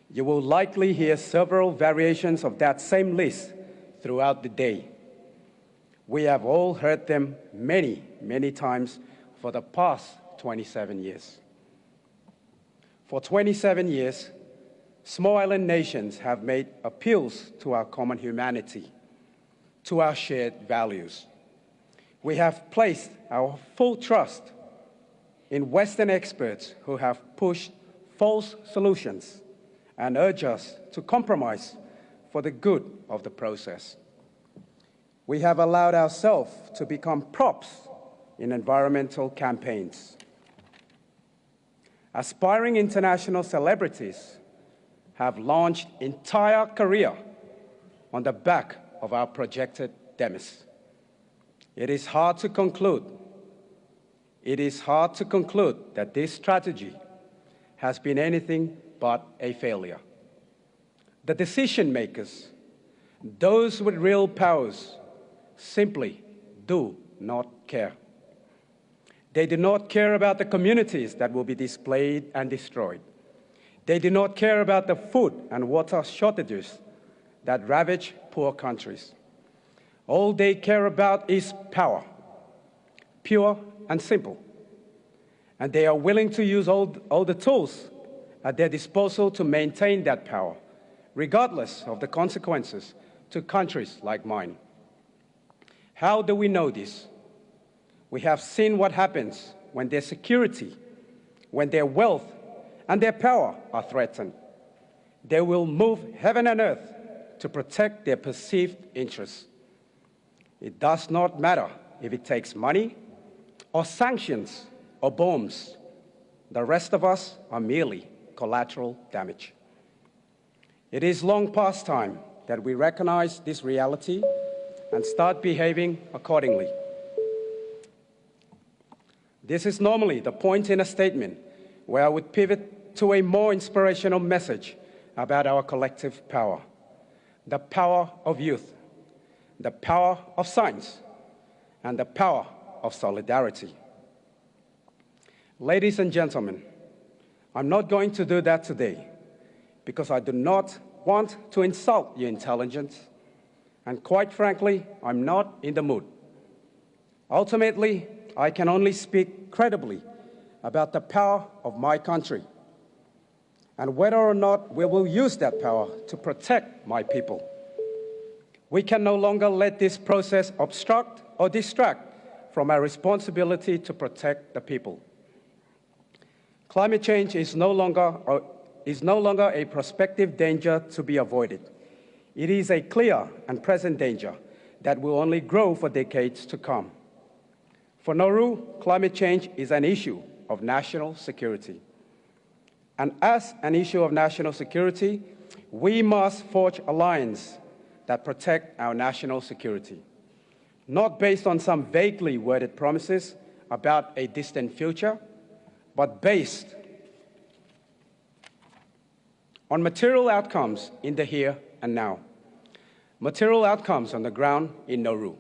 You will likely hear several variations of that same list throughout the day. We have all heard them many, many times for the past 27 years. For 27 years, small island nations have made appeals to our common humanity, to our shared values. We have placed our full trust in Western experts who have pushed false solutions and urge us to compromise for the good of the process. We have allowed ourselves to become props in environmental campaigns. Aspiring international celebrities have launched entire career on the back of our projected demise. It is hard to conclude that this strategy has been anything but a failure. The decision makers, those with real powers, simply do not care. They do not care about the communities that will be displaced and destroyed. They do not care about the food and water shortages that ravage poor countries. All they care about is power, pure and simple. And they are willing to use all the tools at their disposal to maintain that power, regardless of the consequences to countries like mine. How do we know this? We have seen what happens when their security, when their wealth and their power are threatened. They will move heaven and earth to protect their perceived interests. It does not matter if it takes money or sanctions or bombs. The rest of us are merely collateral damage. It is long past time that we recognize this reality and start behaving accordingly. This is normally the point in a statement where I would pivot to a more inspirational message about our collective power, the power of youth, the power of science, and the power of solidarity. Ladies and gentlemen, I'm not going to do that today because I do not want to insult your intelligence, and quite frankly, I'm not in the mood. Ultimately, I can only speak credibly about the power of my country and whether or not we will use that power to protect my people. We can no longer let this process obstruct or distract from our responsibility to protect the people. Climate change is no longer a prospective danger to be avoided. It is a clear and present danger that will only grow for decades to come. For Nauru, climate change is an issue of national security. And as an issue of national security, we must forge alliances that protect our national security, not based on some vaguely worded promises about a distant future, but based on material outcomes in the here and now, material outcomes on the ground in Nauru.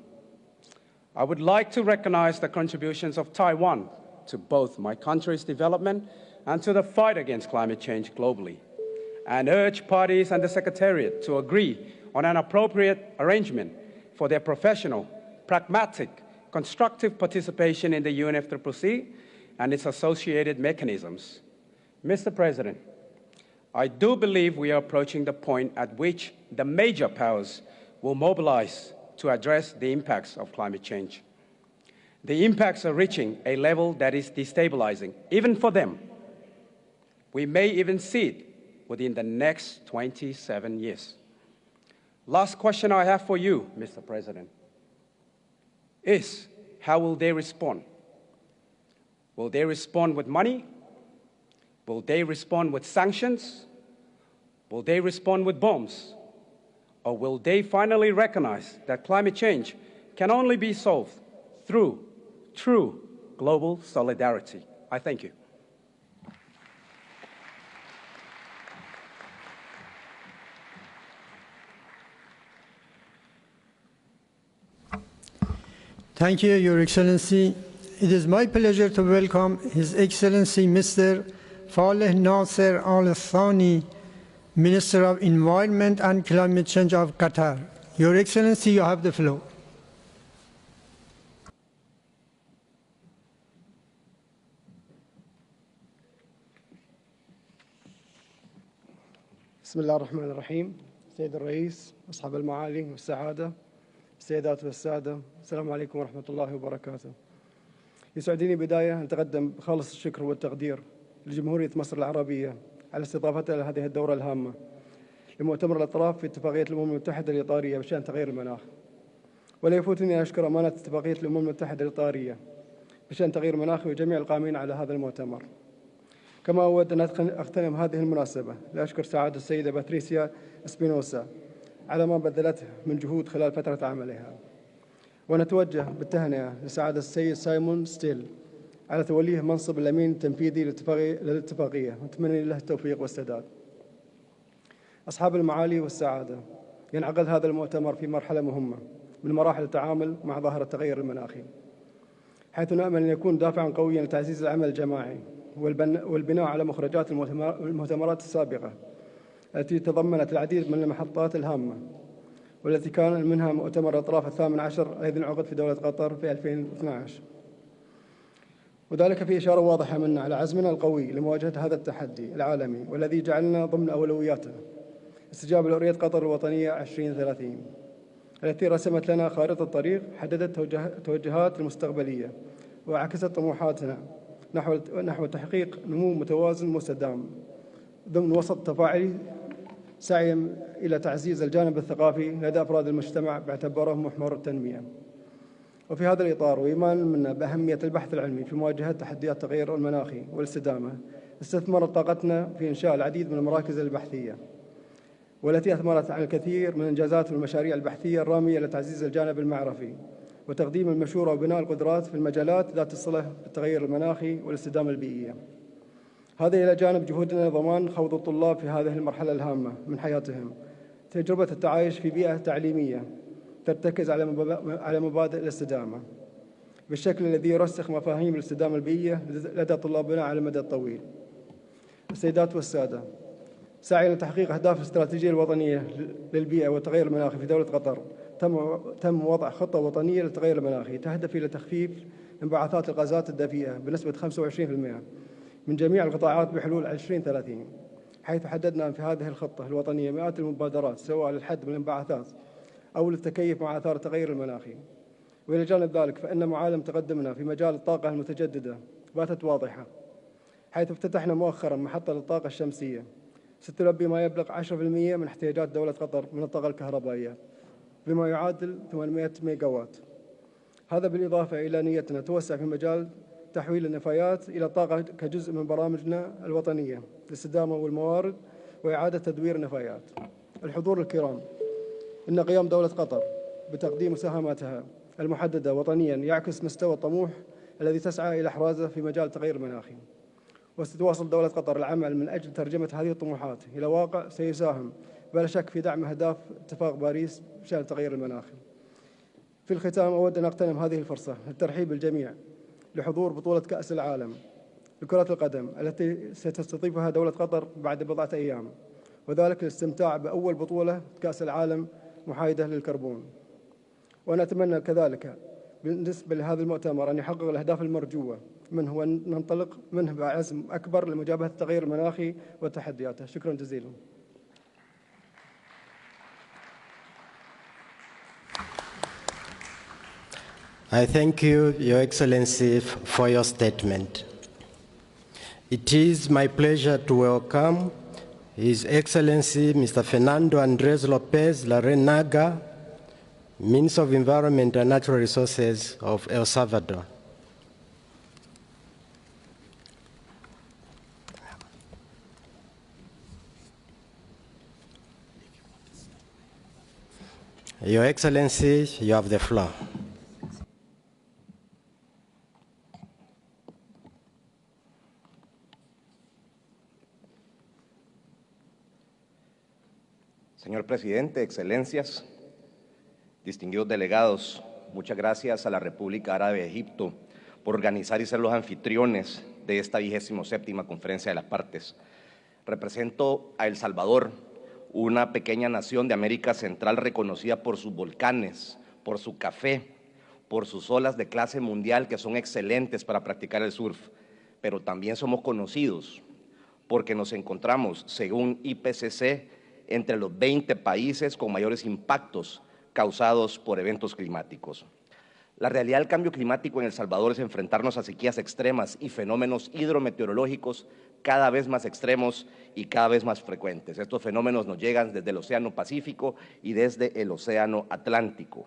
I would like to recognize the contributions of Taiwan to both my country's development and to the fight against climate change globally, and urge parties and the Secretariat to agree on an appropriate arrangement for their professional, pragmatic, constructive participation in the UNFCCC and its associated mechanisms. Mr. President, I do believe we are approaching the point at which the major powers will mobilize to address the impacts of climate change. The impacts are reaching a level that is destabilizing, even for them. We may even see it within the next 27 years. Last question I have for you, Mr. President, is how will they respond? Will they respond with money? Will they respond with sanctions? Will they respond with bombs? Or will they finally recognize that climate change can only be solved through true global solidarity? I thank you. Thank you, Your Excellency. It is my pleasure to welcome His Excellency Mr. Faleh Nasser Al Thani, Minister of Environment and Climate Change of Qatar. Your Excellency, you have the floor. بسم الله الرحمن الرحيم. سيد الرئيس، أصحاب المعالي والسعادة، السيدات والسادة، السلام عليكم ورحمة الله وبركاته. يسعدني بداية أن أتقدم بخالص الشكر والتقدير لجمهورية مصر العربية على استضافتها لهذه الدورة الهامة لمؤتمر الأطراف في اتفاقية الأمم المتحدة الإطارية بشأن تغيير المناخ. ولا يفوتني أن أشكر أمانة اتفاقية الأمم المتحدة الإطارية بشأن تغيير المناخ وجميع القائمين على هذا المؤتمر. كما أود أن أغتنم هذه المناسبة لأشكر سعادة السيدة باتريسيا سبينوسا على ما بذلته من جهود خلال فترة عملها. ونتوجه بالتهنئة لسعادة السيد سايمون ستيل على توليه منصب الأمين التنفيذي للاتفاقية، ونتمنى له التوفيق والسداد. أصحاب المعالي والسعادة، ينعقد هذا المؤتمر في مرحلة مهمة من مراحل التعامل مع ظاهرة التغير المناخي، حيث نأمل أن يكون دافعاً قوياً لتعزيز العمل الجماعي والبناء على مخرجات المؤتمرات السابقة التي تضمنت العديد من المحطات الهامة، والتي كان منها مؤتمر الأطراف 18 الذي انعقد في دولة قطر في 2012. وذلك في إشارة واضحة منا على عزمنا القوي لمواجهة هذا التحدي العالمي والذي جعلنا ضمن أولوياته استجابة لرؤية قطر الوطنية 2030 التي رسمت لنا خارطة طريق، حددت توجهات المستقبلية وعكست طموحاتنا نحو تحقيق نمو متوازن مستدام ضمن وسط تفاعلي، سعيا إلى تعزيز الجانب الثقافي لدى أفراد المجتمع باعتبارهم محور التنمية. وفي هذا الإطار وإيمانا منا بأهمية البحث العلمي في مواجهة تحديات التغير المناخي والاستدامة، استثمرت طاقتنا في إنشاء العديد من المراكز البحثية والتي أثمرت على الكثير من الإنجازات والمشاريع البحثية الرامية لتعزيز الجانب المعرفي وتقديم المشورة وبناء القدرات في المجالات ذات الصلة بالتغير المناخي والاستدامة البيئية. هذا إلى جانب جهودنا لضمان خوض الطلاب في هذه المرحلة الهامة من حياتهم تجربة التعايش في بيئة تعليمية ترتكز على مبادئ الاستدامة بالشكل الذي يرسخ مفاهيم الاستدامة البيئية لدى طلابنا على المدى الطويل. السيدات والسادة، سعيا لتحقيق أهداف الاستراتيجية الوطنية للبيئة والتغير المناخي في دولة قطر، تم وضع خطة وطنية للتغير المناخي تهدف إلى تخفيف انبعاثات الغازات الدفيئة بنسبة 25% من جميع القطاعات بحلول 2030، حيث حددنا في هذه الخطة الوطنية مئات المبادرات سواء للحد من الانبعاثات أو للتكيف مع آثار التغير المناخي. وإلى جانب ذلك فإن معالم تقدمنا في مجال الطاقة المتجددة باتت واضحة، حيث افتتحنا مؤخرا محطة للطاقة الشمسية ستلبي ما يبلغ 10% من احتياجات دولة قطر من الطاقة الكهربائية بما يعادل 800 ميجاوات. هذا بالإضافة إلى نيتنا توسع في مجال تحويل النفايات إلى طاقة كجزء من برامجنا الوطنية للاستدامة والموارد وإعادة تدوير النفايات. الحضور الكرام، إن قيام دولة قطر بتقديم مساهماتها المحددة وطنيا يعكس مستوى الطموح الذي تسعى إلى إحرازه في مجال التغير المناخي، وستواصل دولة قطر العمل من أجل ترجمة هذه الطموحات إلى واقع سيساهم بلا شك في دعم أهداف اتفاق باريس بشأن التغير المناخي. في الختام أود أن أغتنم هذه الفرصة للترحيب بالجميع لحضور بطولة كأس العالم لكرة القدم التي ستستضيفها دولة قطر بعد بضعة أيام، وذلك للاستمتاع بأول بطولة كأس العالم محايدة للكربون. وأنا أتمنى كذلك بالنسبة لهذا المؤتمر أن يحقق الأهداف المرجوة منه وننطلق منه بعزم أكبر لمجابهة التغير المناخي وتحدياته. شكرا جزيلا. I thank you, Your Excellency, for your statement. It is my pleasure to welcome His Excellency Mr. Fernando Andres Lopez Larrenaga, Minister of Environment and Natural Resources of El Salvador. Your Excellency, you have the floor. Señor Presidente, Excelencias, distinguidos delegados, muchas gracias a la República Árabe de Egipto por organizar y ser los anfitriones de esta 27ª Conferencia de las Partes. Represento a El Salvador, una pequeña nación de América Central reconocida por sus volcanes, por su café, por sus olas de clase mundial que son excelentes para practicar el surf, pero también somos conocidos porque nos encontramos, según IPCC, entre los 20 países con mayores impactos causados por eventos climáticos. La realidad del cambio climático en El Salvador es enfrentarnos a sequías extremas y fenómenos hidrometeorológicos cada vez más extremos y cada vez más frecuentes. Estos fenómenos nos llegan desde el Océano Pacífico y desde el Océano Atlántico.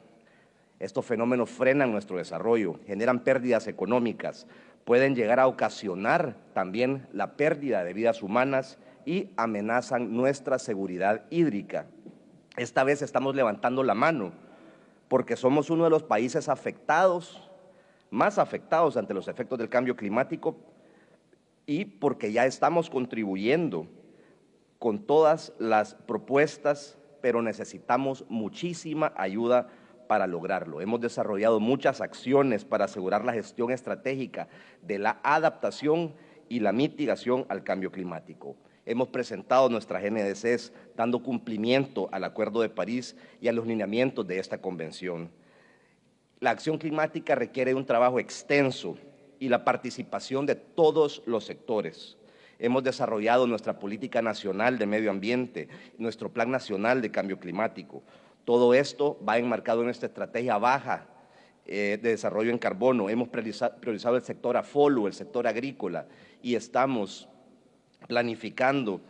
Estos fenómenos frenan nuestro desarrollo, generan pérdidas económicas, pueden llegar a ocasionar también la pérdida de vidas humanas y amenazan nuestra seguridad hídrica. Esta vez estamos levantando la mano porque somos uno de los países más afectados ante los efectos del cambio climático y porque ya estamos contribuyendo con todas las propuestas, pero necesitamos muchísima ayuda para lograrlo. Hemos desarrollado muchas acciones para asegurar la gestión estratégica de la adaptación y la mitigación al cambio climático. Hemos presentado nuestras NDCs dando cumplimiento al Acuerdo de París y a los lineamientos de esta convención. La acción climática requiere un trabajo extenso y la participación de todos los sectores. Hemos desarrollado nuestra política nacional de medio ambiente, nuestro plan nacional de cambio climático. Todo esto va enmarcado en nuestra estrategia baja de desarrollo en carbono. Hemos priorizado el sector afolo, el sector agrícola, y estamos planificando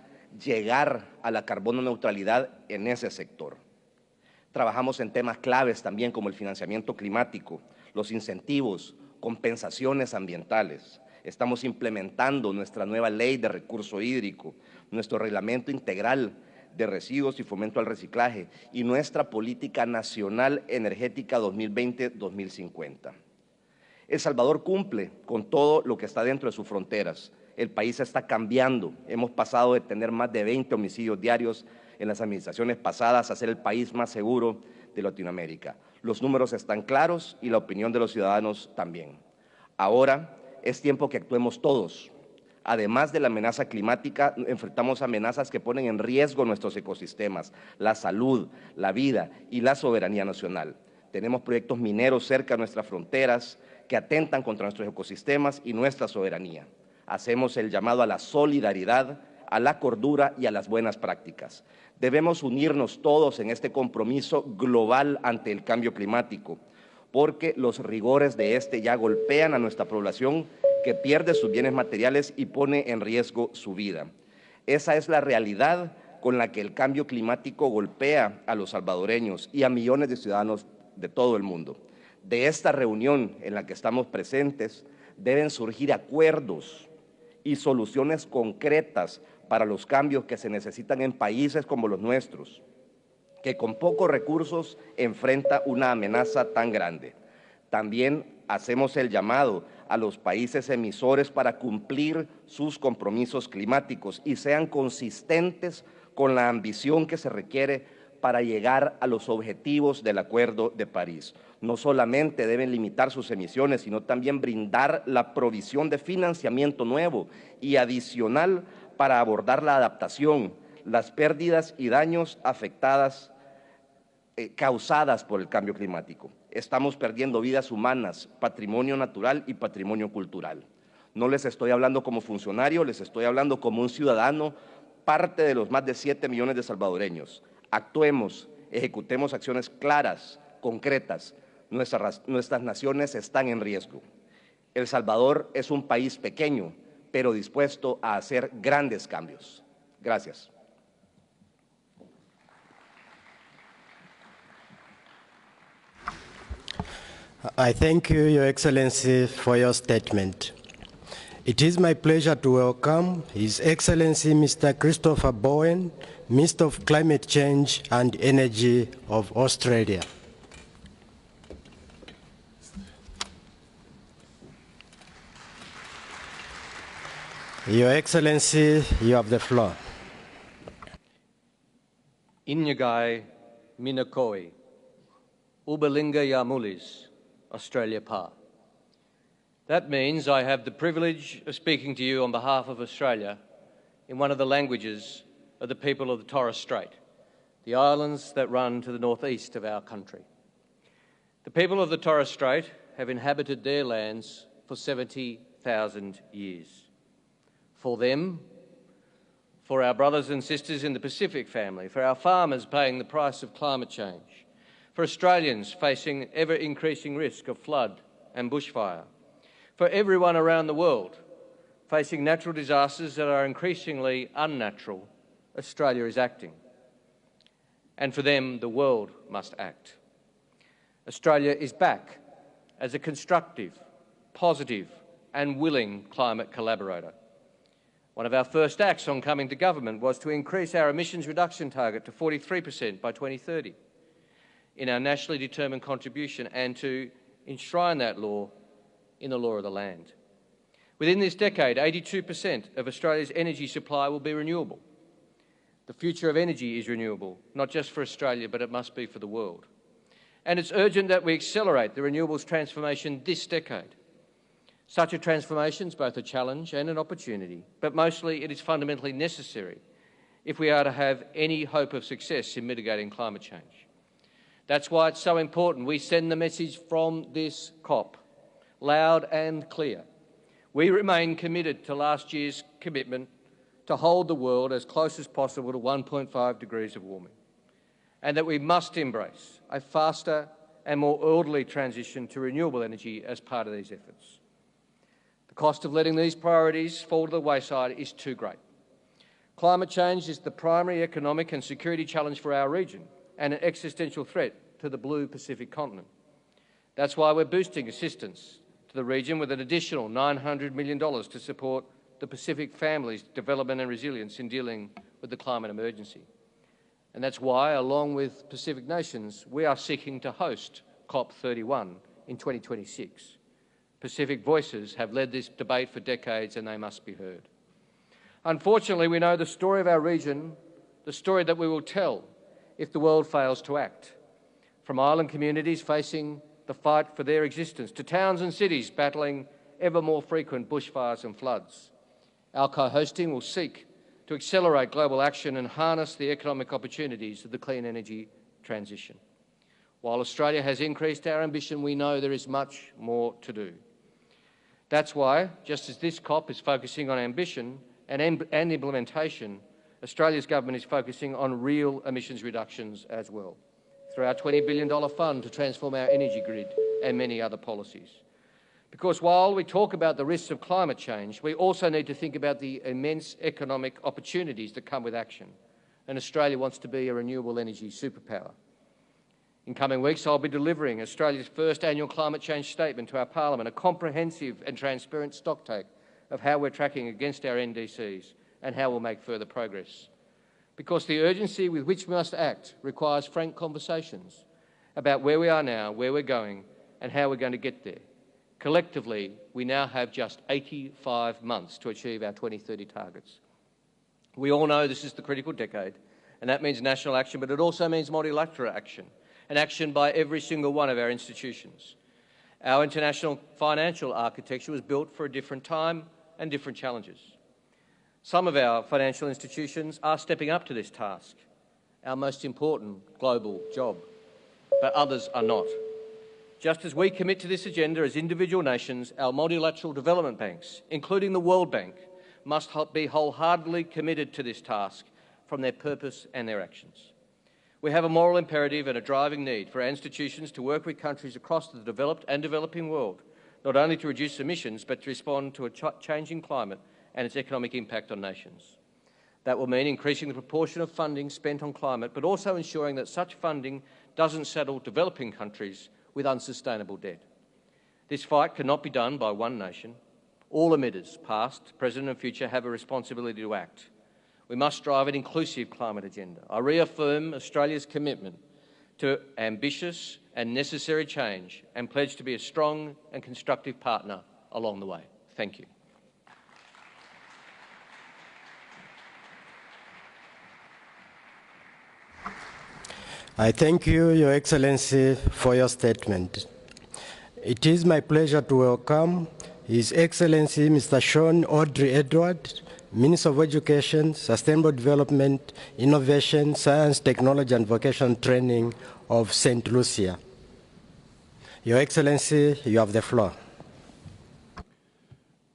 llegar a la carbono neutralidad en ese sector. Trabajamos en temas claves también como el financiamiento climático, los incentivos, compensaciones ambientales. Estamos implementando nuestra nueva ley de recurso hídrico, nuestro reglamento integral de residuos y fomento al reciclaje y nuestra política nacional energética 2020-2050. El Salvador cumple con todo lo que está dentro de sus fronteras. El país está cambiando. Hemos pasado de tener más de 20 homicidios diarios en las administraciones pasadas a ser el país más seguro de Latinoamérica. Los números están claros y la opinión de los ciudadanos también. Ahora es tiempo que actuemos todos. Además de la amenaza climática, enfrentamos amenazas que ponen en riesgo nuestros ecosistemas, la salud, la vida y la soberanía nacional. Tenemos proyectos mineros cerca de nuestras fronteras que atentan contra nuestros ecosistemas y nuestra soberanía. Hacemos el llamado a la solidaridad, a la cordura y a las buenas prácticas. Debemos unirnos todos en este compromiso global ante el cambio climático, porque los rigores de este ya golpean a nuestra población que pierde sus bienes materiales y pone en riesgo su vida. Esa es la realidad con la que el cambio climático golpea a los salvadoreños y a millones de ciudadanos de todo el mundo. De esta reunión en la que estamos presentes deben surgir acuerdos y soluciones concretas para los cambios que se necesitan en países como los nuestros, que con pocos recursos enfrenta una amenaza tan grande. También hacemos el llamado a los países emisores para cumplir sus compromisos climáticos y sean consistentes con la ambición que se requiere para llegar a los objetivos del Acuerdo de París. No solamente deben limitar sus emisiones, sino también brindar la provisión de financiamiento nuevo y adicional para abordar la adaptación, las pérdidas y daños causadas por el cambio climático. Estamos perdiendo vidas humanas, patrimonio natural y patrimonio cultural. No les estoy hablando como funcionario, les estoy hablando como un ciudadano, parte de los más de 7 millones de salvadoreños. Actuemos, ejecutemos acciones claras, concretas. Nuestras naciones están en riesgo. El Salvador es un país pequeño, pero dispuesto a hacer grandes cambios. Gracias. I thank you, Your Excellency, for your statement. It is my pleasure to welcome His Excellency Mr. Christopher Bowen, Minister of Climate Change and Energy of Australia. Your Excellency, you have the floor. Inyagai Minakoi, Ubalinga Yamulis, Australia Pa. That means I have the privilege of speaking to you on behalf of Australia in one of the languages of the people of the Torres Strait, the islands that run to the northeast of our country. The people of the Torres Strait have inhabited their lands for 70,000 years. For them, for our brothers and sisters in the Pacific family, for our farmers paying the price of climate change, for Australians facing ever-increasing risk of flood and bushfire, for everyone around the world facing natural disasters that are increasingly unnatural, Australia is acting. And for them, the world must act. Australia is back as a constructive, positive and willing climate collaborator. One of our first acts on coming to government was to increase our emissions reduction target to 43% by 2030 in our nationally determined contribution and to enshrine that law in the law of the land. Within this decade, 82% of Australia's energy supply will be renewable. The future of energy is renewable, not just for Australia, but it must be for the world. And it's urgent that we accelerate the renewables transformation this decade. Such a transformation is both a challenge and an opportunity, but mostly it is fundamentally necessary if we are to have any hope of success in mitigating climate change. That's why it's so important we send the message from this COP, loud and clear. We remain committed to last year's commitment to hold the world as close as possible to 1.5 degrees of warming, and that we must embrace a faster and more orderly transition to renewable energy as part of these efforts. The cost of letting these priorities fall to the wayside is too great. Climate change is the primary economic and security challenge for our region and an existential threat to the blue Pacific continent. That's why we're boosting assistance to the region with an additional $900 million to support the Pacific family's development and resilience in dealing with the climate emergency. And that's why, along with Pacific nations, we are seeking to host Cop31 in 2026. Pacific voices have led this debate for decades and they must be heard. Unfortunately, we know the story of our region, the story that we will tell if the world fails to act. From island communities facing the fight for their existence to towns and cities battling ever more frequent bushfires and floods. Our co-hosting will seek to accelerate global action and harness the economic opportunities of the clean energy transition. While Australia has increased our ambition, we know there is much more to do. That's why, just as this COP is focusing on ambition and implementation, Australia's government is focusing on real emissions reductions as well, through our $20 billion fund to transform our energy grid and many other policies. Because while we talk about the risks of climate change, we also need to think about the immense economic opportunities that come with action. And Australia wants to be a renewable energy superpower. In coming weeks, I'll be delivering Australia's first annual climate change statement to our Parliament, a comprehensive and transparent stocktake of how we're tracking against our NDCs and how we'll make further progress. Because the urgency with which we must act requires frank conversations about where we are now, where we're going, and how we're going to get there. Collectively, we now have just 85 months to achieve our 2030 targets. We all know this is the critical decade, and that means national action, but it also means multilateral action, and action by every single one of our institutions. Our international financial architecture was built for a different time and different challenges. Some of our financial institutions are stepping up to this task, our most important global job, but others are not. Just as we commit to this agenda as individual nations, our multilateral development banks, including the World Bank, must be wholeheartedly committed to this task from their purpose and their actions. We have a moral imperative and a driving need for our institutions to work with countries across the developed and developing world, not only to reduce emissions, but to respond to a changing climate and its economic impact on nations. That will mean increasing the proportion of funding spent on climate, but also ensuring that such funding doesn't saddle developing countries with unsustainable debt. This fight cannot be done by one nation. All emitters, past, present and future, have a responsibility to act. We must drive an inclusive climate agenda. I reaffirm Australia's commitment to ambitious and necessary change and pledge to be a strong and constructive partner along the way. Thank you. I thank you, Your Excellency, for your statement. It is my pleasure to welcome His Excellency Mr. Sean Audrey Edward, Minister of Education, Sustainable Development, Innovation, Science, Technology and Vocational Training of St. Lucia. Your Excellency, you have the floor.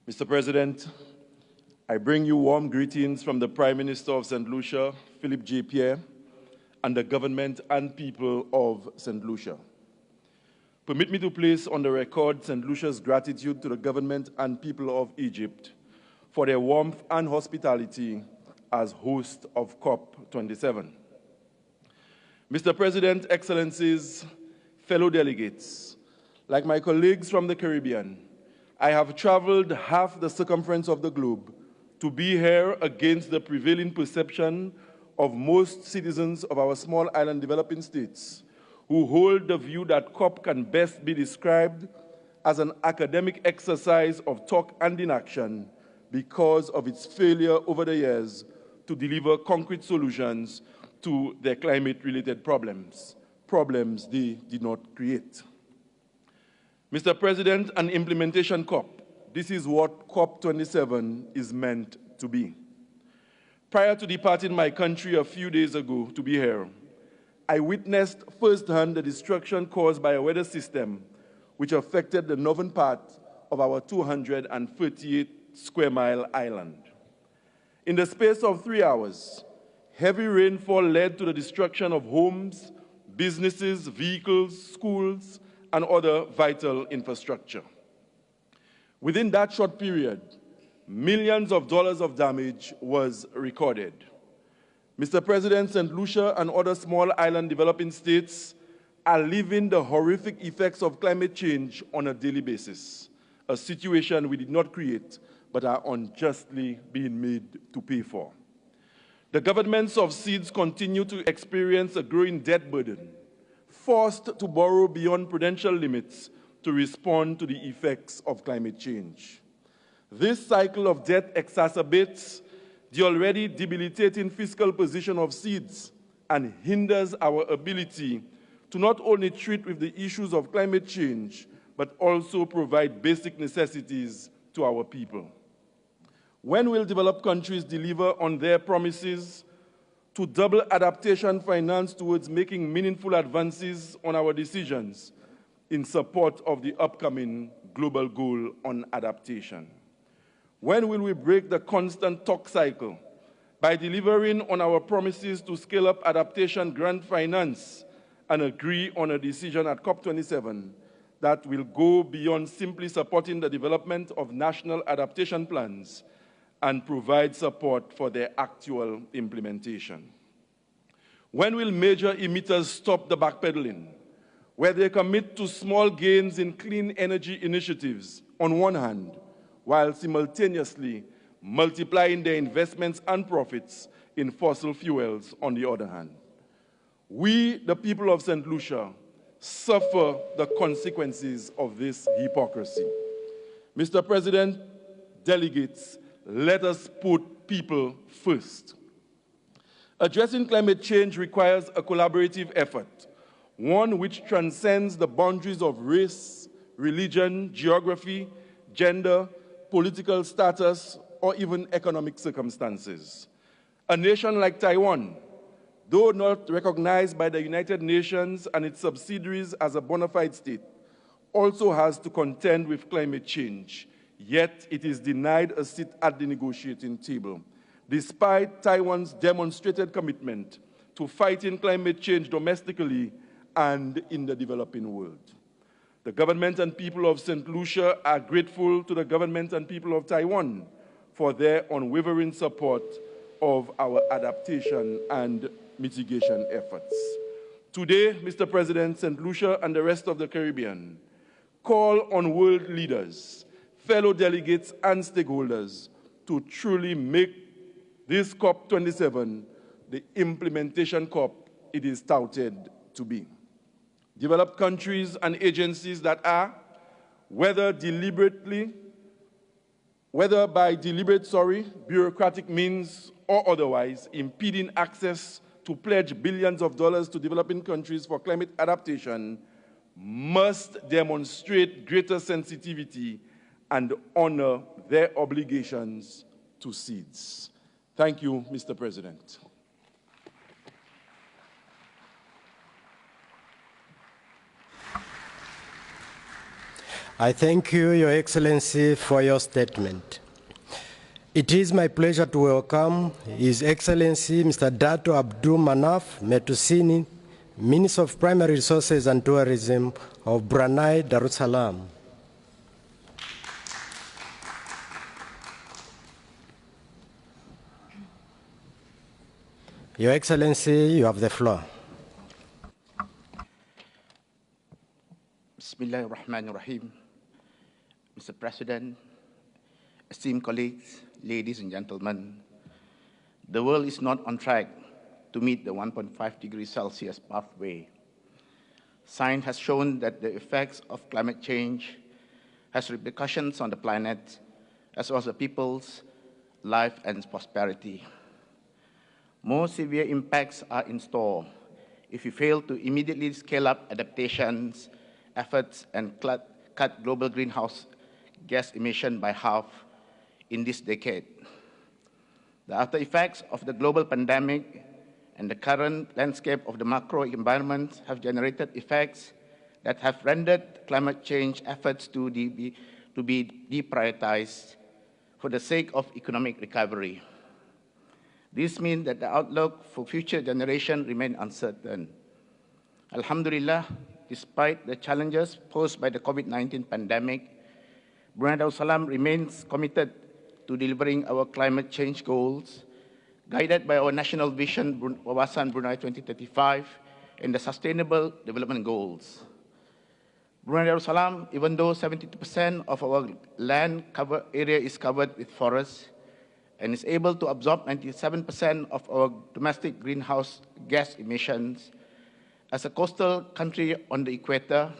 Mr. President, I bring you warm greetings from the Prime Minister of St. Lucia, Philip J. Pierre, and the government and people of St. Lucia. Permit me to place on the record St. Lucia's gratitude to the government and people of Egypt for their warmth and hospitality as host of COP27. Mr. President, Excellencies, fellow delegates, like my colleagues from the Caribbean, I have traveled half the circumference of the globe to be here against the prevailing perception of most citizens of our small island developing states who hold the view that COP can best be described as an academic exercise of talk and inaction because of its failure over the years to deliver concrete solutions to their climate-related problems they did not create. Mr. President, an implementation COP, this is what COP27 is meant to be. Prior to departing my country a few days ago to be here, I witnessed firsthand the destruction caused by a weather system which affected the northern part of our 238 square mile island. In the space of 3 hours, heavy rainfall led to the destruction of homes, businesses, vehicles, schools, and other vital infrastructure. Within that short period, millions of dollars of damage was recorded. Mr. President, St. Lucia and other small island developing states are living the horrific effects of climate change on a daily basis, a situation we did not create but are unjustly being made to pay for. The governments of SEEDS continue to experience a growing debt burden, forced to borrow beyond prudential limits to respond to the effects of climate change. This cycle of debt exacerbates the already debilitating fiscal position of SEEDS and hinders our ability to not only treat with the issues of climate change, but also provide basic necessities to our people. When will developed countries deliver on their promises to double adaptation finance towards making meaningful advances on our decisions in support of the upcoming global goal on adaptation? When will we break the constant talk cycle by delivering on our promises to scale up adaptation grant finance and agree on a decision at COP27 that will go beyond simply supporting the development of national adaptation plans and provide support for their actual implementation? When will major emitters stop the backpedaling, where they commit to small gains in clean energy initiatives on one hand, while simultaneously multiplying their investments and profits in fossil fuels on the other hand? We, the people of St. Lucia, suffer the consequences of this hypocrisy. Mr. President, delegates, let us put people first. Addressing climate change requires a collaborative effort, one which transcends the boundaries of race, religion, geography, gender, political status, or even economic circumstances. A nation like Taiwan, though not recognized by the United Nations and its subsidiaries as a bona fide state, also has to contend with climate change, yet it is denied a seat at the negotiating table, despite Taiwan's demonstrated commitment to fighting climate change domestically and in the developing world. The government and people of St. Lucia are grateful to the government and people of Taiwan for their unwavering support of our adaptation and mitigation efforts. Today, Mr. President, St. Lucia and the rest of the Caribbean call on world leaders, fellow delegates, and stakeholders to truly make this COP27 the implementation COP it is touted to be. Developed countries and agencies that are, whether by deliberate, bureaucratic means or otherwise, impeding access to pledge billions of dollars to developing countries for climate adaptation, must demonstrate greater sensitivity and honor their obligations to SEEDS. Thank you, Mr. President. I thank you, Your Excellency, for your statement. It is my pleasure to welcome His Excellency Mr. Dato Abdul Manaf Metusini, Minister of Primary Resources and Tourism of Brunei, Darussalam. Your Excellency, you have the floor. Bismillahir Rahmanir Rahim. Mr. President, esteemed colleagues, ladies and gentlemen, the world is not on track to meet the 1.5 degrees Celsius pathway. Science has shown that the effects of climate change has repercussions on the planet, as well as the people's life and prosperity. More severe impacts are in store if we fail to immediately scale up adaptations efforts and cut global greenhouse gas emission by half in this decade. The after effects of the global pandemic and the current landscape of the macro environment have generated effects that have rendered climate change efforts to be to be deprioritized for the sake of economic recovery. This means that the outlook for future generations remains uncertain. Alhamdulillah, despite the challenges posed by the COVID-19 pandemic, Brunei Darussalam remains committed to delivering our climate change goals, guided by our national vision, Wawasan Brunei 2035, and the Sustainable Development Goals. Brunei Darussalam, even though 72% of our land area is covered with forests, and is able to absorb 97% of our domestic greenhouse gas emissions, as a coastal country on the equator,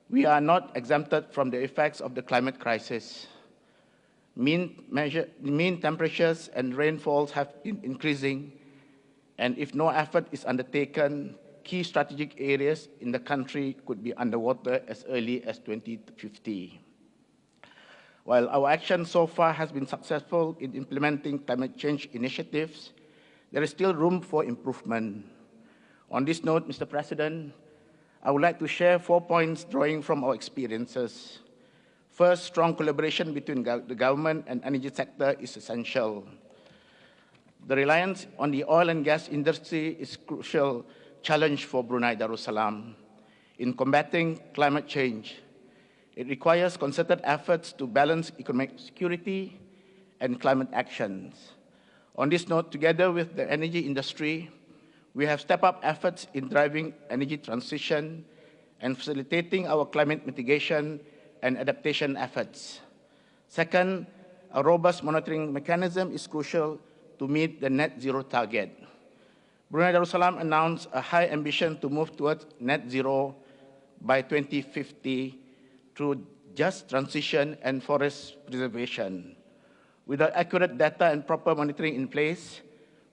we are not exempted from the effects of the climate crisis. Mean temperatures and rainfalls have been increasing, and if no effort is undertaken, key strategic areas in the country could be underwater as early as 2050. While our action so far has been successful in implementing climate change initiatives, there is still room for improvement. On this note, Mr. President, I would like to share 4 points drawing from our experiences. First, strong collaboration between the government and energy sector is essential. The reliance on the oil and gas industry is a crucial challenge for Brunei Darussalam in combating climate change. It requires concerted efforts to balance economic security and climate actions. On this note, together with the energy industry, we have stepped up efforts in driving energy transition and facilitating our climate mitigation and adaptation efforts. Second, a robust monitoring mechanism is crucial to meet the net zero target. Brunei Darussalam announced a high ambition to move towards net zero by 2050 through just transition and forest preservation. Without accurate data and proper monitoring in place,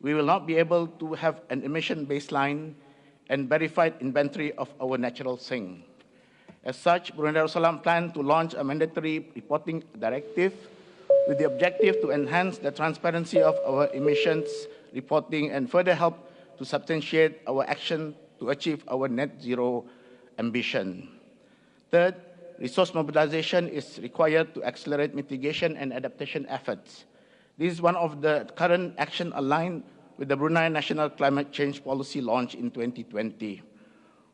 we will not be able to have an emission baseline and verified inventory of our natural sink. As such, Brunei Darussalam plans to launch a mandatory reporting directive with the objective to enhance the transparency of our emissions reporting and further help to substantiate our action to achieve our net zero ambition. Third, resource mobilization is required to accelerate mitigation and adaptation efforts. This is one of the current action aligned with the Brunei National Climate Change Policy launch in 2020.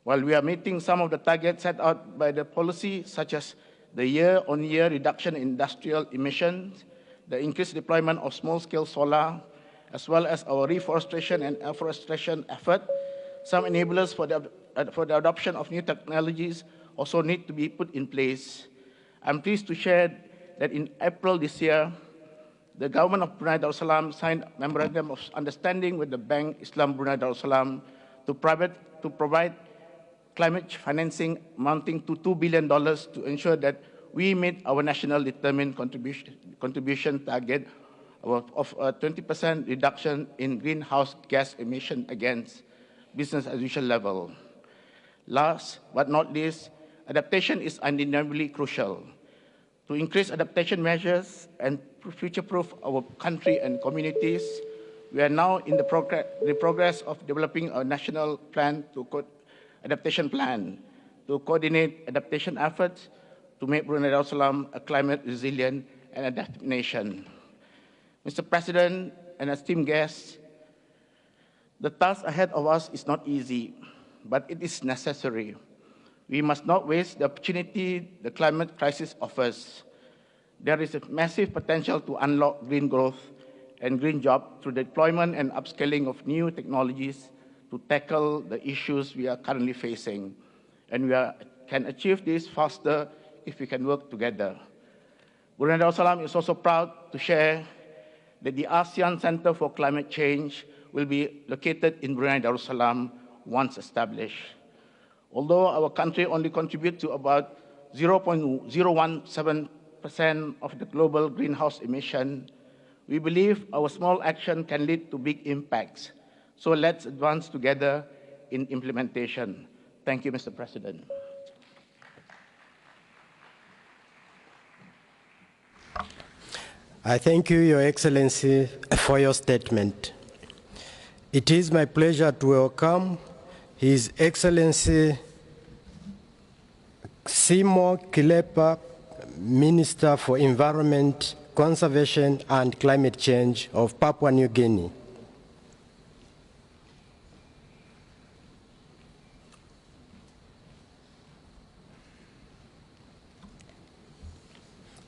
While we are meeting some of the targets set out by the policy, such as the year-on-year reduction in industrial emissions, the increased deployment of small-scale solar, as well as our reforestation and afforestation effort, some enablers for the adoption of new technologies also need to be put in place. I'm pleased to share that in April this year, the government of Brunei Darussalam signed a memorandum of understanding with the Bank Islam Brunei Darussalam to provide climate financing amounting to $2 billion to ensure that we meet our national determined contribution target of a 20% reduction in greenhouse gas emission against business as usual level. Last but not least, adaptation is undeniably crucial. To increase adaptation measures and future-proof our country and communities, we are now in the progress of developing a national plan adaptation plan to coordinate adaptation efforts to make Brunei Darussalam a climate resilient and adaptive nation. Mr. President and esteemed guests, the task ahead of us is not easy, but it is necessary. We must not waste the opportunity the climate crisis offers. There is a massive potential to unlock green growth and green jobs through the deployment and upscaling of new technologies to tackle the issues we are currently facing. And we can achieve this faster if we can work together. Brunei Darussalam is also proud to share that the ASEAN Center for Climate Change will be located in Brunei Darussalam once established. Although our country only contributes to about 0.017% of the global greenhouse emission, we believe our small action can lead to big impacts. So let's advance together in implementation. Thank you, Mr. President. I thank you, Your Excellency, for your statement. It is my pleasure to welcome His Excellency Simo Kilepa Minister for Environment, Conservation and Climate Change of Papua New Guinea.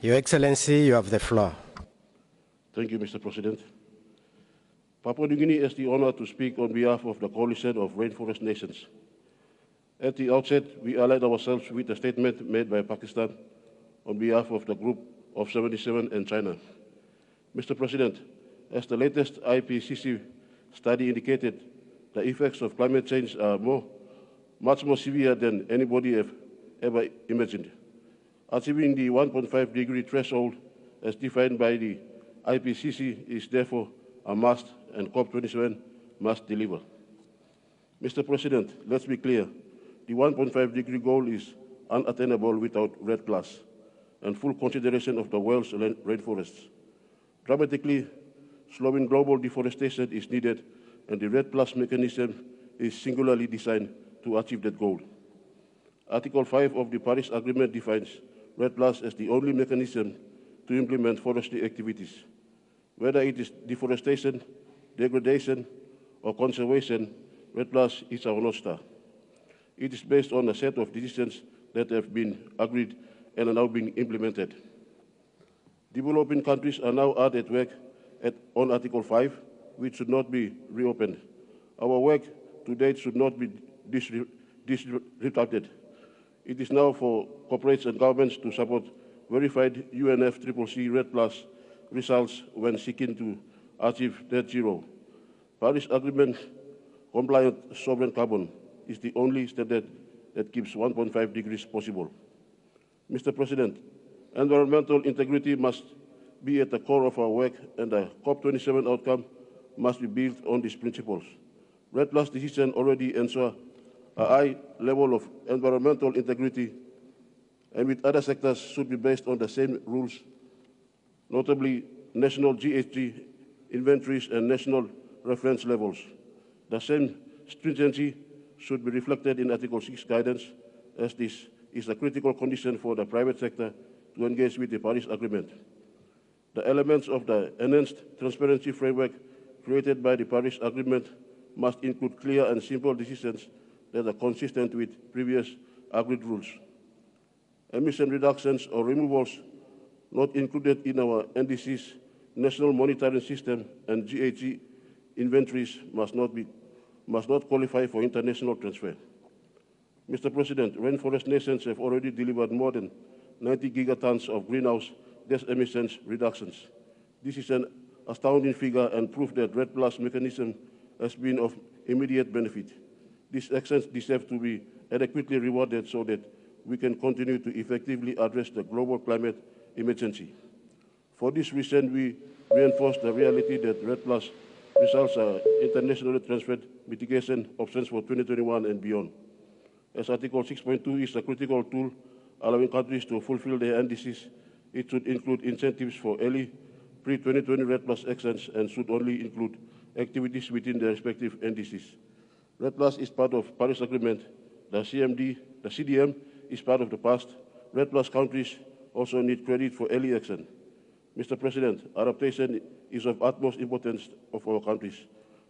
Your Excellency, you have the floor. Thank you, Mr. President. Papua New Guinea has the honor to speak on behalf of the coalition of rainforest nations. At the outset, we allied ourselves with a statement made by Pakistan on behalf of the Group of 77 and China. Mr. President, as the latest IPCC study indicated, the effects of climate change are much more severe than anybody ever imagined. Achieving the 1.5-degree threshold as defined by the IPCC is therefore a must, and Cop27 must deliver. Mr. President, let's be clear. The 1.5-degree goal is unattainable without REDD+ and full consideration of the world's rainforests. Dramatically slowing global deforestation is needed, and the REDD+ mechanism is singularly designed to achieve that goal. Article 5 of the Paris Agreement defines REDD+ as the only mechanism to implement forestry activities. Whether it is deforestation, degradation, or conservation, REDD+ is our North Star. It is based on a set of decisions that have been agreed and are now being implemented. Developing countries are now hard at work on Article 5, which should not be reopened. Our work to date should not be disrupted. It is now for corporates and governments to support verified UNFCCC REDD+ results when seeking to achieve net zero. Paris Agreement compliant sovereign carbon is the only standard that keeps 1.5 degrees possible. Mr. President, environmental integrity must be at the core of our work, and the COP27 outcome must be built on these principles. REDD+ decision already ensure a high level of environmental integrity, and with other sectors should be based on the same rules, notably national GHG inventories and national reference levels. The same stringency should be reflected in Article 6 guidance, as this is a critical condition for the private sector to engage with the Paris Agreement. The elements of the enhanced transparency framework created by the Paris Agreement must include clear and simple decisions that are consistent with previous agreed rules. Emission reductions or removals not included in our NDC's national monitoring system and GHG inventories must not qualify for international transfer. Mr. President, rainforest nations have already delivered more than 90 gigatons of greenhouse gas emissions reductions. This is an astounding figure and proof that REDD+ mechanism has been of immediate benefit. These actions deserve to be adequately rewarded so that we can continue to effectively address the global climate emergency. For this reason, we reinforce the reality that REDD+ results are internationally transferred mitigation options for 2021 and beyond. As Article 6.2 is a critical tool allowing countries to fulfill their NDCs, it should include incentives for early pre-2020 REDD+ actions and should only include activities within their respective NDCs. REDD+ is part of Paris Agreement. The CDM is part of the past. REDD+ countries also need credit for early action. Mr. President, adaptation is of utmost importance of our countries.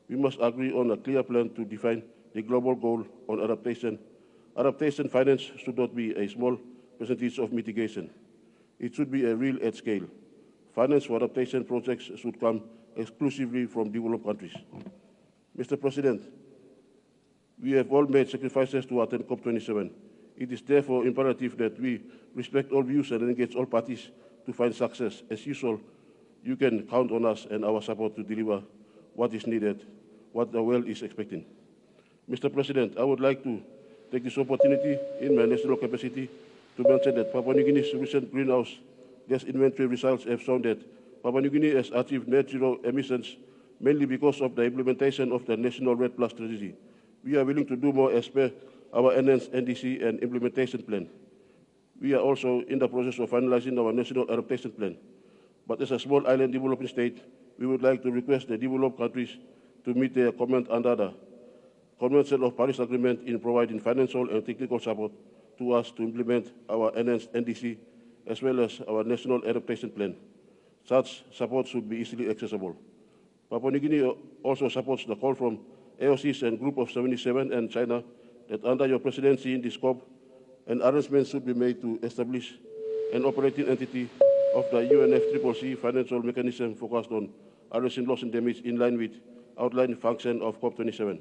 We must agree on a clear plan to define the global goal on adaptation. Adaptation finance should not be a small percentage of mitigation. It should be a real at scale. Finance for adaptation projects should come exclusively from developed countries. Mr. President, we have all made sacrifices to attend COP27. It is therefore imperative that we respect all views and engage all parties to find success. As usual, you can count on us and our support to deliver what is needed, what the world is expecting. Mr. President, I would like to take this opportunity in my national capacity to mention that Papua New Guinea's recent greenhouse gas inventory results have shown that Papua New Guinea has achieved net zero emissions mainly because of the implementation of the national REDD+ strategy. We are willing to do more as per our enhanced NDC and implementation plan. We are also in the process of finalizing our national adaptation plan. But as a small island developing state, we would like to request the developed countries to meet their commitment under the Convention of Paris Agreement in providing financial and technical support to us to implement our enhanced NDC as well as our national adaptation plan. Such support should be easily accessible. Papua New Guinea also supports the call from AOCs and Group of 77 and China that under your presidency in this COP, an arrangement should be made to establish an operating entity of the UNFCCC financial mechanism focused on addressing loss and damage in line with outlined function of COP27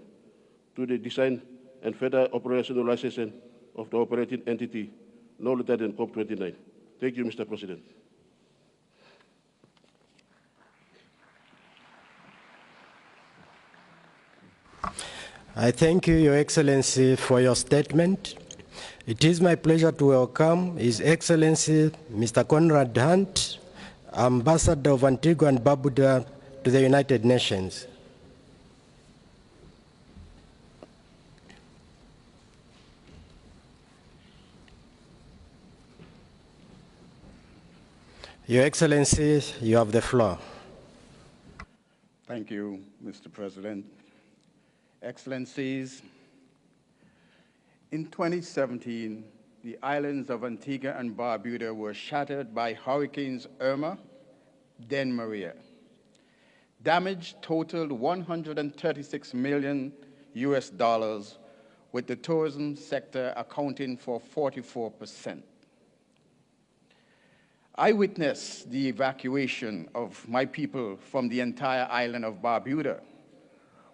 to the design and further operationalization of the operating entity no later than COP29. Thank you, Mr. President. I thank you, Your Excellency, for your statement. It is my pleasure to welcome His Excellency Mr. Conrad Hunt, Ambassador of Antigua and Barbuda to the United Nations. Your Excellency, you have the floor. Thank you, Mr. President. Excellencies, in 2017, the islands of Antigua and Barbuda were shattered by hurricanes Irma, then Maria. Damage totaled $136 million, with the tourism sector accounting for 44%. I witnessed the evacuation of my people from the entire island of Barbuda.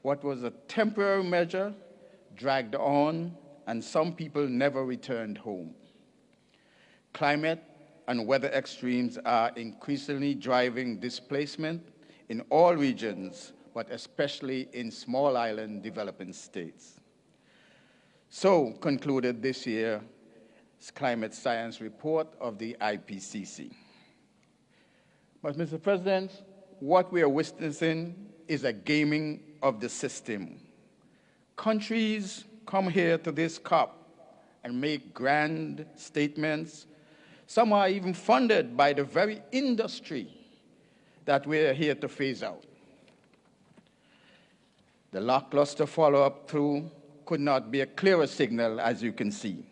What was a temporary measure dragged on, and some people never returned home. Climate and weather extremes are increasingly driving displacement in all regions, but especially in small island developing states. So concluded this year's climate science report of the IPCC. But Mr. President, what we are witnessing is a gaming of the system. Countries come here to this COP and make grand statements. Some are even funded by the very industry that we're here to phase out. The lackluster follow-up through could not be a clearer signal, as you can see.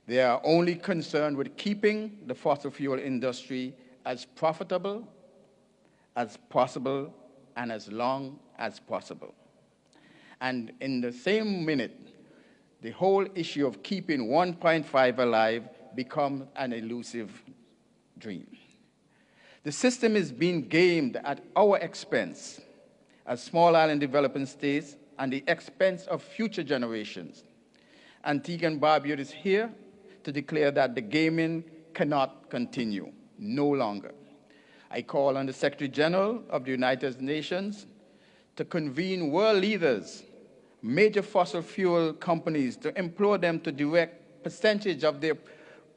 They are only concerned with keeping the fossil fuel industry as profitable as possible and as long as possible. And in the same minute, the whole issue of keeping 1.5 alive becomes an elusive dream. The system is being gamed at our expense as small island developing states and the expense of future generations. Antigua and Barbuda is here to declare that the gaming cannot continue, no longer. I call on the Secretary General of the United Nations to convene world leaders, major fossil fuel companies, to implore them to direct percentage of their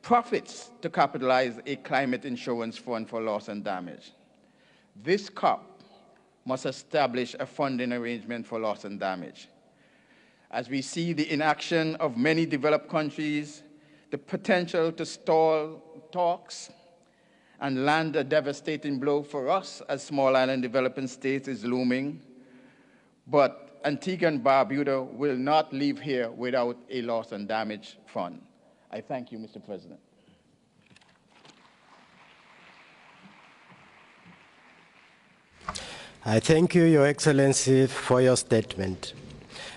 profits to capitalize a climate insurance fund for loss and damage. This COP must establish a funding arrangement for loss and damage. As we see the inaction of many developed countries, the potential to stall talks and land a devastating blow for us as small island developing states is looming. But Antigua and Barbuda will not leave here without a loss and damage fund. I thank you, Mr. President. I thank you, Your Excellency, for your statement.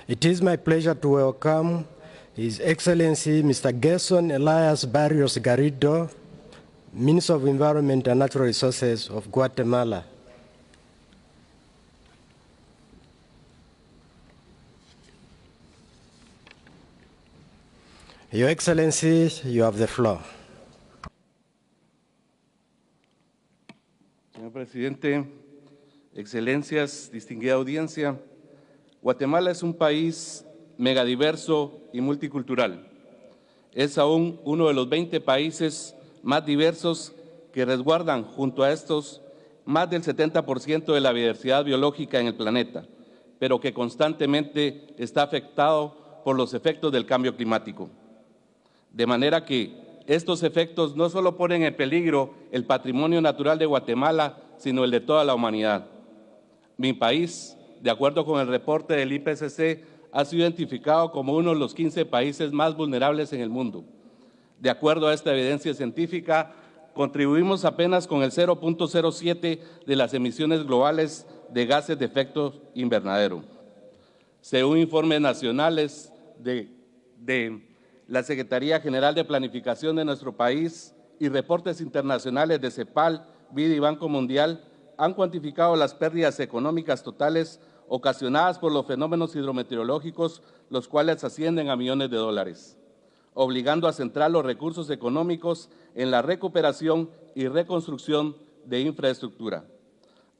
It is my pleasure to welcome His Excellency Mr. Gerson Elias Barrios Garrido, Minister of Environment and Natural Resources of Guatemala. Your Excellency, you have the floor. Señor Presidente, Excelencias, distinguida audiencia, Guatemala es un país megadiverso y multicultural. Es aún uno de los 20 países más diversos que resguardan junto a estos más del 70% de la diversidad biológica en el planeta, pero que constantemente está afectado por los efectos del cambio climático. De manera que estos efectos no solo ponen en peligro el patrimonio natural de Guatemala, sino el de toda la humanidad. Mi país, de acuerdo con el reporte del IPCC, ha sido identificado como uno de los 15 países más vulnerables en el mundo. De acuerdo a esta evidencia científica, contribuimos apenas con el 0.07 de las emisiones globales de gases de efecto invernadero. Según informes nacionales de la Secretaría General de Planificación de nuestro país y reportes internacionales de CEPAL, BID y Banco Mundial, han cuantificado las pérdidas económicas totales ocasionadas por los fenómenos hidrometeorológicos, los cuales ascienden a millones de dólares, obligando a centrar los recursos económicos en la recuperación y reconstrucción de infraestructura,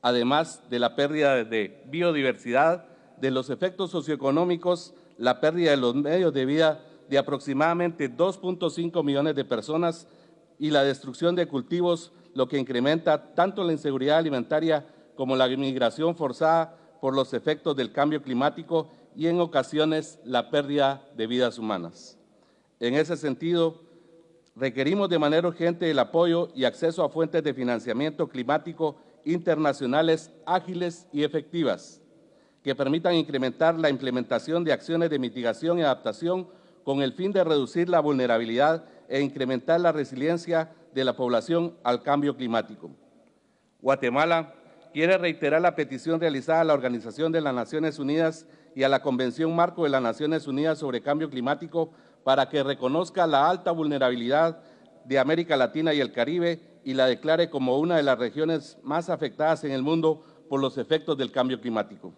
además de la pérdida de biodiversidad, de los efectos socioeconómicos, la pérdida de los medios de vida de aproximadamente 2.5 millones de personas y la destrucción de cultivos, lo que incrementa tanto la inseguridad alimentaria como la migración forzada por los efectos del cambio climático y en ocasiones la pérdida de vidas humanas. En ese sentido, requerimos de manera urgente el apoyo y acceso a fuentes de financiamiento climático internacionales ágiles y efectivas, que permitan incrementar la implementación de acciones de mitigación y adaptación con el fin de reducir la vulnerabilidad e incrementar la resiliencia de la población al cambio climático. Guatemala quiere reiterar la petición realizada a la Organización de las Naciones Unidas y a la Convención Marco de las Naciones Unidas sobre Cambio Climático para que reconozca la alta vulnerabilidad de América Latina y el Caribe y la declare como una de las regiones más afectadas en el mundo por los efectos del cambio climático.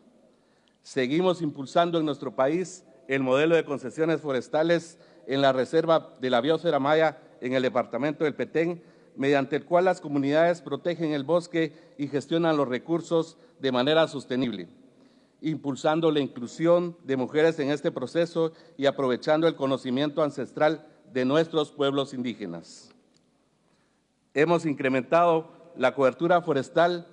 Seguimos impulsando en nuestro país el modelo de concesiones forestales en la Reserva de la Biosfera Maya en el departamento del Petén, mediante el cual las comunidades protegen el bosque y gestionan los recursos de manera sostenible, impulsando la inclusión de mujeres en este proceso y aprovechando el conocimiento ancestral de nuestros pueblos indígenas. Hemos incrementado la cobertura forestal.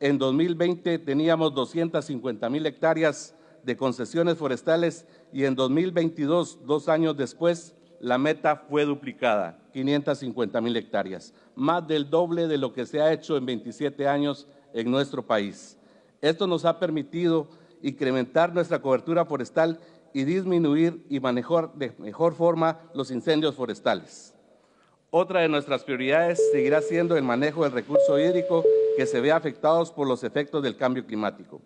En 2020 teníamos 250,000 hectáreas de concesiones forestales y en 2022, 2 años después, la meta fue duplicada, 550,000 hectáreas, más del doble de lo que se ha hecho en 27 años en nuestro país. Esto nos ha permitido incrementar nuestra cobertura forestal y disminuir y manejar de mejor forma los incendios forestales. Otra de nuestras prioridades seguirá siendo el manejo del recurso hídrico que se ve afectados por los efectos del cambio climático.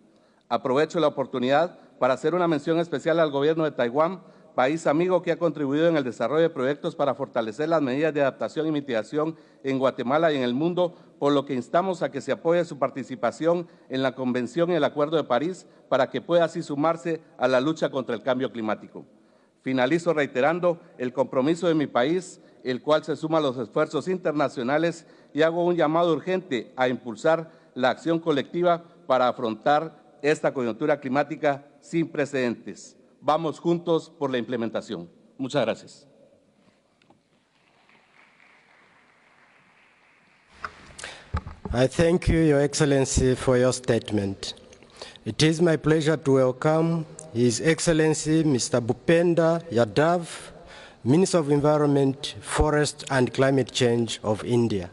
Aprovecho la oportunidad para hacer una mención especial al gobierno de Taiwán, país amigo que ha contribuido en el desarrollo de proyectos para fortalecer las medidas de adaptación y mitigación en Guatemala y en el mundo, por lo que instamos a que se apoye su participación en la Convención y el Acuerdo de París para que pueda así sumarse a la lucha contra el cambio climático. Finalizo reiterando el compromiso de mi país, el cual se suma a los esfuerzos internacionales, y hago un llamado urgente a impulsar la acción colectiva para afrontar esta coyuntura climática sin precedentes. Vamos juntos por la implementación. Muchas gracias. I thank you, Your Excellency, for your statement. It is my pleasure to welcome His Excellency Mr. Bhupender Yadav, Minister of Environment, Forest and Climate Change of India.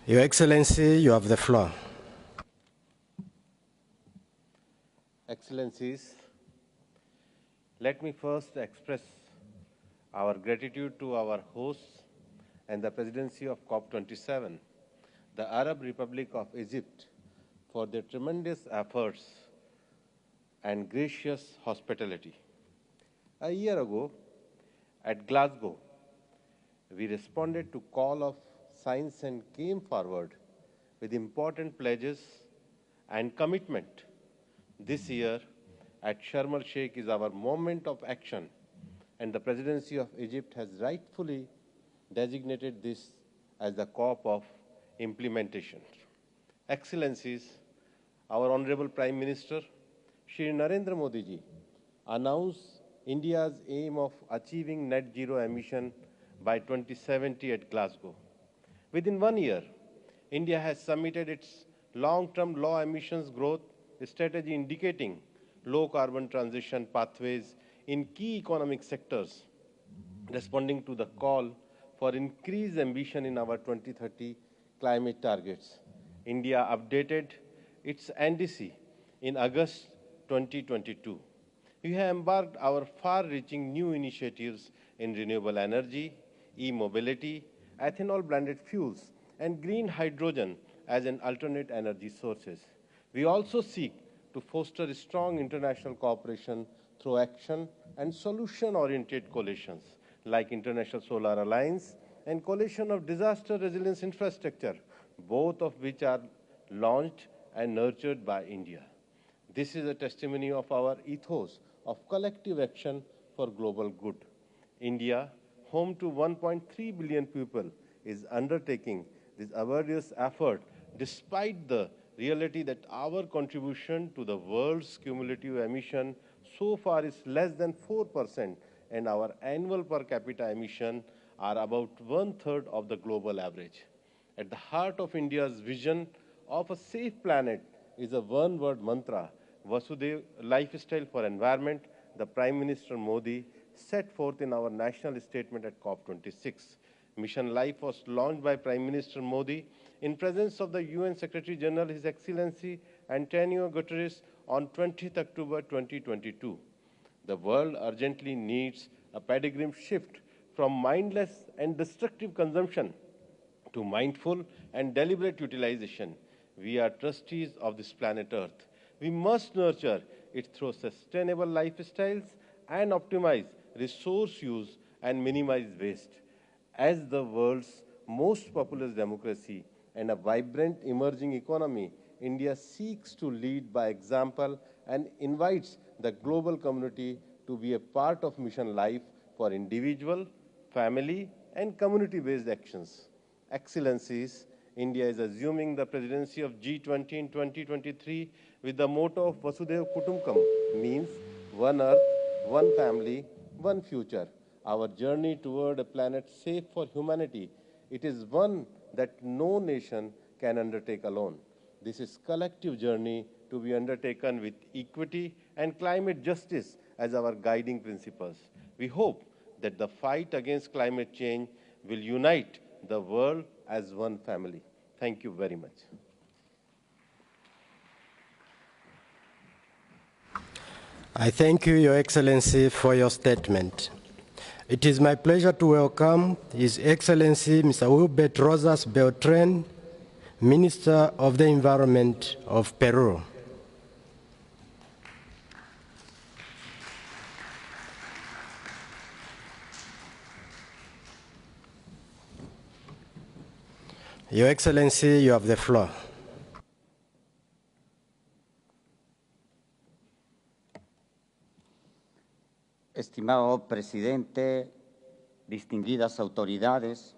Your Excellency, you have the floor. Excellencies, let me first express our gratitude to our hosts and the presidency of COP27, the Arab Republic of Egypt, for their tremendous efforts and gracious hospitality. A year ago, at Glasgow, we responded to call of science and came forward with important pledges and commitment. This year, at Sharm el-Sheikh is our moment of action, and the presidency of Egypt has rightfully designated this as the COP of implementation. Excellencies, our Honorable Prime Minister, Shri Narendra Modi ji, announced India's aim of achieving net zero emission by 2070 at Glasgow. Within 1 year, India has submitted its long-term low emissions growth strategy indicating low carbon transition pathways in key economic sectors, responding to the call for increased ambition in our 2030 climate targets. India updated its NDC in August 2022. We have embarked our far-reaching new initiatives in renewable energy, e-mobility, ethanol-blended fuels, and green hydrogen as an alternate energy sources. We also seek to foster strong international cooperation through action and solution-oriented coalitions like International Solar Alliance and Coalition of Disaster Resilience Infrastructure, both of which are launched and nurtured by India. This is a testimony of our ethos of collective action for global good. India, home to 1.3 billion people, is undertaking this arduous effort despite the reality that our contribution to the world's cumulative emission so far is less than 4%, and our annual per capita emission are about 1/3 of the global average. At the heart of India's vision of a safe planet is a one-word mantra, Vasudev lifestyle for environment, the Prime Minister Modi set forth in our national statement at COP26. Mission Life was launched by Prime Minister Modi in presence of the UN Secretary General, His Excellency Antonio Guterres, on 20th October 2022. The world urgently needs a paradigm shift from mindless and destructive consumption to mindful and deliberate utilization. We are trustees of this planet Earth. We must nurture it through sustainable lifestyles and optimize resource use and minimize waste. As the world's most populous democracy and a vibrant emerging economy, India seeks to lead by example and invites the global community to be a part of Mission Life for individual, family, and community-based actions. Excellencies, India is assuming the presidency of G20 in 2023 with the motto of Vasudev Kutumbakam, means one earth, one family, one future. Our journey toward a planet safe for humanity, it is one that no nation can undertake alone. This is a collective journey to be undertaken with equity and climate justice as our guiding principles. We hope that the fight against climate change will unite the world as one family. Thank you very much. I thank you, Your Excellency, for your statement. It is my pleasure to welcome His Excellency Mr. Wilbert Rosas Beltran, Minister of the Environment of Peru. Your Excellency, you have the floor. Estimado presidente, distinguidas autoridades,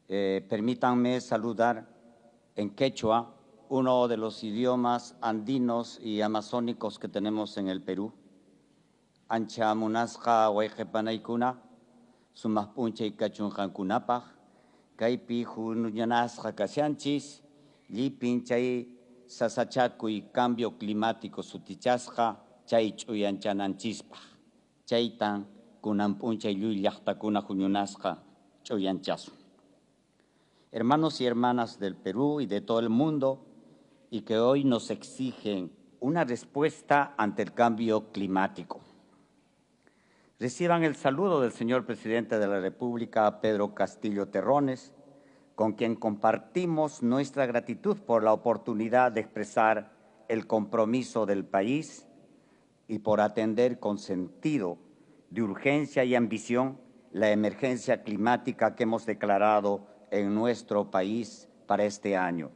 permítanme saludar en quechua, uno de los idiomas andinos y amazónicos que tenemos en el Perú. Ancha munasqa huayqepanaykuna, sumaqpuncha y kachunqankunapaq, kaypi hunullanasqa kashanchis, llipin chay sasachaku y cambio climático sutichasqa, chay ch'uyanchananchispaq. Chaytan kunanpuncha y lluy llaqtakuna huñunasqa ch'uyanchasun. Hermanos y hermanas del Perú y de todo el mundo, y que hoy nos exigen una respuesta ante el cambio climático. Reciban el saludo del señor Presidente de la República, Pedro Castillo Terrones, con quien compartimos nuestra gratitud por la oportunidad de expresar el compromiso del país y por atender con sentido de urgencia y ambición la emergencia climática que hemos declarado en nuestro país para este año.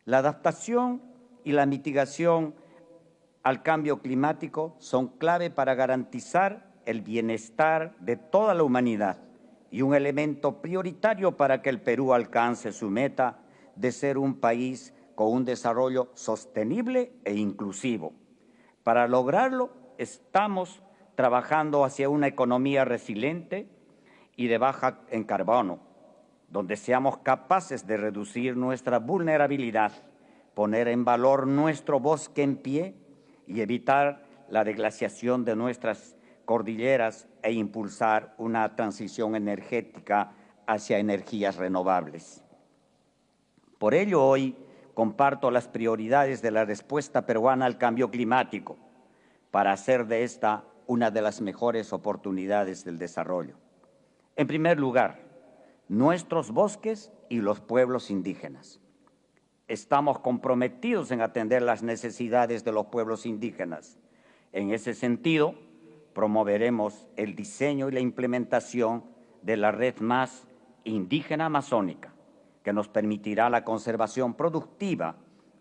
La adaptación y la mitigación al cambio climático son clave para garantizar el bienestar de toda la humanidad y un elemento prioritario para que el Perú alcance su meta de ser un país con un desarrollo sostenible e inclusivo. Para lograrlo, estamos trabajando hacia una economía resiliente y de baja en carbono, donde seamos capaces de reducir nuestra vulnerabilidad, poner en valor nuestro bosque en pie y evitar la deglaciación de nuestras cordilleras e impulsar una transición energética hacia energías renovables. Por ello, hoy comparto las prioridades de la respuesta peruana al cambio climático para hacer de esta una de las mejores oportunidades del desarrollo. En primer lugar, nuestros bosques y los pueblos indígenas. Estamos comprometidos en atender las necesidades de los pueblos indígenas. En ese sentido, promoveremos el diseño y la implementación de la red más indígena amazónica, que nos permitirá la conservación productiva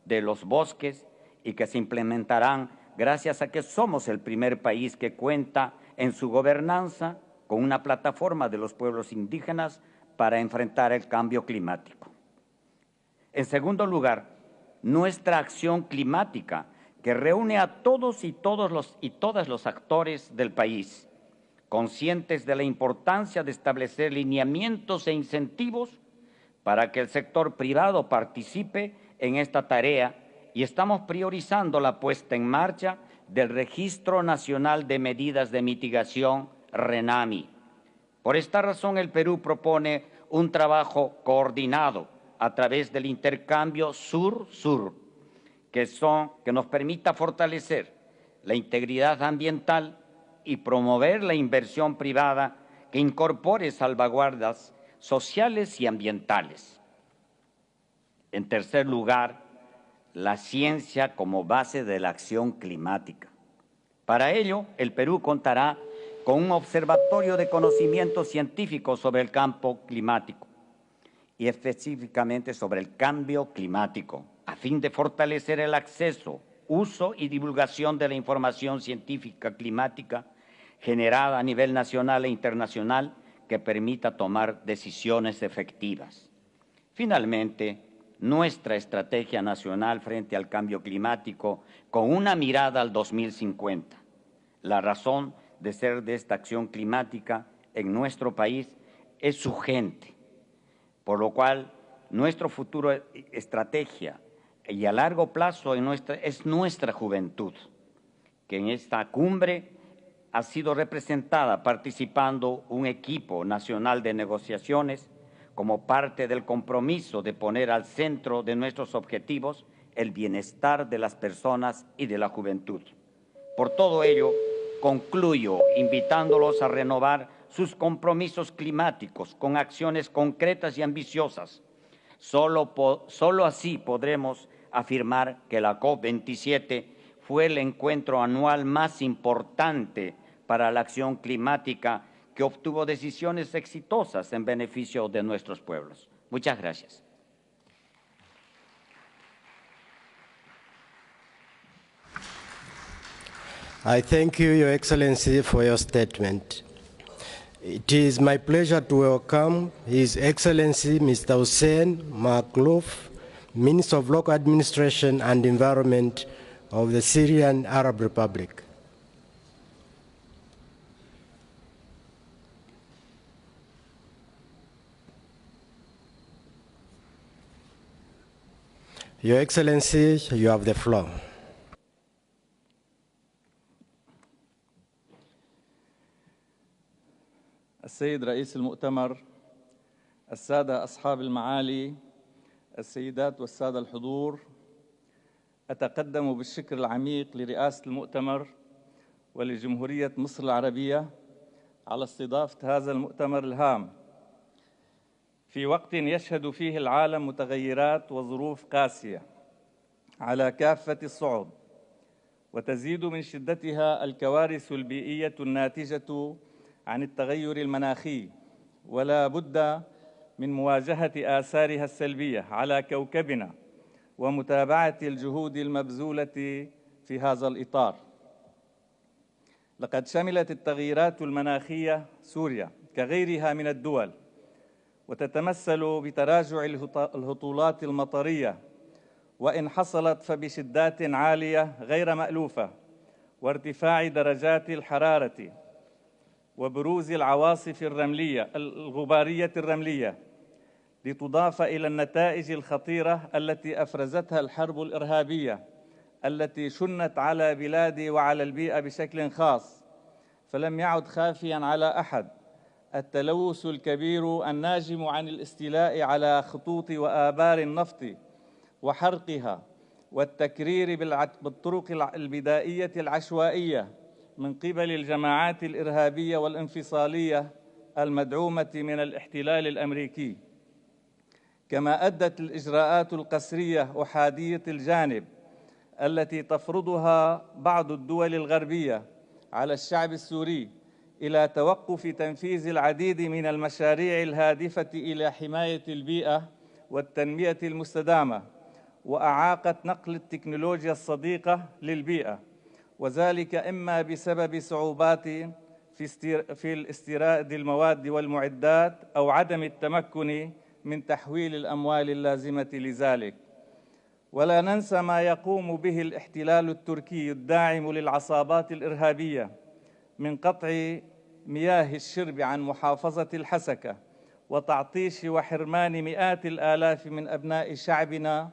de los bosques y que se implementarán gracias a que somos el primer país que cuenta en su gobernanza con una plataforma de los pueblos indígenas para enfrentar el cambio climático. En segundo lugar, nuestra acción climática, que reúne a todos y todas los actores del país, conscientes de la importancia de establecer lineamientos e incentivos para que el sector privado participe en esta tarea, y estamos priorizando la puesta en marcha del Registro Nacional de Medidas de Mitigación, RENAMI. Por esta razón, el Perú propone un trabajo coordinado a través del intercambio sur-sur, que nos permita fortalecer la integridad ambiental y promover la inversión privada que incorpore salvaguardas sociales y ambientales. En tercer lugar, la ciencia como base de la acción climática. Para ello, el Perú contará con un observatorio de conocimiento científico sobre el campo climático y específicamente sobre el cambio climático, a fin de fortalecer el acceso, uso y divulgación de la información científica climática generada a nivel nacional e internacional que permita tomar decisiones efectivas. Finalmente, nuestra estrategia nacional frente al cambio climático con una mirada al 2050. La razón de ser de esta acción climática en nuestro país es su gente, por lo cual nuestro futuro estrategia y a largo plazo es nuestra juventud, que en esta cumbre ha sido representada participando un equipo nacional de negociaciones como parte del compromiso de poner al centro de nuestros objetivos el bienestar de las personas y de la juventud. Por todo ello, concluyo invitándolos a renovar sus compromisos climáticos con acciones concretas y ambiciosas. Solo así podremos afirmar que la COP27 fue el encuentro anual más importante para la acción climática que obtuvo decisiones exitosas en beneficio de nuestros pueblos. Muchas gracias. I thank you, Your Excellency, for your statement. It is my pleasure to welcome His Excellency Mr. Hussein Makhlouf, Minister of Local Administration and Environment of the Syrian Arab Republic. Your Excellency, you have the floor. السيد رئيس المؤتمر، السادة أصحاب المعالي، السيدات والسادة الحضور، أتقدم بالشكر العميق لرئاسة المؤتمر ولجمهورية مصر العربية على استضافة هذا المؤتمر الهام في وقت يشهد فيه العالم متغيرات وظروف قاسية على كافة الصعد، وتزيد من شدتها الكوارث البيئية الناتجة عن التغير المناخي، ولا بد من مواجهة آثارها السلبية على كوكبنا ومتابعة الجهود المبذولة في هذا الإطار. لقد شملت التغييرات المناخية سوريا كغيرها من الدول، وتتمثل بتراجع الهطولات المطرية، وإن حصلت فبشدات عالية غير مألوفة، وارتفاع درجات الحرارة، وبروز العواصف الغبارية الرملية، لتضاف إلى النتائج الخطيرة التي أفرزتها الحرب الإرهابية التي شنت على بلادي وعلى البيئة بشكل خاص. فلم يعد خافياً على أحد التلوث الكبير الناجم عن الاستيلاء على خطوط وآبار النفط وحرقها والتكرير بالطرق البدائية العشوائية من قبل الجماعات الإرهابية والانفصالية المدعومة من الاحتلال الأمريكي. كما أدت الإجراءات القسرية أحادية الجانب التي تفرضها بعض الدول الغربية على الشعب السوري إلى توقف تنفيذ العديد من المشاريع الهادفة إلى حماية البيئة والتنمية المستدامة، وأعاقت نقل التكنولوجيا الصديقة للبيئة، وذلك إما بسبب صعوبات في الاستيراد المواد والمعدات أو عدم التمكن من تحويل الأموال اللازمة لذلك. ولا ننسى ما يقوم به الاحتلال التركي الداعم للعصابات الإرهابية من قطع مياه الشرب عن محافظة الحسكة وتعطيش وحرمان مئات الآلاف من أبناء شعبنا،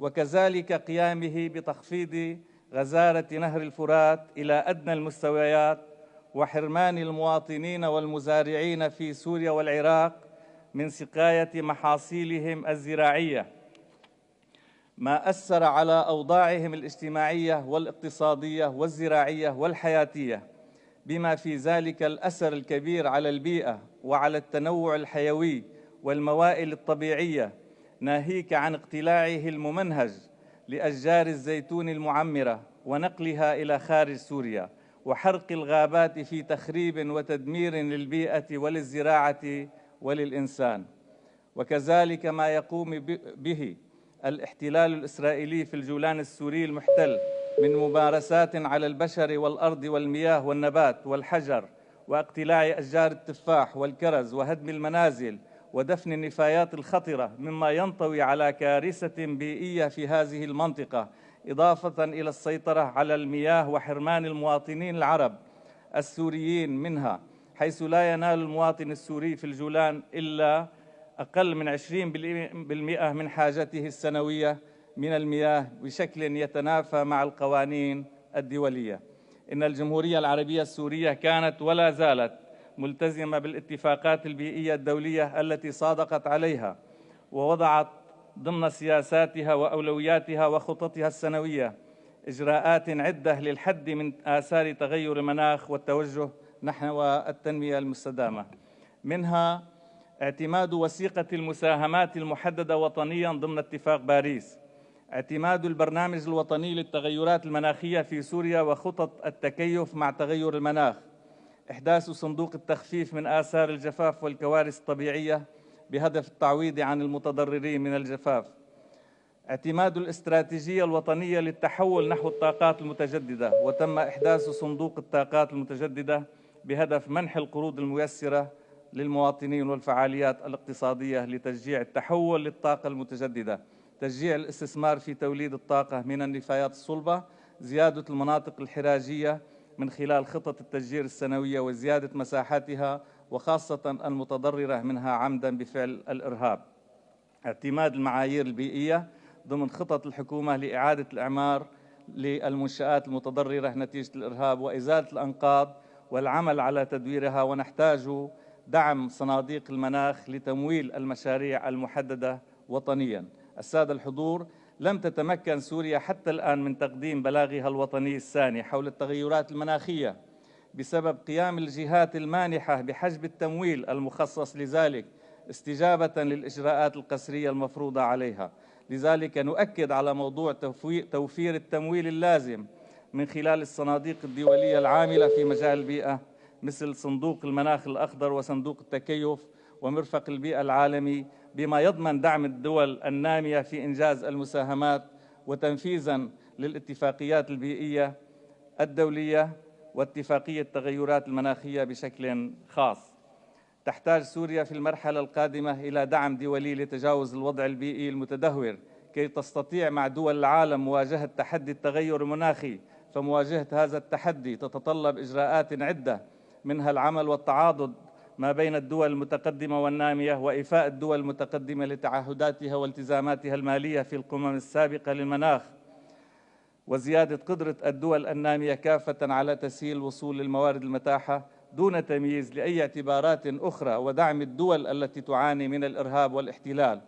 وكذلك قيامه بتخفيض غزارة نهر الفرات إلى أدنى المستويات وحرمان المواطنين والمزارعين في سوريا والعراق من سقاية محاصيلهم الزراعية، ما أثر على أوضاعهم الاجتماعية والاقتصادية والزراعية والحياتية، بما في ذلك الأثر الكبير على البيئة وعلى التنوع الحيوي والموائل الطبيعية، ناهيك عن اقتلاعه الممنهج لأشجار الزيتون المعمرة ونقلها إلى خارج سوريا، وحرق الغابات في تخريب وتدمير للبيئة وللزراعة وللإنسان. وكذلك ما يقوم به الاحتلال الإسرائيلي في الجولان السوري المحتل من ممارسات على البشر والأرض والمياه والنبات والحجر، واقتلاع أشجار التفاح والكرز وهدم المنازل ودفن النفايات الخطرة، مما ينطوي على كارثة بيئية في هذه المنطقة، إضافة إلى السيطرة على المياه وحرمان المواطنين العرب السوريين منها، حيث لا ينال المواطن السوري في الجولان إلا أقل من 20% من حاجته السنوية من المياه بشكل يتنافى مع القوانين الدولية. إن الجمهورية العربية السورية كانت ولا زالت ملتزمة بالاتفاقات البيئية الدولية التي صادقت عليها، ووضعت ضمن سياساتها وأولوياتها وخططها السنوية إجراءات عدة للحد من آثار تغير المناخ والتوجه نحو التنمية المستدامة، منها اعتماد وثيقة المساهمات المحددة وطنياً ضمن اتفاق باريس، اعتماد البرنامج الوطني للتغيرات المناخية في سوريا وخطط التكيف مع تغير المناخ، إحداث صندوق التخفيف من آثار الجفاف والكوارث الطبيعية بهدف التعويض عن المتضررين من الجفاف، اعتماد الاستراتيجية الوطنية للتحول نحو الطاقات المتجددة، وتم إحداث صندوق الطاقات المتجددة بهدف منح القروض الميسرة للمواطنين والفعاليات الاقتصادية لتشجيع التحول للطاقة المتجددة، تشجيع الاستثمار في توليد الطاقة من النفايات الصلبة، زيادة المناطق الحراجية من خلال خطط التشجير السنوية وزيادة مساحاتها وخاصة المتضررة منها عمدا بفعل الإرهاب، اعتماد المعايير البيئية ضمن خطط الحكومة لإعادة الإعمار للمنشآت المتضررة نتيجة الإرهاب وإزالة الأنقاض والعمل على تدويرها. ونحتاج دعم صناديق المناخ لتمويل المشاريع المحددة وطنياً. السادة الحضور، لم تتمكن سوريا حتى الآن من تقديم بلاغها الوطني الثاني حول التغيرات المناخية بسبب قيام الجهات المانحة بحجب التمويل المخصص لذلك استجابة للإجراءات القسرية المفروضة عليها. لذلك نؤكد على موضوع توفير التمويل اللازم من خلال الصناديق الدولية العاملة في مجال البيئة مثل صندوق المناخ الأخضر وصندوق التكيف ومرفق البيئة العالمي، بما يضمن دعم الدول النامية في إنجاز المساهمات وتنفيذاً للاتفاقيات البيئية الدولية واتفاقية التغيرات المناخية بشكل خاص. تحتاج سوريا في المرحلة القادمة إلى دعم دولي لتجاوز الوضع البيئي المتدهور كي تستطيع مع دول العالم مواجهة تحدي التغير المناخي، فمواجهة هذا التحدي تتطلب إجراءات عدة، منها العمل والتعاضد ما بين الدول المتقدمة والنامية، وإيفاء الدول المتقدمة لتعهداتها والتزاماتها المالية في القمم السابقة للمناخ، وزيادة قدرة الدول النامية كافة على تسهيل الوصول للموارد المتاحة دون تمييز لأي اعتبارات أخرى، ودعم الدول التي تعاني من الإرهاب والاحتلال،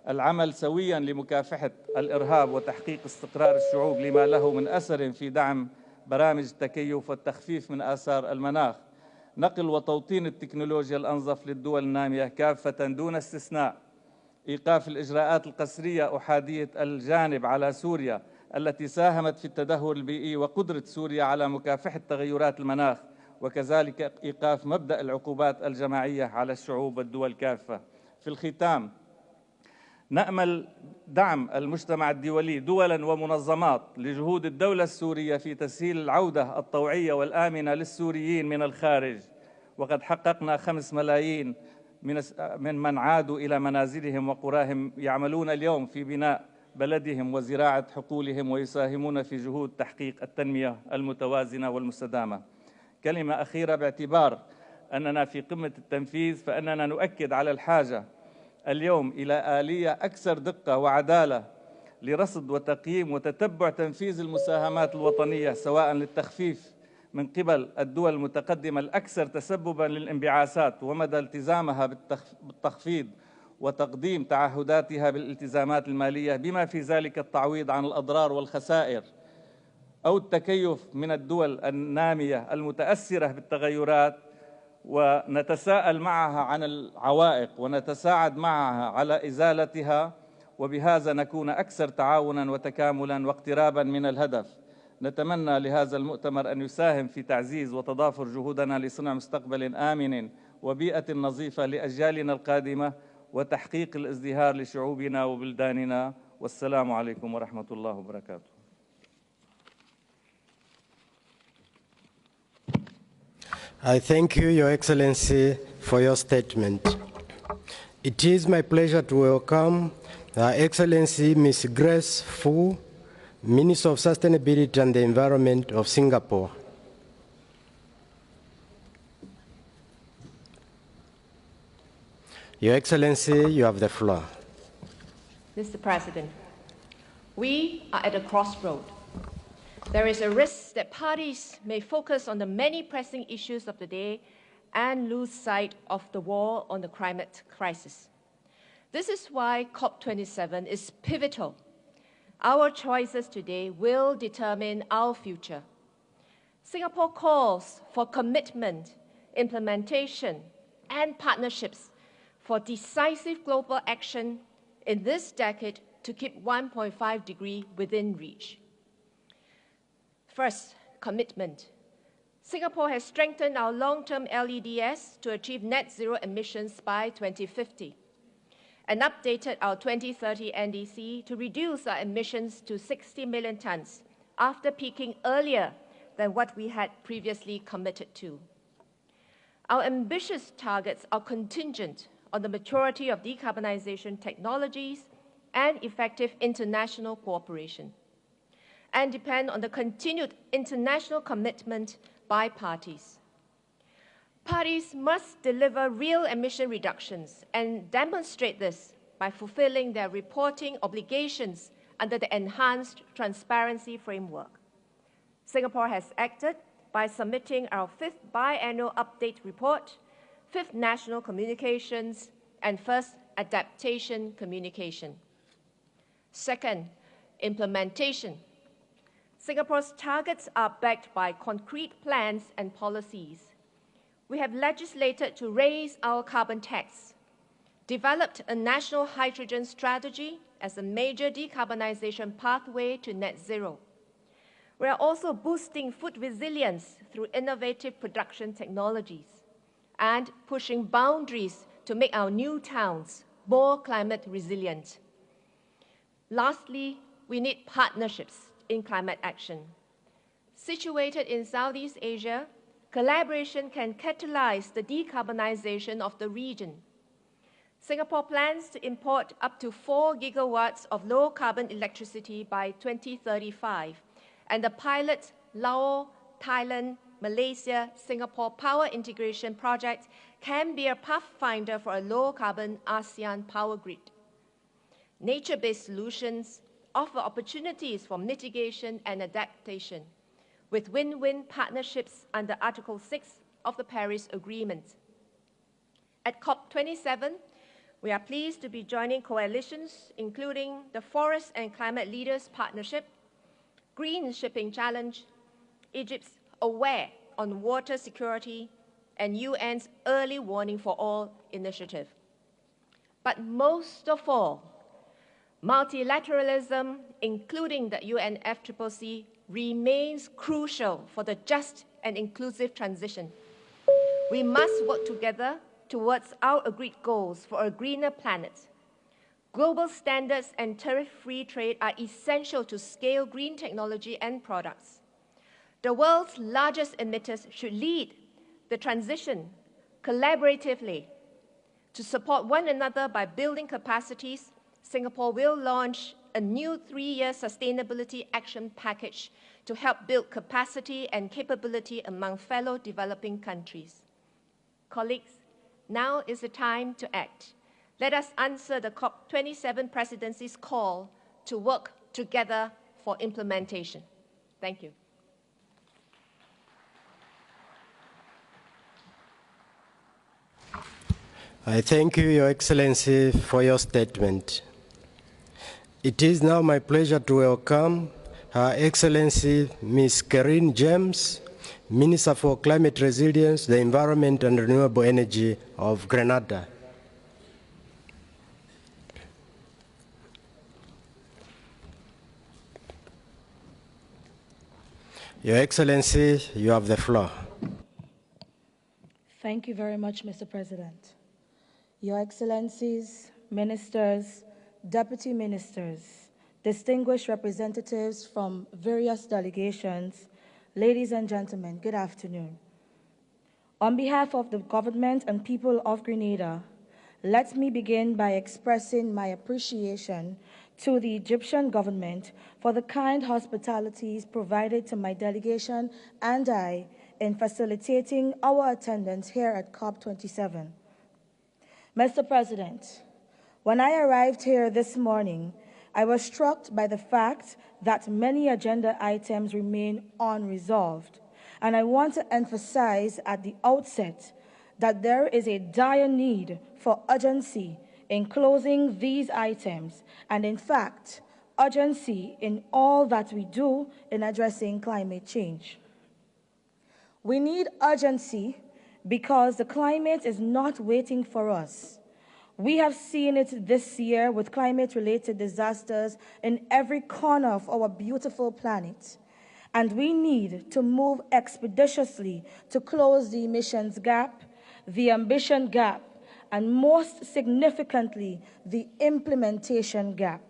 العمل سويا لمكافحة الإرهاب وتحقيق استقرار الشعوب لما له من أثر في دعم برامج التكيف والتخفيف من آثار المناخ، نقل وتوطين التكنولوجيا الأنظف للدول النامية كافة دون استثناء، إيقاف الإجراءات القسرية أحادية الجانب على سوريا التي ساهمت في التدهور البيئي وقدرة سوريا على مكافحة تغيرات المناخ، وكذلك إيقاف مبدأ العقوبات الجماعية على الشعوب والدول كافة. في الختام، نأمل دعم المجتمع الدولي دولاً ومنظمات لجهود الدولة السورية في تسهيل العودة الطوعية والآمنة للسوريين من الخارج، وقد حققنا 5 ملايين من عادوا إلى منازلهم وقراهم يعملون اليوم في بناء بلدهم وزراعة حقولهم ويساهمون في جهود تحقيق التنمية المتوازنة والمستدامة. كلمة أخيرة، باعتبار أننا في قمة التنفيذ فإننا نؤكد على الحاجة اليوم إلى آلية أكثر دقة وعدالة لرصد وتقييم وتتبع تنفيذ المساهمات الوطنية، سواء للتخفيف من قبل الدول المتقدمة الأكثر تسبباً للانبعاثات ومدى التزامها بالتخفيض وتقديم تعهداتها بالالتزامات المالية بما في ذلك التعويض عن الأضرار والخسائر، أو التكيف من الدول النامية المتأثرة بالتغيرات ونتساءل معها عن العوائق ونتساعد معها على إزالتها، وبهذا نكون أكثر تعاوناً وتكاملاً واقتراباً من الهدف. نتمنى لهذا المؤتمر أن يساهم في تعزيز وتضافر جهودنا لصنع مستقبل آمن وبيئة نظيفة لأجيالنا القادمة وتحقيق الازدهار لشعوبنا وبلداننا. والسلام عليكم ورحمة الله وبركاته. I thank you, Your Excellency, for your statement. It is my pleasure to welcome Her Excellency Ms. Grace Fu, Minister of Sustainability and the Environment of Singapore. Your Excellency, you have the floor. Mr. President, we are at a crossroad. There is a risk that parties may focus on the many pressing issues of the day and lose sight of the war on the climate crisis. This is why COP27 is pivotal. Our choices today will determine our future. Singapore calls for commitment, implementation, and partnerships for decisive global action in this decade to keep 1.5 degrees within reach. First, commitment. Singapore has strengthened our long-term LEDs to achieve net zero emissions by 2050 and updated our 2030 NDC to reduce our emissions to 60 million tonnes after peaking earlier than what we had previously committed to. Our ambitious targets are contingent on the maturity of decarbonization technologies and effective international cooperation, and depend on the continued international commitment by parties. Parties must deliver real emission reductions and demonstrate this by fulfilling their reporting obligations under the enhanced transparency framework. Singapore has acted by submitting our 5th biannual update report, 5th national communications, and 1st adaptation communication. Second, implementation. Singapore's targets are backed by concrete plans and policies. We have legislated to raise our carbon tax, developed a national hydrogen strategy as a major decarbonization pathway to net zero. We are also boosting food resilience through innovative production technologies and pushing boundaries to make our new towns more climate resilient. Lastly, we need partnerships in climate action. Situated in Southeast Asia, collaboration can catalyze the decarbonization of the region. Singapore plans to import up to 4 gigawatts of low-carbon electricity by 2035, and the pilot Laos, Thailand, Malaysia, Singapore power integration project can be a pathfinder for a low-carbon ASEAN power grid. Nature-based solutions offer opportunities for mitigation and adaptation, with win-win partnerships under Article 6 of the Paris Agreement. At COP27, We are pleased to be joining coalitions, including the Forest and Climate Leaders Partnership, Green Shipping Challenge, Egypt's Aware on Water Security, and UN's Early Warning for All initiative. But most of all, multilateralism, including the UNFCCC, remains crucial for the just and inclusive transition. We must work together towards our agreed goals for a greener planet. Global standards and tariff-free trade are essential to scale green technology and products. The world's largest emitters should lead the transition collaboratively. To support one another by building capacities, Singapore will launch a new 3-year sustainability action package to help build capacity and capability among fellow developing countries. Colleagues, now is the time to act. Let us answer the Cop27 presidency's call to work together for implementation. Thank you. I thank you, Your Excellency, for your statement. It is now my pleasure to welcome Her Excellency Ms. Kerryn James, Minister for Climate Resilience, the Environment and Renewable Energy of Grenada. Your Excellency, you have the floor. Thank you very much, Mr. President. Your Excellencies, Ministers, Deputy Ministers, distinguished representatives from various delegations, ladies and gentlemen, good afternoon. On behalf of the government and people of Grenada, let me begin by expressing my appreciation to the Egyptian government for the kind hospitalities provided to my delegation and I in facilitating our attendance here at COP27. Mr. President, when I arrived here this morning, I was struck by the fact that many agenda items remain unresolved, and I want to emphasize at the outset that there is a dire need for urgency in closing these items, and in fact, urgency in all that we do in addressing climate change. We need urgency because the climate is not waiting for us. We have seen it this year with climate-related disasters in every corner of our beautiful planet, and we need to move expeditiously to close the emissions gap, the ambition gap, and most significantly, the implementation gap.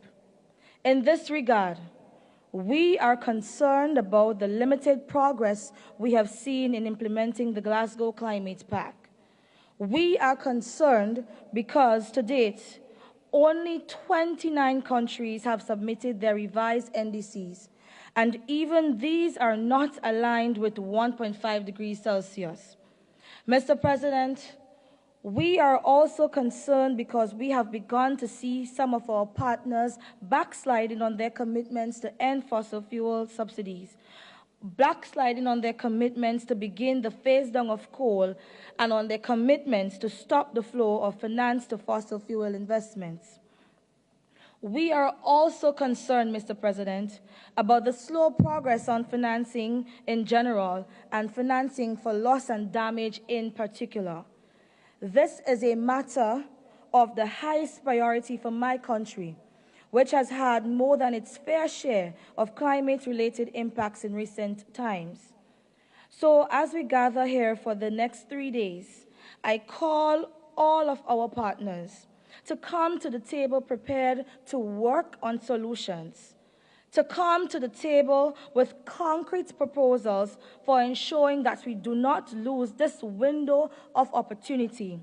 In this regard, we are concerned about the limited progress we have seen in implementing the Glasgow Climate Pact. We are concerned because, to date, only 29 countries have submitted their revised NDCs, and even these are not aligned with 1.5 degrees Celsius. Mr. President, we are also concerned because we have begun to see some of our partners backsliding on their commitments to end fossil fuel subsidies, backsliding on their commitments to begin the phase down of coal, and on their commitments to stop the flow of finance to fossil fuel investments. We are also concerned, Mr. President, about the slow progress on financing in general and financing for loss and damage in particular. This is a matter of the highest priority for my country, which has had more than its fair share of climate-related impacts in recent times. So as we gather here for the next 3 days, I call all of our partners to come to the table prepared to work on solutions, to come to the table with concrete proposals for ensuring that we do not lose this window of opportunity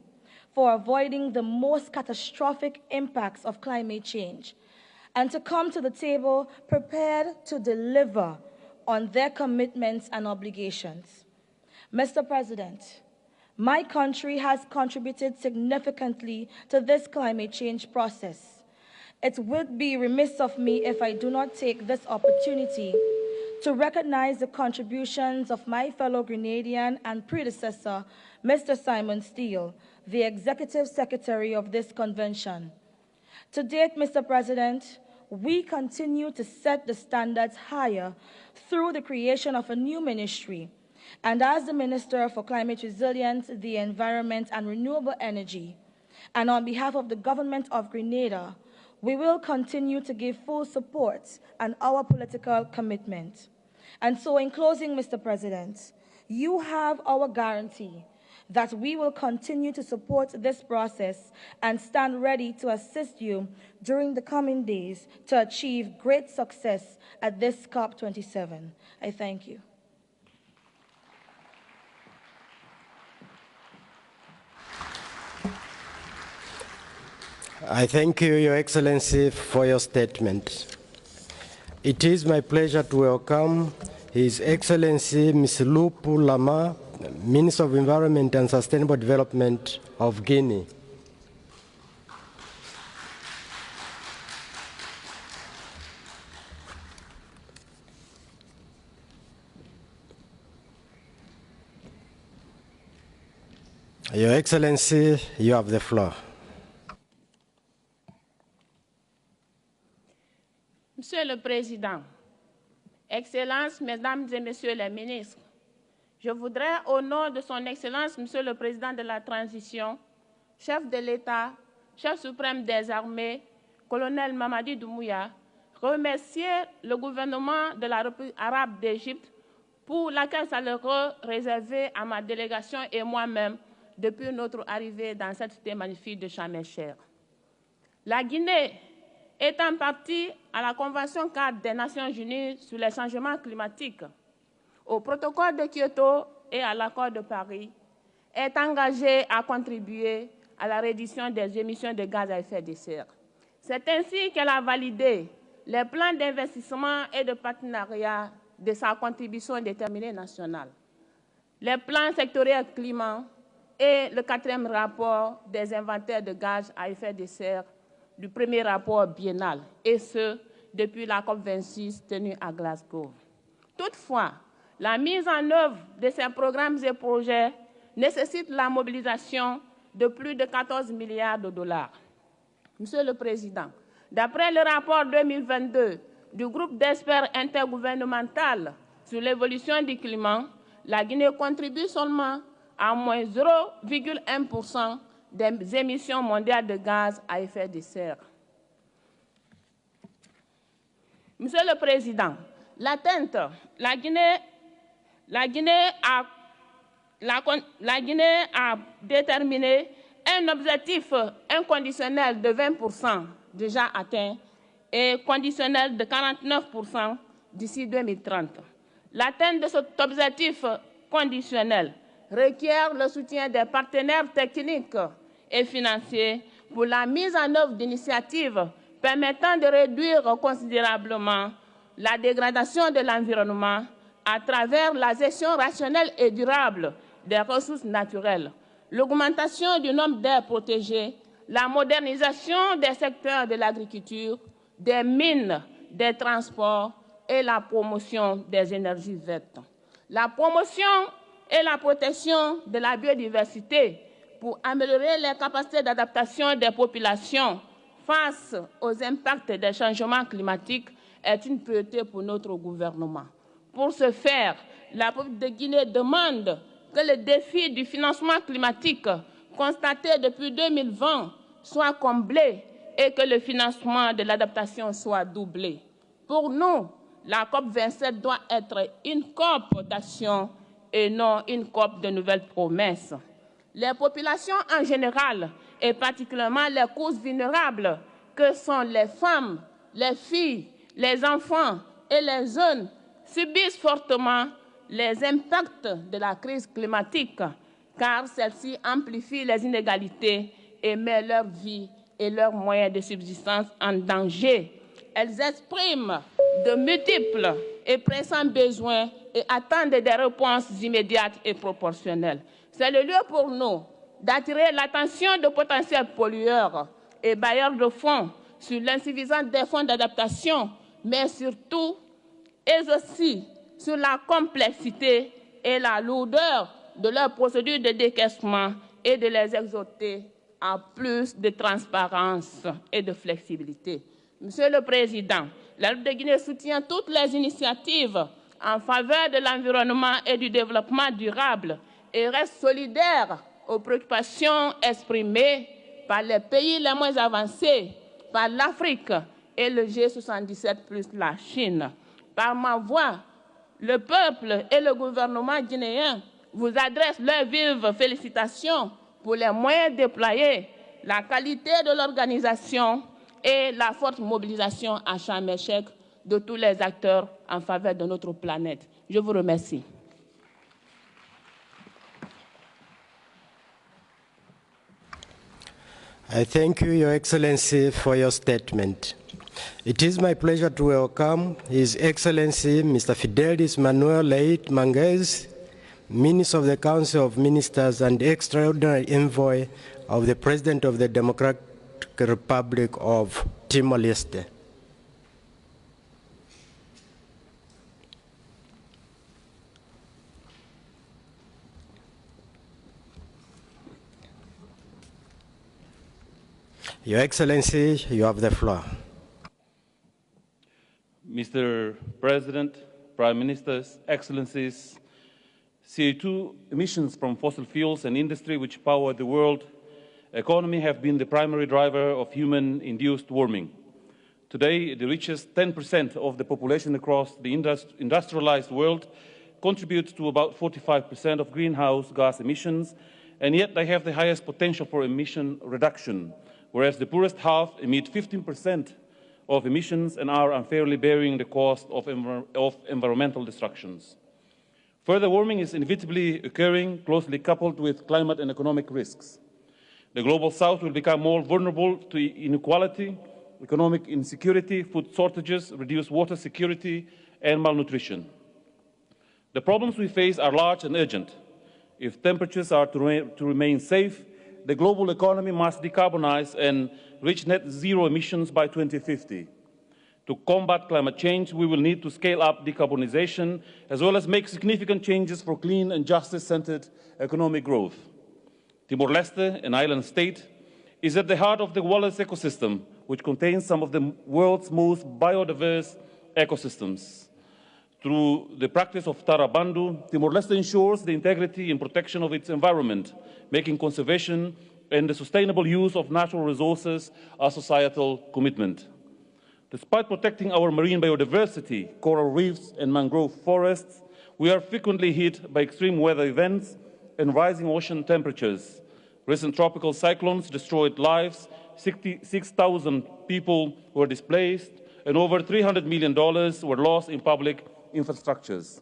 for avoiding the most catastrophic impacts of climate change, and to come to the table prepared to deliver on their commitments and obligations. Mr. President, my country has contributed significantly to this climate change process. It would be remiss of me if I do not take this opportunity to recognize the contributions of my fellow Grenadian and predecessor, Mr. Simon Steele, the Executive Secretary of this convention. To date, Mr. President, we continue to set the standards higher through the creation of a new ministry. And as the Minister for Climate Resilience, the Environment and Renewable Energy, and on behalf of the Government of Grenada, we will continue to give full support and our political commitment. And so in closing, Mr. President, you have our guarantee that we will continue to support this process and stand ready to assist you during the coming days to achieve great success at this COP27. I thank you. I thank you, Your Excellency, for your statement. It is my pleasure to welcome His Excellency Ms. Lupu Lama, Minister of Environment and Sustainable Development of Guinea. Your Excellency, you have the floor. Monsieur le Président, Excellences, Mesdames et Messieurs les ministres, je voudrais, au nom de Son Excellence, Monsieur le Président de la Transition, chef de l'État, chef suprême des armées, colonel Mamadi Doumbouya, remercier le gouvernement de la République arabe d'Égypte pour l'accueil chaleureux réservé à ma délégation et moi-même depuis notre arrivée dans cette cité magnifique de Sharm el-Sheikh. La Guinée étant partie à la Convention cadre des Nations Unies sur les changements climatiques, au protocole de Kyoto et à l'accord de Paris, est engagée à contribuer à la réduction des émissions de gaz à effet de serre. C'est ainsi qu'elle a validé les plans d'investissement et de partenariat de sa contribution déterminée nationale, les plans sectoriels climat et le 4e rapport des inventaires de gaz à effet de serre du premier rapport biennal, et ce, depuis la COP26 tenue à Glasgow. Toutefois, la mise en œuvre de ces programmes et projets nécessite la mobilisation de plus de 14 milliards de dollars. Monsieur le Président, d'après le rapport 2022 du groupe d'experts intergouvernemental sur l'évolution du climat, la Guinée contribue seulement à moins 0,1% des émissions mondiales de gaz à effet de serre. Monsieur le Président, la Guinée a déterminé un objectif inconditionnel de 20% déjà atteint et conditionnel de 49% d'ici 2030. L'atteinte de cet objectif conditionnel requiert le soutien des partenaires techniques et financiers pour la mise en œuvre d'initiatives permettant de réduire considérablement la dégradation de l'environnement à travers la gestion rationnelle et durable des ressources naturelles, l'augmentation du nombre d'aires protégées, la modernisation des secteurs de l'agriculture, des mines, des transports et la promotion des énergies vertes. La promotion et la protection de la biodiversité pour améliorer les capacités d'adaptation des populations face aux impacts des changements climatiques est une priorité pour notre gouvernement. Pour ce faire, la République de Guinée demande que le défi du financement climatique constaté depuis 2020 soit comblé et que le financement de l'adaptation soit doublé. Pour nous, la COP27 doit être une COP d'action et non une COP de nouvelles promesses. Les populations en général, et particulièrement les couches vulnérables, que sont les femmes, les filles, les enfants et les jeunes, subissent fortement les impacts de la crise climatique, car celle-ci amplifie les inégalités et met leur vie et leurs moyens de subsistance en danger. Elles expriment de multiples et pressants besoins et attendent des réponses immédiates et proportionnelles. C'est le lieu pour nous d'attirer l'attention de potentiels pollueurs et bailleurs de fonds sur l'insuffisance des fonds d'adaptation, mais surtout et aussi sur la complexité et la lourdeur de leur procédure de décaissement et de les exhorter à plus de transparence et de flexibilité. Monsieur le Président, la République de Guinée soutient toutes les initiatives en faveur de l'environnement et du développement durable et reste solidaire aux préoccupations exprimées par les pays les moins avancés, par l'Afrique et le G77 plus la Chine. Par ma voix, le peuple et le gouvernement guinéen vous adressent leurs vives félicitations pour les moyens déployés, la qualité de l'organisation et la forte mobilisation à Sharm el-Sheikh de tous les acteurs en faveur de notre planète. Je vous remercie. I thank you, Your Excellency, for your statement. It is my pleasure to welcome His Excellency Mr. Fidelis Manuel Leit Manguez, Minister of the Council of Ministers and Extraordinary Envoy of the President of the Democratic Republic of Timor-Leste. Your Excellency, you have the floor. Mr. President, Prime Ministers, Excellencies, CO2 emissions from fossil fuels and industry which power the world economy have been the primary driver of human-induced warming. Today, the richest 10% of the population across the industrialized world contributes to about 45% of greenhouse gas emissions, and yet they have the highest potential for emission reduction, whereas the poorest half emit 15% of emissions and are unfairly bearing the cost of environmental destructions. Further warming is inevitably occurring, closely coupled with climate and economic risks. The Global South will become more vulnerable to inequality, economic insecurity, food shortages, reduced water security, and malnutrition. The problems we face are large and urgent. If temperatures are to remain safe, the global economy must decarbonize and reach net zero emissions by 2050. To combat climate change, we will need to scale up decarbonization, as well as make significant changes for clean and justice-centered economic growth. Timor-Leste, an island state, is at the heart of the Wallace ecosystem, which contains some of the world's most biodiverse ecosystems. Through the practice of Tarabandu, Timor-Leste ensures the integrity and protection of its environment, making conservation and the sustainable use of natural resources a societal commitment. Despite protecting our marine biodiversity, coral reefs, and mangrove forests, we are frequently hit by extreme weather events and rising ocean temperatures. Recent tropical cyclones destroyed lives, 6,000 people were displaced, and over $300 million were lost in public infrastructures.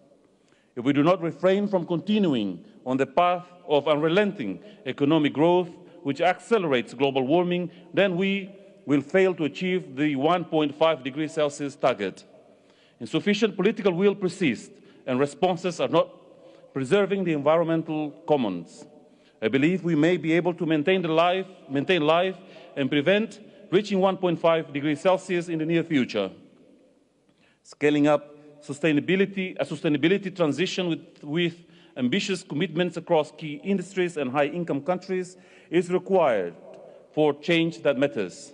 If we do not refrain from continuing on the path of unrelenting economic growth, which accelerates global warming, then we will fail to achieve the 1.5 degrees Celsius target. Insufficient political will persists, and responses are not preserving the environmental commons. I believe we may be able to maintain life and prevent reaching 1.5 degrees Celsius in the near future. Scaling up a sustainability transition with ambitious commitments across key industries and high-income countries is required for change that matters.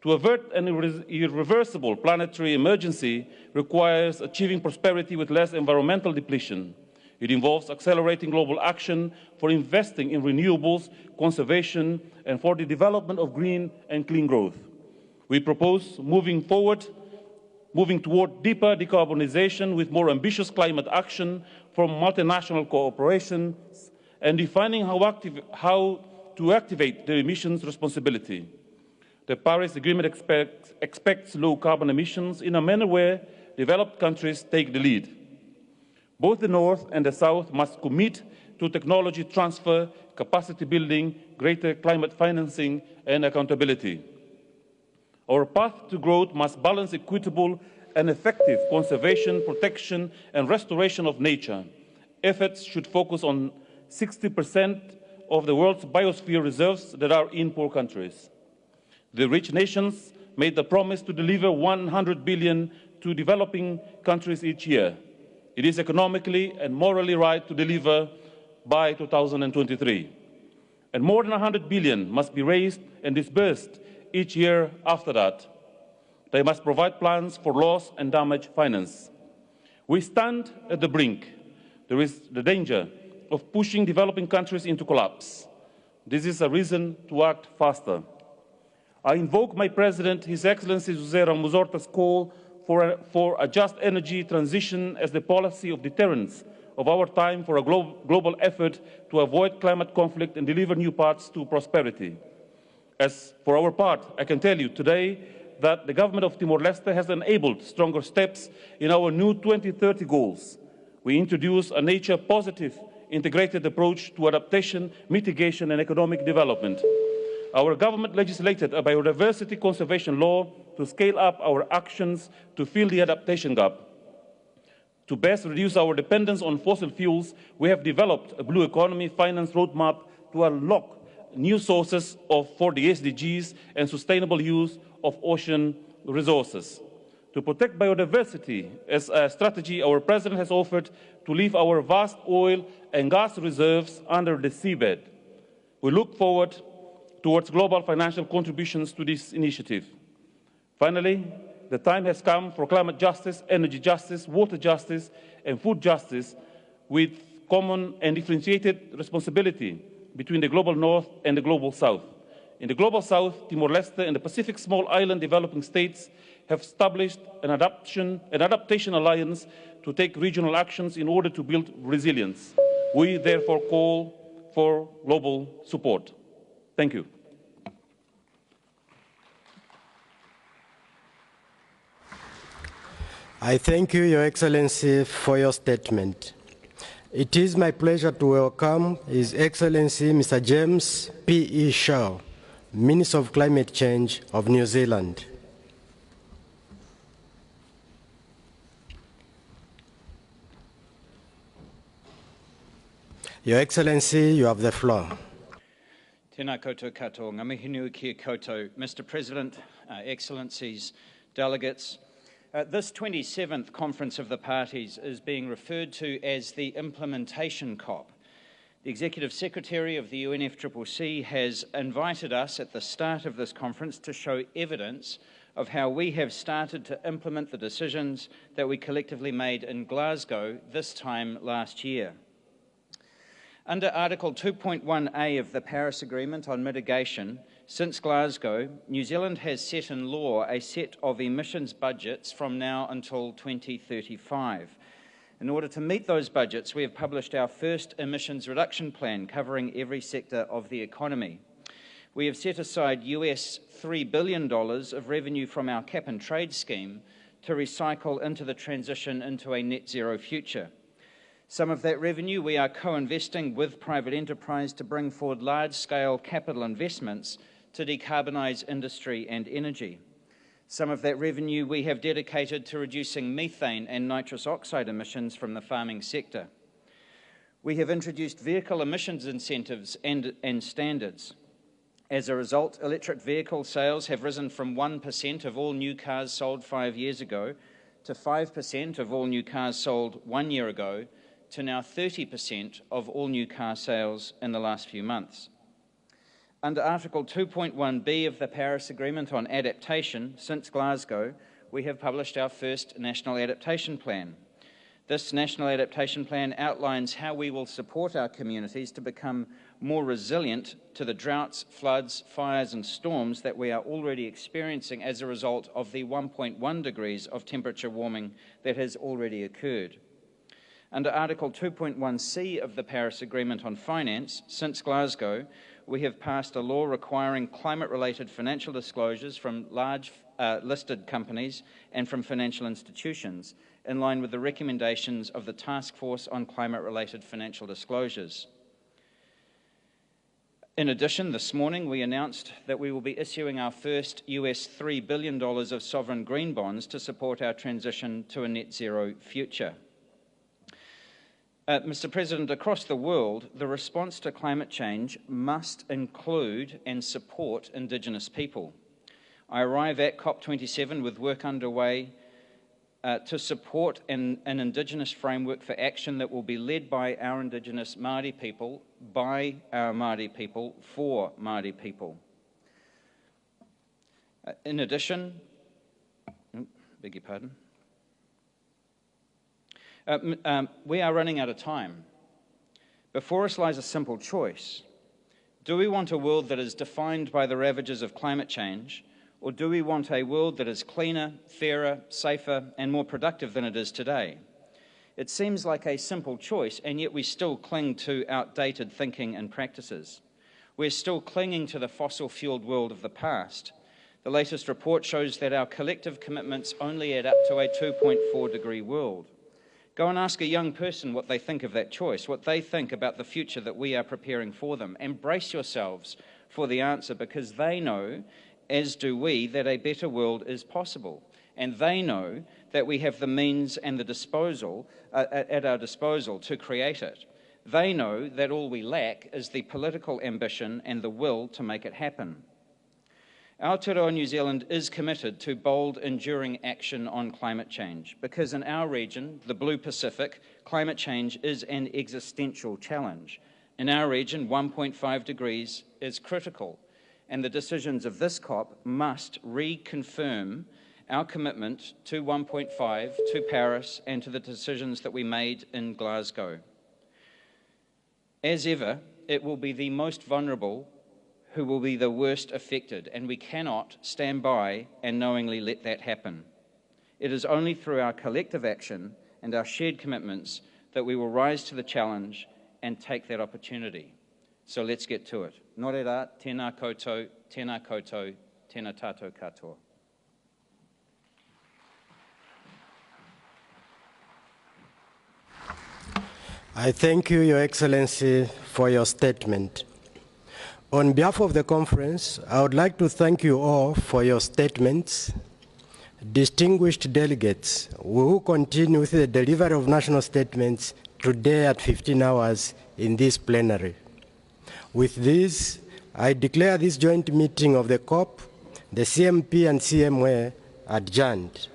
To avert an irreversible planetary emergency requires achieving prosperity with less environmental depletion. It involves accelerating global action for investing in renewables, conservation, and for the development of green and clean growth. We propose moving toward deeper decarbonization with more ambitious climate action from multinational cooperation and defining how to activate the emissions responsibility. The Paris Agreement expects low carbon emissions in a manner where developed countries take the lead. Both the North and the South must commit to technology transfer, capacity building, greater climate financing, and accountability. Our path to growth must balance equitable and effective conservation, protection, and restoration of nature. Efforts should focus on 60% of the world's biosphere reserves that are in poor countries. The rich nations made the promise to deliver $100 billion to developing countries each year. It is economically and morally right to deliver by 2023. And more than 100 billion must be raised and disbursed each year after that. They must provide plans for loss and damage finance. We stand at the brink. There is the danger of pushing developing countries into collapse. This is a reason to act faster. I invoke my President, His Excellency José Ramos Horta's call for a just energy transition as the policy of deterrence of our time for a global effort to avoid climate conflict and deliver new paths to prosperity. As for our part, I can tell you today that the government of Timor-Leste has enabled stronger steps in our new 2030 goals. We introduce a nature-positive integrated approach to adaptation, mitigation and economic development. Our government legislated a biodiversity conservation law to scale up our actions to fill the adaptation gap. To best reduce our dependence on fossil fuels, we have developed a blue economy finance roadmap to unlock new sources for the SDGs and sustainable use of ocean resources. To protect biodiversity as a strategy, our President has offered to leave our vast oil and gas reserves under the seabed. We look forward towards global financial contributions to this initiative. Finally, the time has come for climate justice, energy justice, water justice, and food justice with common and differentiated responsibility between the global north and the global south. In the global south, Timor-Leste and the Pacific small island developing states have established an adaptation alliance to take regional actions in order to build resilience. We therefore call for global support. Thank you. I thank you, Your Excellency, for your statement. It is my pleasure to welcome His Excellency Mr. James P.E. Shaw, Minister of Climate Change of New Zealand. Your Excellency, you have the floor. Tēnā koutou katoa, ngā mihi nui kia koutou. Mr. President, Excellencies, delegates, this 27th Conference of the Parties is being referred to as the Implementation COP. The Executive Secretary of the UNFCCC has invited us at the start of this conference to show evidence of how we have started to implement the decisions that we collectively made in Glasgow this time last year. Under Article 2.1a of the Paris Agreement on Mitigation, since Glasgow, New Zealand has set in law a set of emissions budgets from now until 2035. In order to meet those budgets, we have published our first emissions reduction plan covering every sector of the economy. We have set aside US $3 billion of revenue from our cap and trade scheme to recycle into the transition into a net zero future. Some of that revenue we are co-investing with private enterprise to bring forward large-scale capital investments to decarbonise industry and energy. Some of that revenue we have dedicated to reducing methane and nitrous oxide emissions from the farming sector. We have introduced vehicle emissions incentives and standards. As a result, electric vehicle sales have risen from 1% of all new cars sold 5 years ago to 5% of all new cars sold 1 year ago to now 30% of all new car sales in the last few months. Under Article 2.1b of the Paris Agreement on Adaptation, since Glasgow, we have published our first National Adaptation Plan. This National Adaptation Plan outlines how we will support our communities to become more resilient to the droughts, floods, fires and storms that we are already experiencing as a result of the 1.1 degrees of temperature warming that has already occurred. Under Article 2.1c of the Paris Agreement on Finance, since Glasgow, we have passed a law requiring climate-related financial disclosures from large listed companies and from financial institutions, in line with the recommendations of the Task Force on Climate-Related Financial Disclosures. In addition, this morning we announced that we will be issuing our first US $3 billion of sovereign green bonds to support our transition to a net zero future. Mr. President, across the world, the response to climate change must include and support Indigenous people. I arrive at COP27 with work underway to support an Indigenous framework for action that will be led by our Indigenous Māori people, by our Māori people, for Māori people. In addition, beg your pardon, we are running out of time. Before us lies a simple choice. Do we want a world that is defined by the ravages of climate change, or do we want a world that is cleaner, fairer, safer, and more productive than it is today? It seems like a simple choice, and yet we still cling to outdated thinking and practices. We're still clinging to the fossil-fueled world of the past. The latest report shows that our collective commitments only add up to a 2.4-degree world. Go and ask a young person what they think of that choice, what they think about the future that we are preparing for them. And brace yourselves for the answer, because they know, as do we, that a better world is possible. And they know that we have the means and the disposal at our disposal to create it. They know that all we lack is the political ambition and the will to make it happen. Aotearoa New Zealand is committed to bold, enduring action on climate change, because in our region, the Blue Pacific, climate change is an existential challenge. In our region, 1.5 degrees is critical, and the decisions of this COP must reconfirm our commitment to 1.5, to Paris, and to the decisions that we made in Glasgow. As ever, it will be the most vulnerable who will be the worst affected, and we cannot stand by and knowingly let that happen. It is only through our collective action and our shared commitments that we will rise to the challenge and take that opportunity. So let's get to it. Nō reira, tēnā koutou, tēnā tātou katoa. I thank you, Your Excellency, for your statement. On behalf of the conference, I would like to thank you all for your statements. Distinguished delegates, we will continue with the delivery of national statements today at 15 hours in this plenary. With this, I declare this joint meeting of the COP, the CMP and CMA adjourned.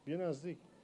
bien नज़दीक